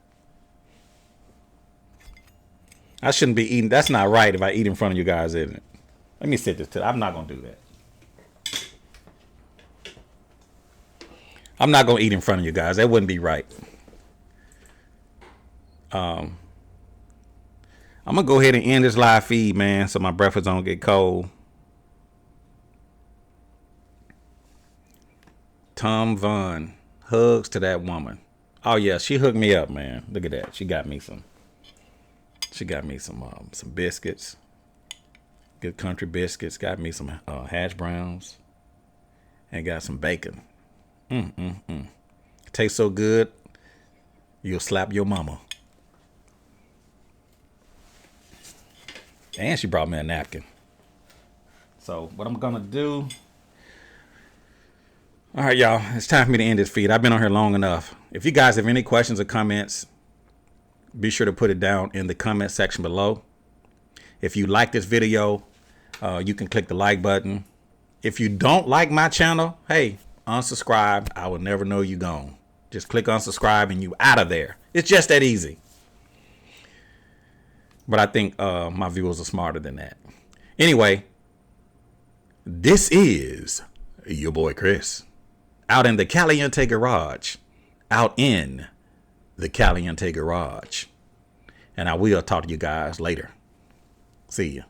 I shouldn't be eating. That's not right if I eat in front of you guys, isn't it? Let me sit this to. I'm not going to do that. I'm not going to eat in front of you guys. That wouldn't be right. I'm going to go ahead and end this live feed, man, so my breakfast don't get cold. Tom Vaughn. Hugs to that woman. Oh, yeah, she hooked me up, man. Look at that. She got me some biscuits. Good country biscuits. Got me some hash browns. And got some bacon. Tastes so good, you'll slap your mama. And she brought me a napkin. So what I'm gonna do. All right, y'all. It's time for me to end this feed. I've been on here long enough. If you guys have any questions or comments, be sure to put it down in the comment section below. If you like this video, you can click the like button. If you don't like my channel, hey, unsubscribe. I will never know you gone. Just click unsubscribe and you out of there. It's just that easy. But I think my viewers are smarter than that. Anyway, this is your boy Chris. Out in the Caliente Garage. Out in the Caliente Garage. And I will talk to you guys later. See ya.